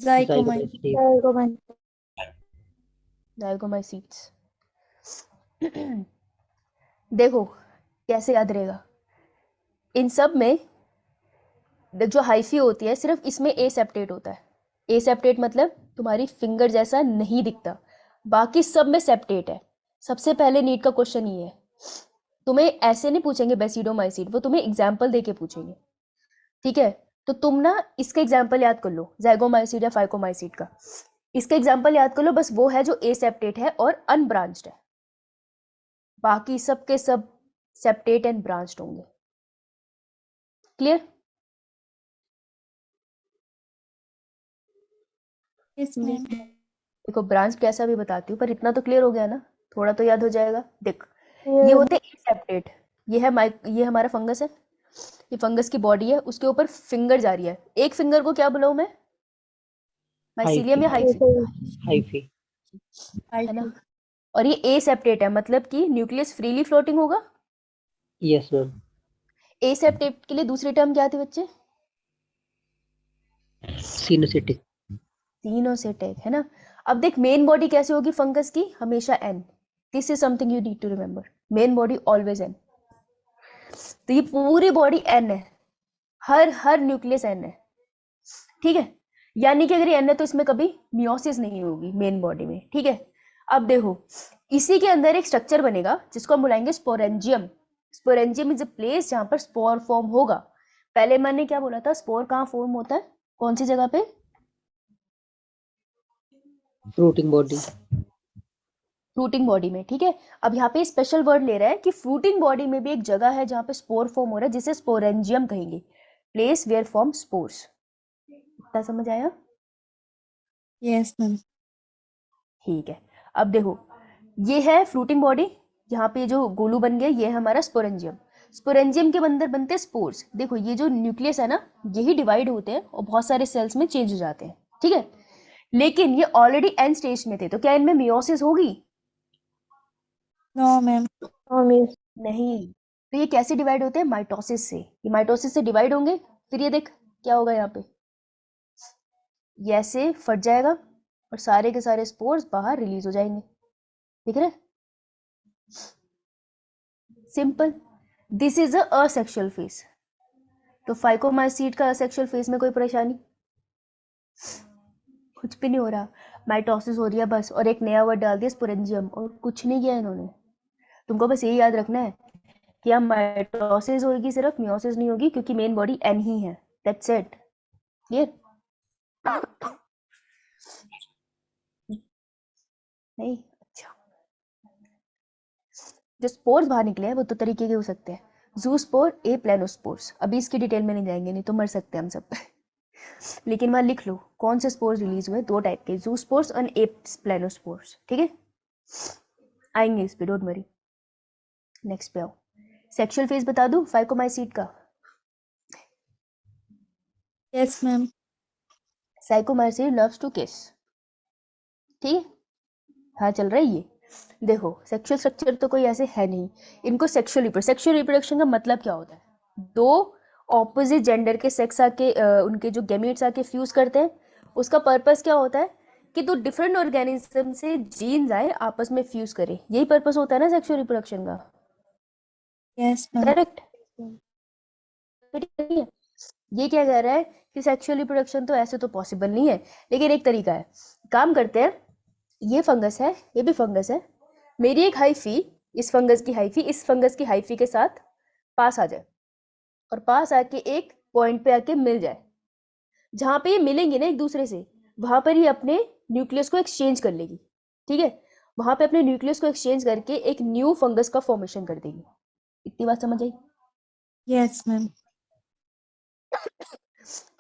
Zygomite. जाइगोमाइसीट्स। देखो कैसे याद रहेगा, इन सब में जो हाइफी होती है सिर्फ इसमें ए सेप्टेट होता है। ए सेप्टेट मतलब तुम्हारी फिंगर जैसा नहीं दिखता, बाकी सब में सेप्टेट है। सबसे पहले नीट का क्वेश्चन ये है, तुम्हें ऐसे नहीं पूछेंगे बेसिडोमाइसीट, वो तुम्हें एग्जाम्पल देके पूछेंगे। ठीक है, तो तुम ना इसका एग्जाम्पल याद कर लो, जाइगोमाइसीट या फाइकोमाइसीट का, इसका एग्जाम्पल याद कर लो, बस वो है जो ए सेप्टेट है और अनब्रांच्ड है, बाकी सब के सब सेप्टेट एंड ब्रांच्ड होंगे। क्लियर? Yes, ma'am. देखो ब्रांच कैसा भी बताती हूँ, पर इतना तो क्लियर हो गया ना, थोड़ा तो याद हो जाएगा। देख ये होते हैं एसेप्टेट, ये है ये हमारा फंगस है, ये फंगस की बॉडी है, उसके ऊपर फिंगर जा रही है। एक फिंगर को क्या बुलाऊं मैं, माइसीलियम या हाइफी, है ना? और ये एसेप्टेट है, मतलब कि न्यूक्लियस फ्रीली फ्लोटिंग होगा। Yes ma'am. एसेप्टेट के लिए दूसरी टर्म क्या थी बच्चे? सिनोसिटिक। सिनोसिटिक, है ना? अब देख मेन बॉडी कैसे होगी फंगस की, हमेशा N, this is something you need to remember, main body always N. तो ये पूरी बॉडी एन है, हर न्यूक्लियस एन है, ठीक है। यानी कि अगर ये एन है तो इसमें कभी मियोसिस नहीं होगी मेन बॉडी में, ठीक है। अब देखो इसी के अंदर एक स्ट्रक्चर बनेगा जिसको हम बुलाएंगे sporangium. Sporangium is a place जहां पर स्पोर फॉर्म होगा। पहले मैंने क्या बोला था, स्पोर कहाँ फॉर्म होता है, कौन सी जगह पे? Fruiting body. फ्रूटिंग बॉडी में, ठीक है। अब यहाँ पे स्पेशल वर्ड ले रहा है कि फ्रूटिंग बॉडी में भी एक जगह है जहाँ पे स्पोर फॉर्म हो रहा है जिसे स्पोरेंजियम कहेंगे, प्लेस वेयर फॉर्म स्पोर्स। इतना समझ आया? Yes, ma'am. ठीक है। अब देखो ये है फ्रूटिंग बॉडी, यहाँ पे जो गोलू बन गया ये है हमारा स्पोरेंजियम। स्पोरेंजियम के अंदर बनते हैं स्पोर्स। देखो ये जो न्यूक्लियस है ना, यही डिवाइड होते हैं और बहुत सारे सेल्स में चेंज हो जाते हैं, ठीक है। लेकिन ये ऑलरेडी एंड स्टेज में थे, तो क्या इनमें मियोसिस होगी? No, ma'am. नहीं। तो ये कैसे डिवाइड होते हैं? माइटोसिस से। ये माइटोसिस से डिवाइड होंगे, फिर ये देख क्या होगा, यहाँ पे ये ऐसे फट जाएगा और सारे के सारे स्पोर्स बाहर रिलीज हो जाएंगे, दिख रहा है? Simple. This is a asexual phase. तो फाइकोमाइसीट का असेक्सुअल फेज में कोई परेशानी? कुछ भी नहीं हो रहा, माइटोसिस हो रही है बस, और एक नया वर्ड डाल दिया स्पोरेंजियम, और कुछ नहीं किया इन्होंने। तुमको बस यही याद रखना है कि यहाँ माइटोसिस होगी सिर्फ, मियोसिस नहीं होगी, क्योंकि मेन बॉडी एन ही है। That's it. क्लियर? नहीं? अच्छा। जो स्पोर्स बाहर निकले हैं वो दो तरीके के हो सकते हैं, जूस्पोर, ए प्लेनोस्पोर्स। अभी इसकी डिटेल में नहीं जाएंगे, नहीं तो मर सकते हैं हम सब लेकिन वहां लिख लो कौन से स्पोर्स रिलीज हुए, दो टाइप के, जूस्पोर्स और ए प्लेनोस्पोर्स, ठीक है। आएंगे इस पे, डोंट वरी। नेक्स्ट पे आओ। सेक्सुअल फेज बता दूं फाइकोमाइसीट का? Yes, ma'am. साइकोमाइसीट लव्स टू किस, ठीक है। हाँ चल रहा है ये। देखो सेक्सुअल स्ट्रक्चर तो कोई ऐसे है नहीं इनको। सेक्सुअल रिप्रोडक्शन का मतलब क्या होता है? दो ऑपोजिट जेंडर के सेक्स आके उनके जो गैमेट्स आके फ्यूज करते हैं, उसका पर्पस क्या होता है कि दो डिफरेंट ऑर्गेनिज्म से जीन्स आए आपस में फ्यूज करे, यही पर्पस होता है ना सेक्सुअल रिप्रोडक्शन का, Yes, ma'am. करेक्ट? ये क्या कह रहा है कि सेक्सुअल रिप्रोडक्शन तो ऐसे तो पॉसिबल नहीं है, लेकिन एक तरीका है। काम करते हैं, ये फंगस है, ये भी फंगस है, मेरी एक हाइफी इस फंगस की हाइफी इस फंगस की हाइफी के साथ पास आ जाए, और पास आके एक पॉइंट पे आके मिल जाए। जहां पे ये मिलेंगे ना एक दूसरे से, वहां पर ये अपने न्यूक्लियस को एक्सचेंज कर लेगी, ठीक है। वहां पे अपने न्यूक्लियस को एक्सचेंज करके एक न्यू फंगस का फॉर्मेशन कर देगी। इतनी बात समझ आई? Yes, ma'am.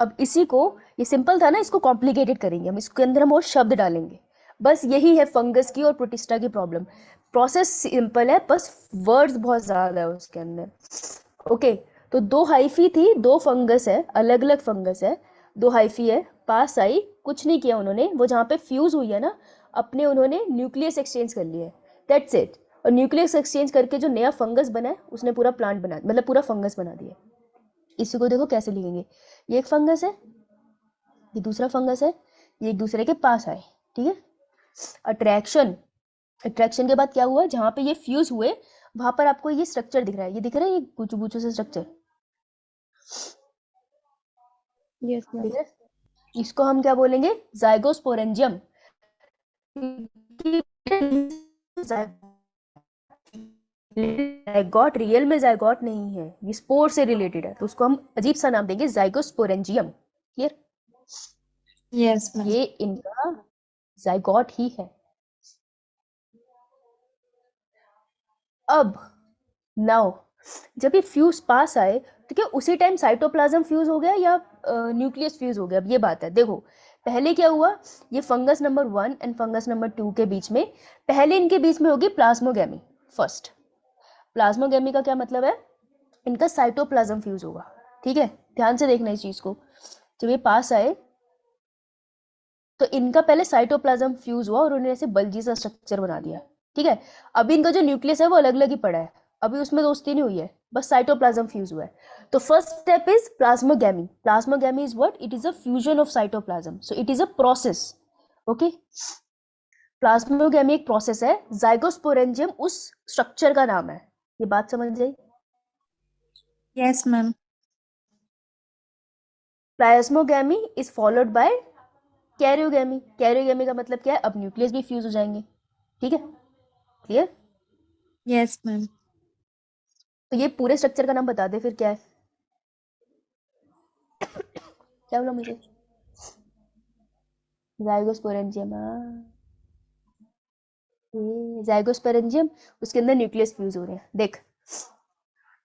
अब इसी को, ये सिंपल था ना, इसको कॉम्प्लिकेटेड करेंगे हम, इसके अंदर हम और शब्द डालेंगे। बस यही है फंगस की और प्रोटिस्टा की प्रॉब्लम। प्रोसेस सिंपल है, बस वर्ड्स बहुत ज्यादा है उसके अंदर। ओके, तो दो हाइफी थी, दो फंगस है, अलग अलग फंगस है, दो हाइफी है, पास आई, कुछ नहीं किया उन्होंने, वो जहाँ पे फ्यूज हुई है ना, अपने उन्होंने न्यूक्लियस एक्सचेंज कर लिया है, दैट्स इट। और न्यूक्लियस एक्सचेंज करके जो नया फंगस बना है उसने पूरा प्लांट बना, मतलब पूरा फंगस बना दिया। इसी को देखो कैसे लिखेंगे, ये एक फंगस है, ये दूसरा फंगस है, ये एक दूसरे के पास आए, ठीक है। अट्रैक्शन, अट्रैक्शन के बाद क्या हुआ, जहां पे ये फ्यूज हुए वहां पर आपको ये स्ट्रक्चर दिख रहा है, ये दिख रहा है, ये गुचू गुचू से स्ट्रक्चर Yes, ma'am. दिख रहा है। इसको हम क्या बोलेंगे, जाइगोस्पोरेंजियम। जाइगोट रियल में जाइगोट नहीं है, ये स्पोर से रिलेटेड है, तो उसको हम अजीब सा नाम देंगे, जाइगोस्पोरेंजियम। क्लियर? Yes, ma'am. ये इनका जाइगोट ही है। अब नाउ जब ये फ्यूज पास आए तो क्या उसी टाइम साइटोप्लाज्म फ्यूज हो गया या न्यूक्लियस फ्यूज हो गया? अब ये बात है, देखो पहले क्या हुआ, ये fungus number 1 and fungus number 2 के बीच में, पहले इनके बीच में होगी प्लाज्मोगेमी फर्स्ट। प्लाज्मोगेमी का क्या मतलब है, इनका साइटोप्लाज्म फ्यूज होगा, ठीक है। ध्यान से देखना इस चीज को, जब ये पास आए तो इनका पहले साइटोप्लाज्म फ्यूज हुआ और उन्होंने ऐसे बल्जी सा स्ट्रक्चर बना दिया, ठीक है। अभी इनका जो न्यूक्लियस है वो अलग अलग ही पड़ा है, अभी उसमें दोस्ती नहीं हुई है, बस साइटोप्लाज्म फ्यूज हुआ है। तो first step is plasmogamy. Plasmogamy is what? It is a fusion of cytoplasm, so it is a process, okay. Plasmogamy एक प्रोसेस है, जाइगोस्पोरेंजियम उस स्ट्रक्चर का नाम है। ये बात समझ आई? Yes, ma'am. Plasmogamy is followed by karyogamy. Karyogamy का मतलब क्या है? अब न्यूक्लियस भी फ्यूज हो जाएंगे। ठीक है, क्लियर? Yes, ma'am. तो ये पूरे स्ट्रक्चर का नाम बता दे फिर क्या है? क्या बोला मुझे? जाइगोस्पोरेंजियम। जाइगोस्पोरेंजियम, उसके अंदर न्यूक्लियस फ्यूज हो रहे हैं। देख,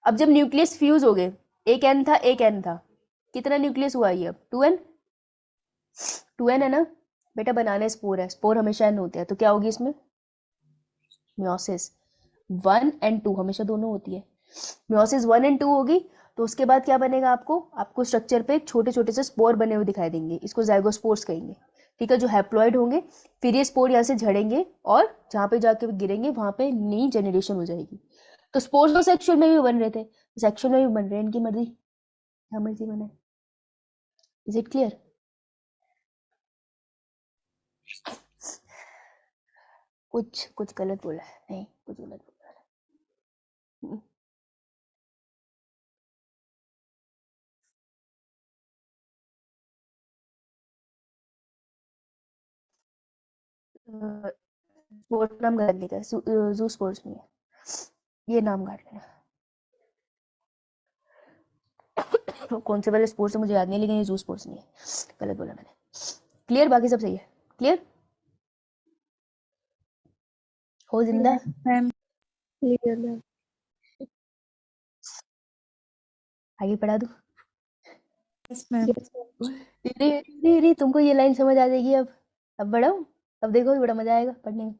अब जब न्यूक्लियस फ्यूज हो गए, एक एन था एक एन था, कितना न्यूक्लियस हुआ ये? अब 2n। 2n है ना बेटा, बनाने स्पोर है, स्पोर हमेशा n होते हैं, तो क्या होगी इसमें? मियोसिस 1 and 2 हमेशा दोनों होती है। मियोसिस 1 and 2 होगी, तो उसके बाद क्या बनेगा? आपको स्ट्रक्चर पे छोटे छोटे से स्पोर बने हुए दिखाई देंगे, इसको जाइगोस्पोर्स कहेंगे। ठीक है, जो हैप्लॉइड होंगे, फिर ये स्पोर यहाँ से झड़ेंगे और जहाँ पे जाके गिरेंगे वहां पे नई जनरेशन हो जाएगी। तो स्पोर्स तो सेक्सुअल में भी बन रहे थे, सेक्सुअल में भी बन रहे हैं, इनकी मर्जी, क्या मर्जी बने। Is it clear? कुछ गलत बोला है? नहीं, कुछ गलत बोला है। स्पोर्ट्स नाम गलत लिखा है, जू स्पोर्ट्स नहीं है, ये नाम काट लेना। कौन से वाले स्पोर्ट्स है मुझे याद नहीं, लेकिन ये जू स्पोर्ट्स नहीं है, गलत बोला मैंने। क्लियर? बाकी सब सही है? क्लियर हो जिंदा? Ma'am. Clear ma'am. आगे पढ़ा दूं? Yes, ma'am. दीदी तुमको ये लाइन समझ आ जाएगी अब बढ़ाऊं? अब देखो बड़ा मजा आएगा पढ़ने में।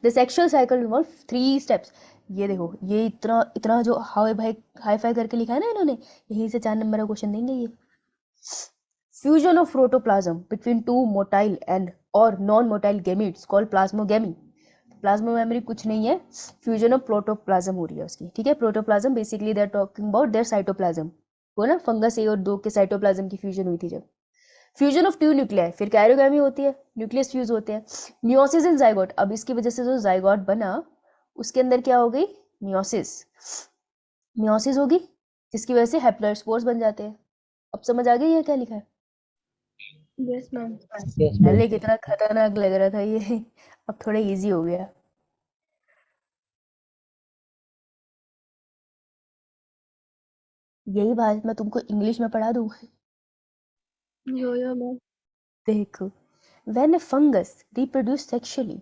The sexual cycle involve 3 steps. ये देखो, ये इतना इतना जो हाई फाई करके लिखा है ना इन्होंने, यहीं से 4 नंबर का क्वेश्चन देंगे ये। Fusion of protoplasm between 2 motile and और non motile gametes called plasmogamy. Plasmogamy कुछ नहीं है, फ्यूजन ऑफ प्रोटोप्लाज्म हो रही है उसकी। ठीक है, protoplasm basically they are talking about their cytoplasm. वो ना फंगस ए और 2 के साइटोप्लाज्म की फ्यूजन हुई थी जब। फ्यूजन ऑफ 2 न्यूक्लियाई, फिर कैरियोगैमी होती है, न्यूक्लियस फ्यूज होते हैं। मियोसिस इन जाइगोट, अब इसकी वजह से जो जाइगोट बना उसके अंदर क्या हो गई? मियोसिस। मियोसिस होगी जिसकी वजह से हैप्लॉइड स्पोर्स बन जाते हैं। अब समझ आ गई है क्या लिखा है? Yes ma'am. पहले कितना खतरनाक लग रहा था ये, अब थोड़ा इजी हो गया। यही बात मैं तुमको इंग्लिश में पढ़ा दूं। यो मैम। देखो, when a fungus reproduce sexually,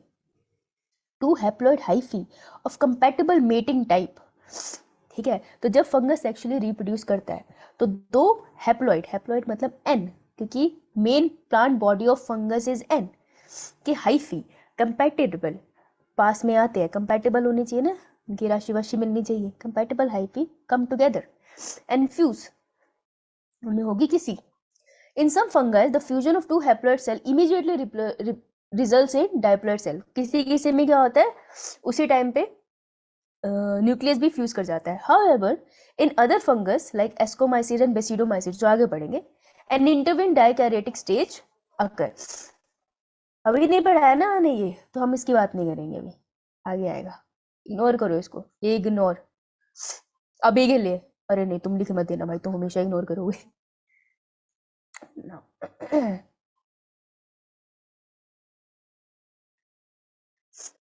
2 haploid hyphae of compatible mating type। ठीक है, तो जब फंगस सेक्सुअली रिप्रोड्यूस करता है तो 2 हैप्लॉइड मतलब n, क्योंकि main plant body of fungus is n के हाइफी कंपैटिबल पास में आते हैं। कंपैटिबल होनी चाहिए ना, उनकी राशि वाशी मिलनी चाहिए। Compatible hyphae come together and fuse, उनमें होगी किसी। In some fungi, the fusion of 2 haploid cell immediately results in diploid cell। किसी में क्या होता है, उसी टाइम पे न्यूक्लियस भी फ्यूज कर जाता है। However, in other fungus like Ascomyces and Basidiomyces, जो आगे पढ़ेंगे, an intervened dikaryotic stage occur। अभी नहीं पढ़ा है ना मैंने ये, तो हम इसकी बात नहीं करेंगे, अभी आगे आएगा। इग्नोर करो इसको, ये इग्नोर अभी के लिए। अरे नहीं, तुम लिख मत देना भाई, तुम हमेशा इग्नोर करोगे। No.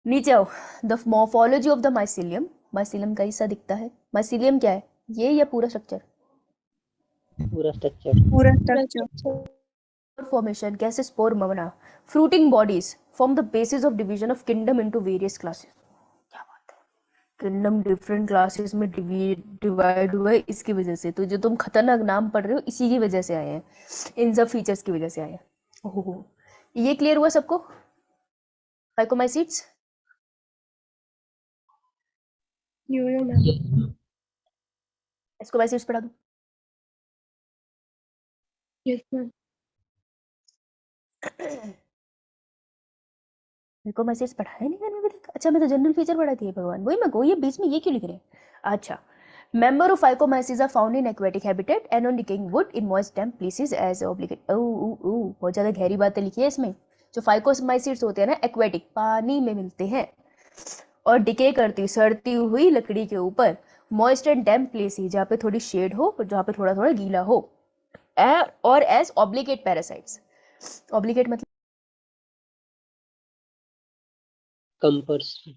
नीचे आओ। The morphology of the mycelium. Mycelium का हिस्सा दिखता है। माइसिलियम क्या है, ये या पूरा स्ट्रक्चर? पूरा स्ट्रक्चर। Pura structure. फॉर्मेशन कैसे? स्पोर बना। Fruiting bodies form the basis of division of kingdom into various classes. क्या बात है, किंगडम डिफरेंट क्लासेस में डिवाइड हुआ है इसकी वजह से। तो जो तुम खतरनाक नाम पढ़ रहे हो इसी की वजह से आए हैं, इन सब फीचर्स की वजह से आए हैं। ओहो, ये क्लियर हुआ सबको? फाइकोमाइसीट्स यो मैम। एस्कोमाइसीट्स पढ़ा दूं? Yes ma'am. फाइकोमाइसीट्स पढ़ाया नहीं मैंने अभी तक। अच्छा, मैं तो जनरल फीचर पढ़ाती है भगवान, वही मैं कहूँ ये बीच में ये क्यों लिख रहे हैं? अच्छा, member of Phycomyces are found in aquatic habitat and on decaying wood in moist damp places as obligate। बहुत ज्यादा गहरी बातें लिखी है इसमें, जो फाइकोमाइसीट्स होते हैं ना एक्वेटिक, पानी में मिलते हैं और डिके करती सड़ती हुई लकड़ी के ऊपर मॉइस्ट एंड डैम्प प्लेस जहाँ पे थोड़ी शेड हो और जहाँ पे थोड़ा थोड़ा गीला हो। और एज ऑब्लिगेट पैरासाइट्स, ऑब्लिगेट मतलब कंपल्सरी।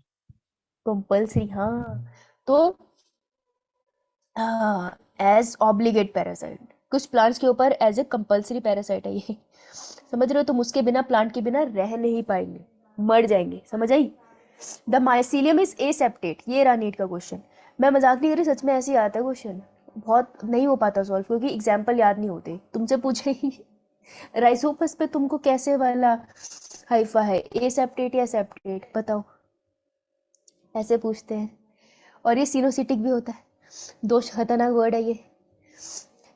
कंपल्सरी, हाँ। तो एज ऑब्लिगेट पैरासाइट, कुछ प्लांट्स के ऊपर एज ए कंपल्सरी पैरासाइट है ये। समझ रहे हो, तुम उसके बिना, प्लांट के बिना रह नहीं पाएंगे, मर जाएंगे, समझ आई। द माइसीलियम इज एसेप्टेट, ये रहा नीट का क्वेश्चन। मैं मजाक नहीं कर रही, सच में ऐसे ही आता है क्वेश्चन, बहुत नहीं हो पाता सॉल्व क्योंकि एग्जाम्पल याद नहीं होते। तुमसे पूछेगी राइसोपस पे तुमको कैसे वाला हाइफा है, एसेप्टेट या सेप्टेट, बताओ, ऐसे पूछते हैं। और ये सिनोसिटिक भी होता है, दो खतरनाक वर्ड है ये।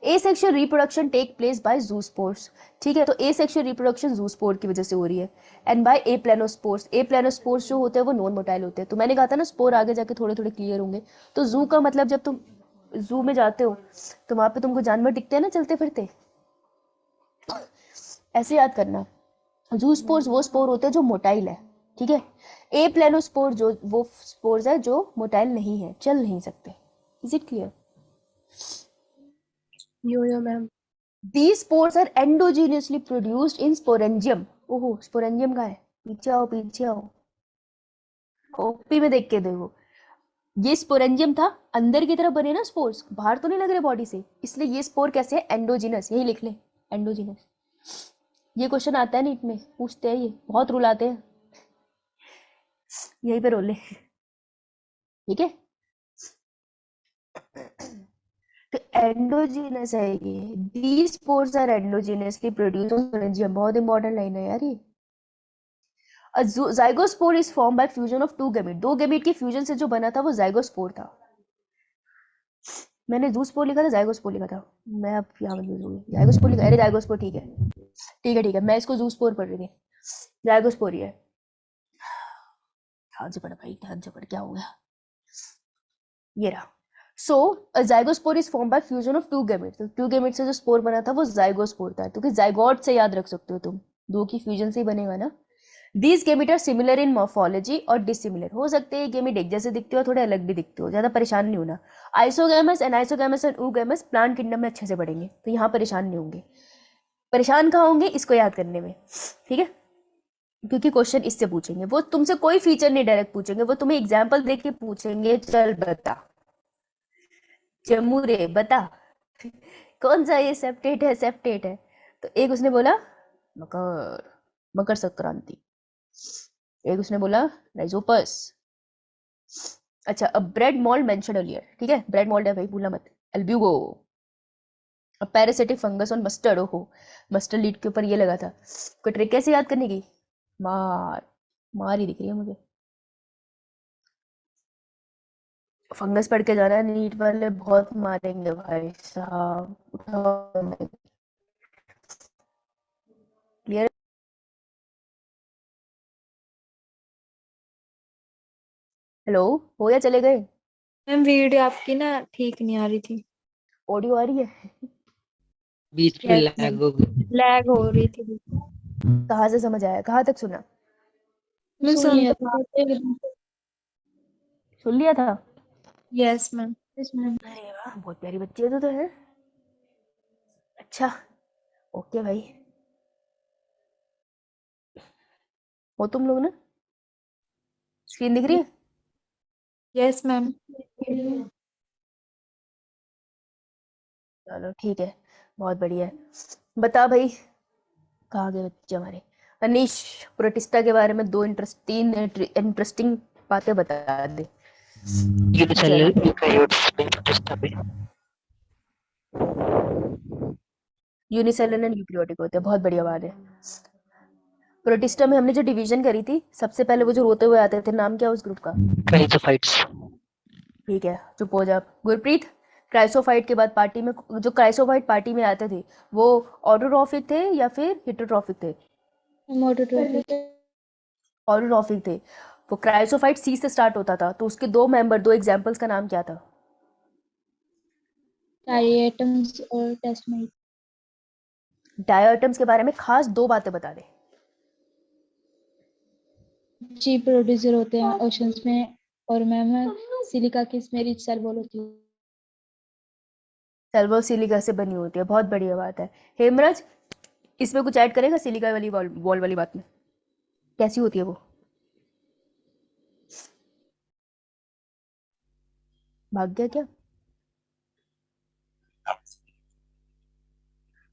Asexual reproduction take place by zoospores, ठीक है, तो एसेक्सुअल रिप्रोडक्शन जूस्पोर की वजह से हो रही है। एंड बाय एप्लेनोस्पोर्स, एप्लेनोस्पोर्स जो होते हैं वो नॉन मोटाइल होते हैं। तो मैंने कहा था ना स्पोर आगे जाके थोड़े थोड़े क्लियर होंगे। तो जू का मतलब जब तुम जू में जाते हो तो वहां पे तुमको जानवर दिखते हैं ना चलते फिरते, ऐसे याद करना। जू स्पोर्स वो स्पोर होते हैं जो मोटाइल है, ठीक है। एप्लेनोस्पोर जो वो स्पोर्स है जो मोटाइल नहीं है, चल नहीं सकते। Is it clear? Yo ma'am. These spores are endogenously produced in sporangium. ओहो, स्पोरेंजियम का है, पीछे आओ पीछे आओ, कॉपी में देख के देखो। ये स्पोरेंजियम था, अंदर की तरफ बने ना स्पोर्स, बाहर तो नहीं लग रहे बॉडी से, इसलिए ये स्पोर कैसे है, एंडोजिनस, यही लिख ले, एंडोजिनस। ये क्वेश्चन आता है नीट में, पूछते हैं, ये बहुत रूल आते हैं, यहीं पे रोल ले, ठीक है। तो एंडोजीनस है ये, these spores are endogenously produced on sporangium, बहुत इंपॉर्टेंट लाइन है यार ये। A zygospore is formed by fusion of two gamete, दो गैमेट के फ्यूजन से जो बना था वो zygospore था। मैंने जूस्पोर लिखा था, जाइगोस्पोर लिखा था, मैं अब यहाँ कंफ्यूज हो गई, जाइगोस्पोर लिखा, अरे जाइगोस्पोर, ठीक है ठीक है ठीक है, मैं इसको जूस्पोर पढ़ रही थी, जाइगोस्पोर ही है। ध्यान से पढ़ भाई, ध्यान से पढ़, क्या हो गया, ये रहा। So a zygospore is form by fusion of two gametes, तो टू गैमेट से जो स्पोर बना था वो जाइगोस्पोर था, क्योंकि जाइगोट से याद रख सकते हो तुम, दो की फ्यूजन से ही बनेगा ना। These gamete are similar in morphology और डिसिमिलर, हो सकते हैं गैमेट एक जैसे दिखते हो, थोड़े अलग भी दिखते हो, ज्यादा परेशान नहीं होना। Isogamous, anisogamous and oogamous plant kingdom में अच्छे से पढ़ेंगे, तो यहाँ परेशान नहीं होंगे। परेशान कहाँ होंगे इसको याद करने में, ठीक है, क्योंकि क्वेश्चन इससे पूछेंगे, वो तुमसे कोई फीचर नहीं डायरेक्ट पूछेंगे, वो तुम्हें एग्जाम्पल देख के पूछेंगे, चल बता जम्मू रे बता कौन सा ये सेप्टेट है, सेप्टेट है। तो एक उसने बोला मकर, मकर संक्रांति, एक उसने बोला राइजोपस। अच्छा, अब ब्रेड मोल्ड मेंशन अर्लियर, ठीक है, ब्रेड मोल्ड है भाई, भूलना मत। एल्ब्यूगो, अब पैरासिटिक फंगस ऑन मस्टर्ड, ओहो मस्टर्ड लीड के ऊपर ये लगा था। कोई ट्रिक कैसे याद करने की, मार मार ही दिख रही है मुझे, फंगस पढ़ के जा रहा है, नीट वाले बहुत मारेंगे भाई साहब, उठाओ। क्लियर? हेलो, हो या चले गए? मैम वीडियो आपकी ना ठीक नहीं आ रही थी, ऑडियो आ रही है? बीच में Yes, लैग ma'am. हो गई। लैग हो रही थी। कहाँ से समझ आया, कहाँ तक सुना? मैं सुन सुन लिया तो था। सुन लिया था? Yes ma'am. अरे वाह, बहुत प्यारी बच्ची है तो है। अच्छा, ओके भाई, हो तुम लोग ना, स्क्रीन दिख रही है? Yes ma'am. चलो ठीक है, बहुत बढ़िया है। बता भाई, कहाँ गए बच्चे हमारे? अनीश, प्रोटिस्टा के बारे में तीन इंटरेस्टिंग बातें बता दे यूनिसेलुलर जरा। यूकैरियोट्स में प्रोटिस्टा में यूनिसेलुलर एंड यूकैरियोटिक होते हैं, बहुत बढ़िया बात है। प्रोटिस्टा में हमने जो डिवीजन करी थी, सबसे पहले वो जो रोते हुए आते थे, नाम क्या है उस ग्रुप का? क्राइसोफाइट्स। ठीक है, चुप हो जा गुरप्रीत। क्राइसोफाइट के बाद पार्टी में जो क्राइसोफाइट पार्टी में आते थे वो ऑटोट्रॉफिक थे या फिर हेटेरोट्रॉफिक थे? ऑटोट्रॉफिक थे। वो क्राइसोफाइट सी से स्टार्ट होता था, तो उसके दो मेंबर, दो एग्जांपल्स का नाम क्या था? डायटम्स और टेस्टमाइट। डायटम्स के बारे में खास दो बातें बता दे। चीप प्रोड्यूसर होते हैं ओशंस में, और मैम सिलिका की इसमें रिच सेल वॉल होती है। सेल वॉल सिलिका से बनी होती है, बहुत बढ़िया बात है। हेमराज, इसमें कुछ ऐड करेगा सिलिका वाली वॉल वाली बात में, कैसी होती है वो? भाग गया क्या?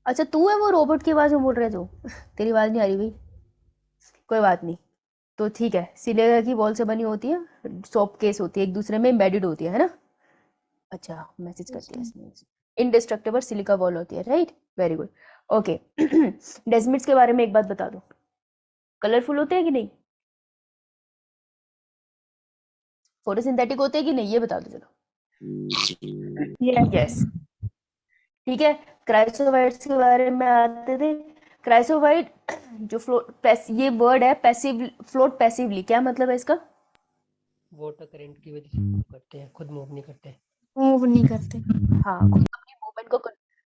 अच्छा तू है वो रोबोट की आवाज में बोल रहे जो तेरी आवाज नहीं आ रही भाई, कोई बात नहीं। तो ठीक है, सिलिका की वॉल से बनी होती है, सॉफ्ट केस होती है, एक दूसरे में एम्बेडेड होती है ना? अच्छा मैसेज करती है इसमें, इंडिस्ट्रक्टिबल सिलिका वॉल होती है, right, very good, okay. Desmids के बारे में एक बात बता दो, कलरफुल होते हैं कि नहीं, फोटोसिंथेटिक होते हैं कि नहीं, ये बता दो चलो। यस, ठीक है। क्राइसोवाइड्स के बारे में आते थे। क्राइसोवाइड जो ये वर्ड है पैसिव, फ्लोट पैसिवली, क्या मतलब है इसका? वाटर करंट की वजह से मूव करते हैं, खुद मूव नहीं करते। मूव नहीं करते। हाँ,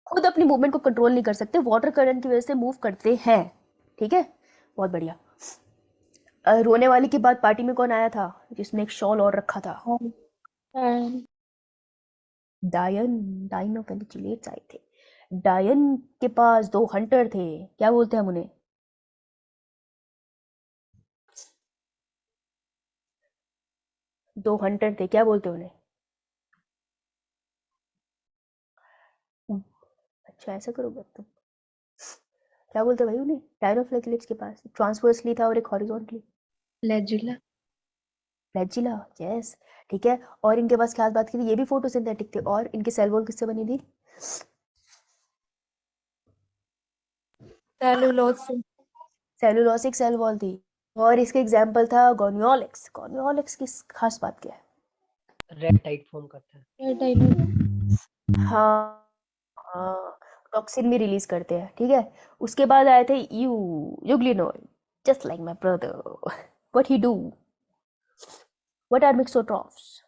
खुद अपनी मूवमेंट को कंट्रोल नहीं कर सकते, वाटर करंट की वजह से मूव करते हैं, ठीक है, बहुत बढ़िया। रोने वाली के बाद पार्टी में कौन आया था जिसने एक शॉल और रखा था? And डायन ऑफ एलिचिलेट्स आए थे। डायन के पास 2 हंटर थे, क्या बोलते हैं हम उन्हें? दो हंटर थे, क्या बोलते हैं उन्हें? अच्छा ऐसा करोगे तुम, क्या बोलते हैं भाई उन्हें? डायन ऑफ एलिचिलेट्स के पास ट्रांसवर्सली था और एक हॉरिजॉन्टली। फ्लैजिला। फ्लैजिला, यस, ठीक है। और इनके पास खास बात की थी, ये भी फोटोसिंथेटिक थे, और इनकी सेल वॉल किससे बनी थी? सेलुलोज से। सेलुलोसिक सेल वॉल थी। और इसका एग्जाम्पल था गोनियोलिक्स। गोनियोलिक्स की खास बात क्या है? रेड टाइट फॉर्म करता है। Red type. हाँ, टॉक्सिन भी रिलीज करते हैं, ठीक है। उसके बाद आए थे euglenoid, just like my brother, what he do, what are mixotrophs?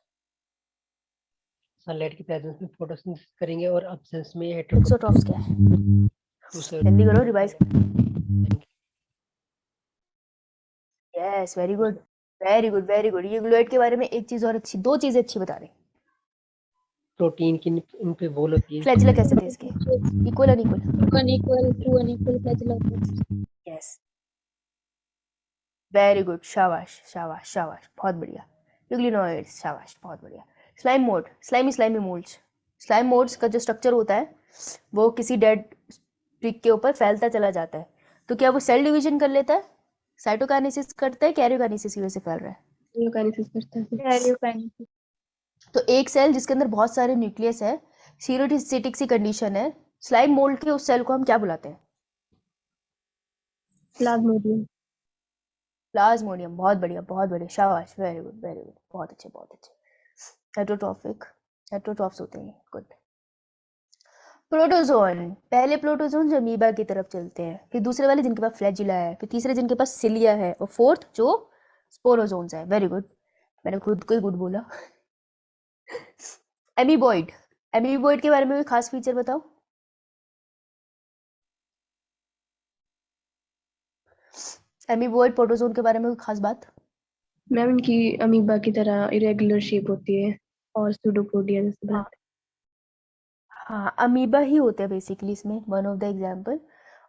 Sunlight की प्रेजेंस में फोटोसिंथेसिस करेंगे और एब्सेंस में मिक्सोट्रॉफ्स क्या है? जल्दी करो, revise. Yes, very good, very good, very good. Euglenoid के बारे में एक चीज और अच्छी, 2 चीजें अच्छी बता रहे। प्रोटीन की इन पे वॉल होती है। फ्लैजिला कैसे थे इसके? Equal unequal? Unequal two unequal flagella होता है। यस, वेरी गुड, शाबाश शाबाश शाबाश, बहुत बढ़िया। यूग्लिनोइड्स, शाबाश, बहुत बढ़िया। Slime mode, slimy moulds. Slime modes का जो स्ट्रक्चर होता है वो किसी डेड ट्विग के ऊपर फैलता चला जाता है, तो क्या वो सेल डिवीजन कर लेता है? साइटोकाइनेसिस करता है, कैरियोकाइनेसिस की वजह से फैल रहा है? कैरियोकाइनेसिस करता है। कैरियोकाइनेसिस। तो एक सेल जिसके अंदर बहुत सारे न्यूक्लियस है, सीरोसिटिक सी कंडीशन है, स्लाइम मोल्ड के उस सेल को हम क्या बुलाते हैं? प्लाज्मोडियम। प्लाज्मोडियम, बहुत बढ़िया, बहुत बढ़िया, शाबाश, वेरी गुड, वेरी गुड, बहुत अच्छे, बहुत अच्छे। हेटरोट्रॉफिक, हेटरोट्रॉफ्स होते हैं, गुड। प्रोटोजोन, पहले प्रोटोजोन जो अमीबा की तरफ चलते हैं, फिर दूसरे वाले जिनके पास फ्लैजिला है, फिर तीसरे जिनके पास सिलिया है, और फोर्थ जो स्पोरोजोन्स है, वेरी गुड, मैंने खुद को ही गुड बोला। एमीबॉइड, एमीबॉइड के बारे में कोई खास फीचर बताओ। एमीबॉइड प्रोटोजोन के बारे में कोई खास बात? मैम इनकी अमीबा की तरह इरेगुलर शेप होती है और सूडोपोडिया जैसे बनाते हाँ, अमीबा ही होते हैं बेसिकली इसमें, वन ऑफ द एग्जाम्पल,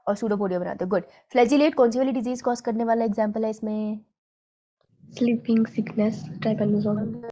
और सूडोपोडिया बनाते हैं, गुड। फ्लैजिलेट कौन सी वाली डिजीज कॉज करने वाला एग्जाम्पल है इसमें? हैं। Sleeping sickness, ट्राइपेनोसोम।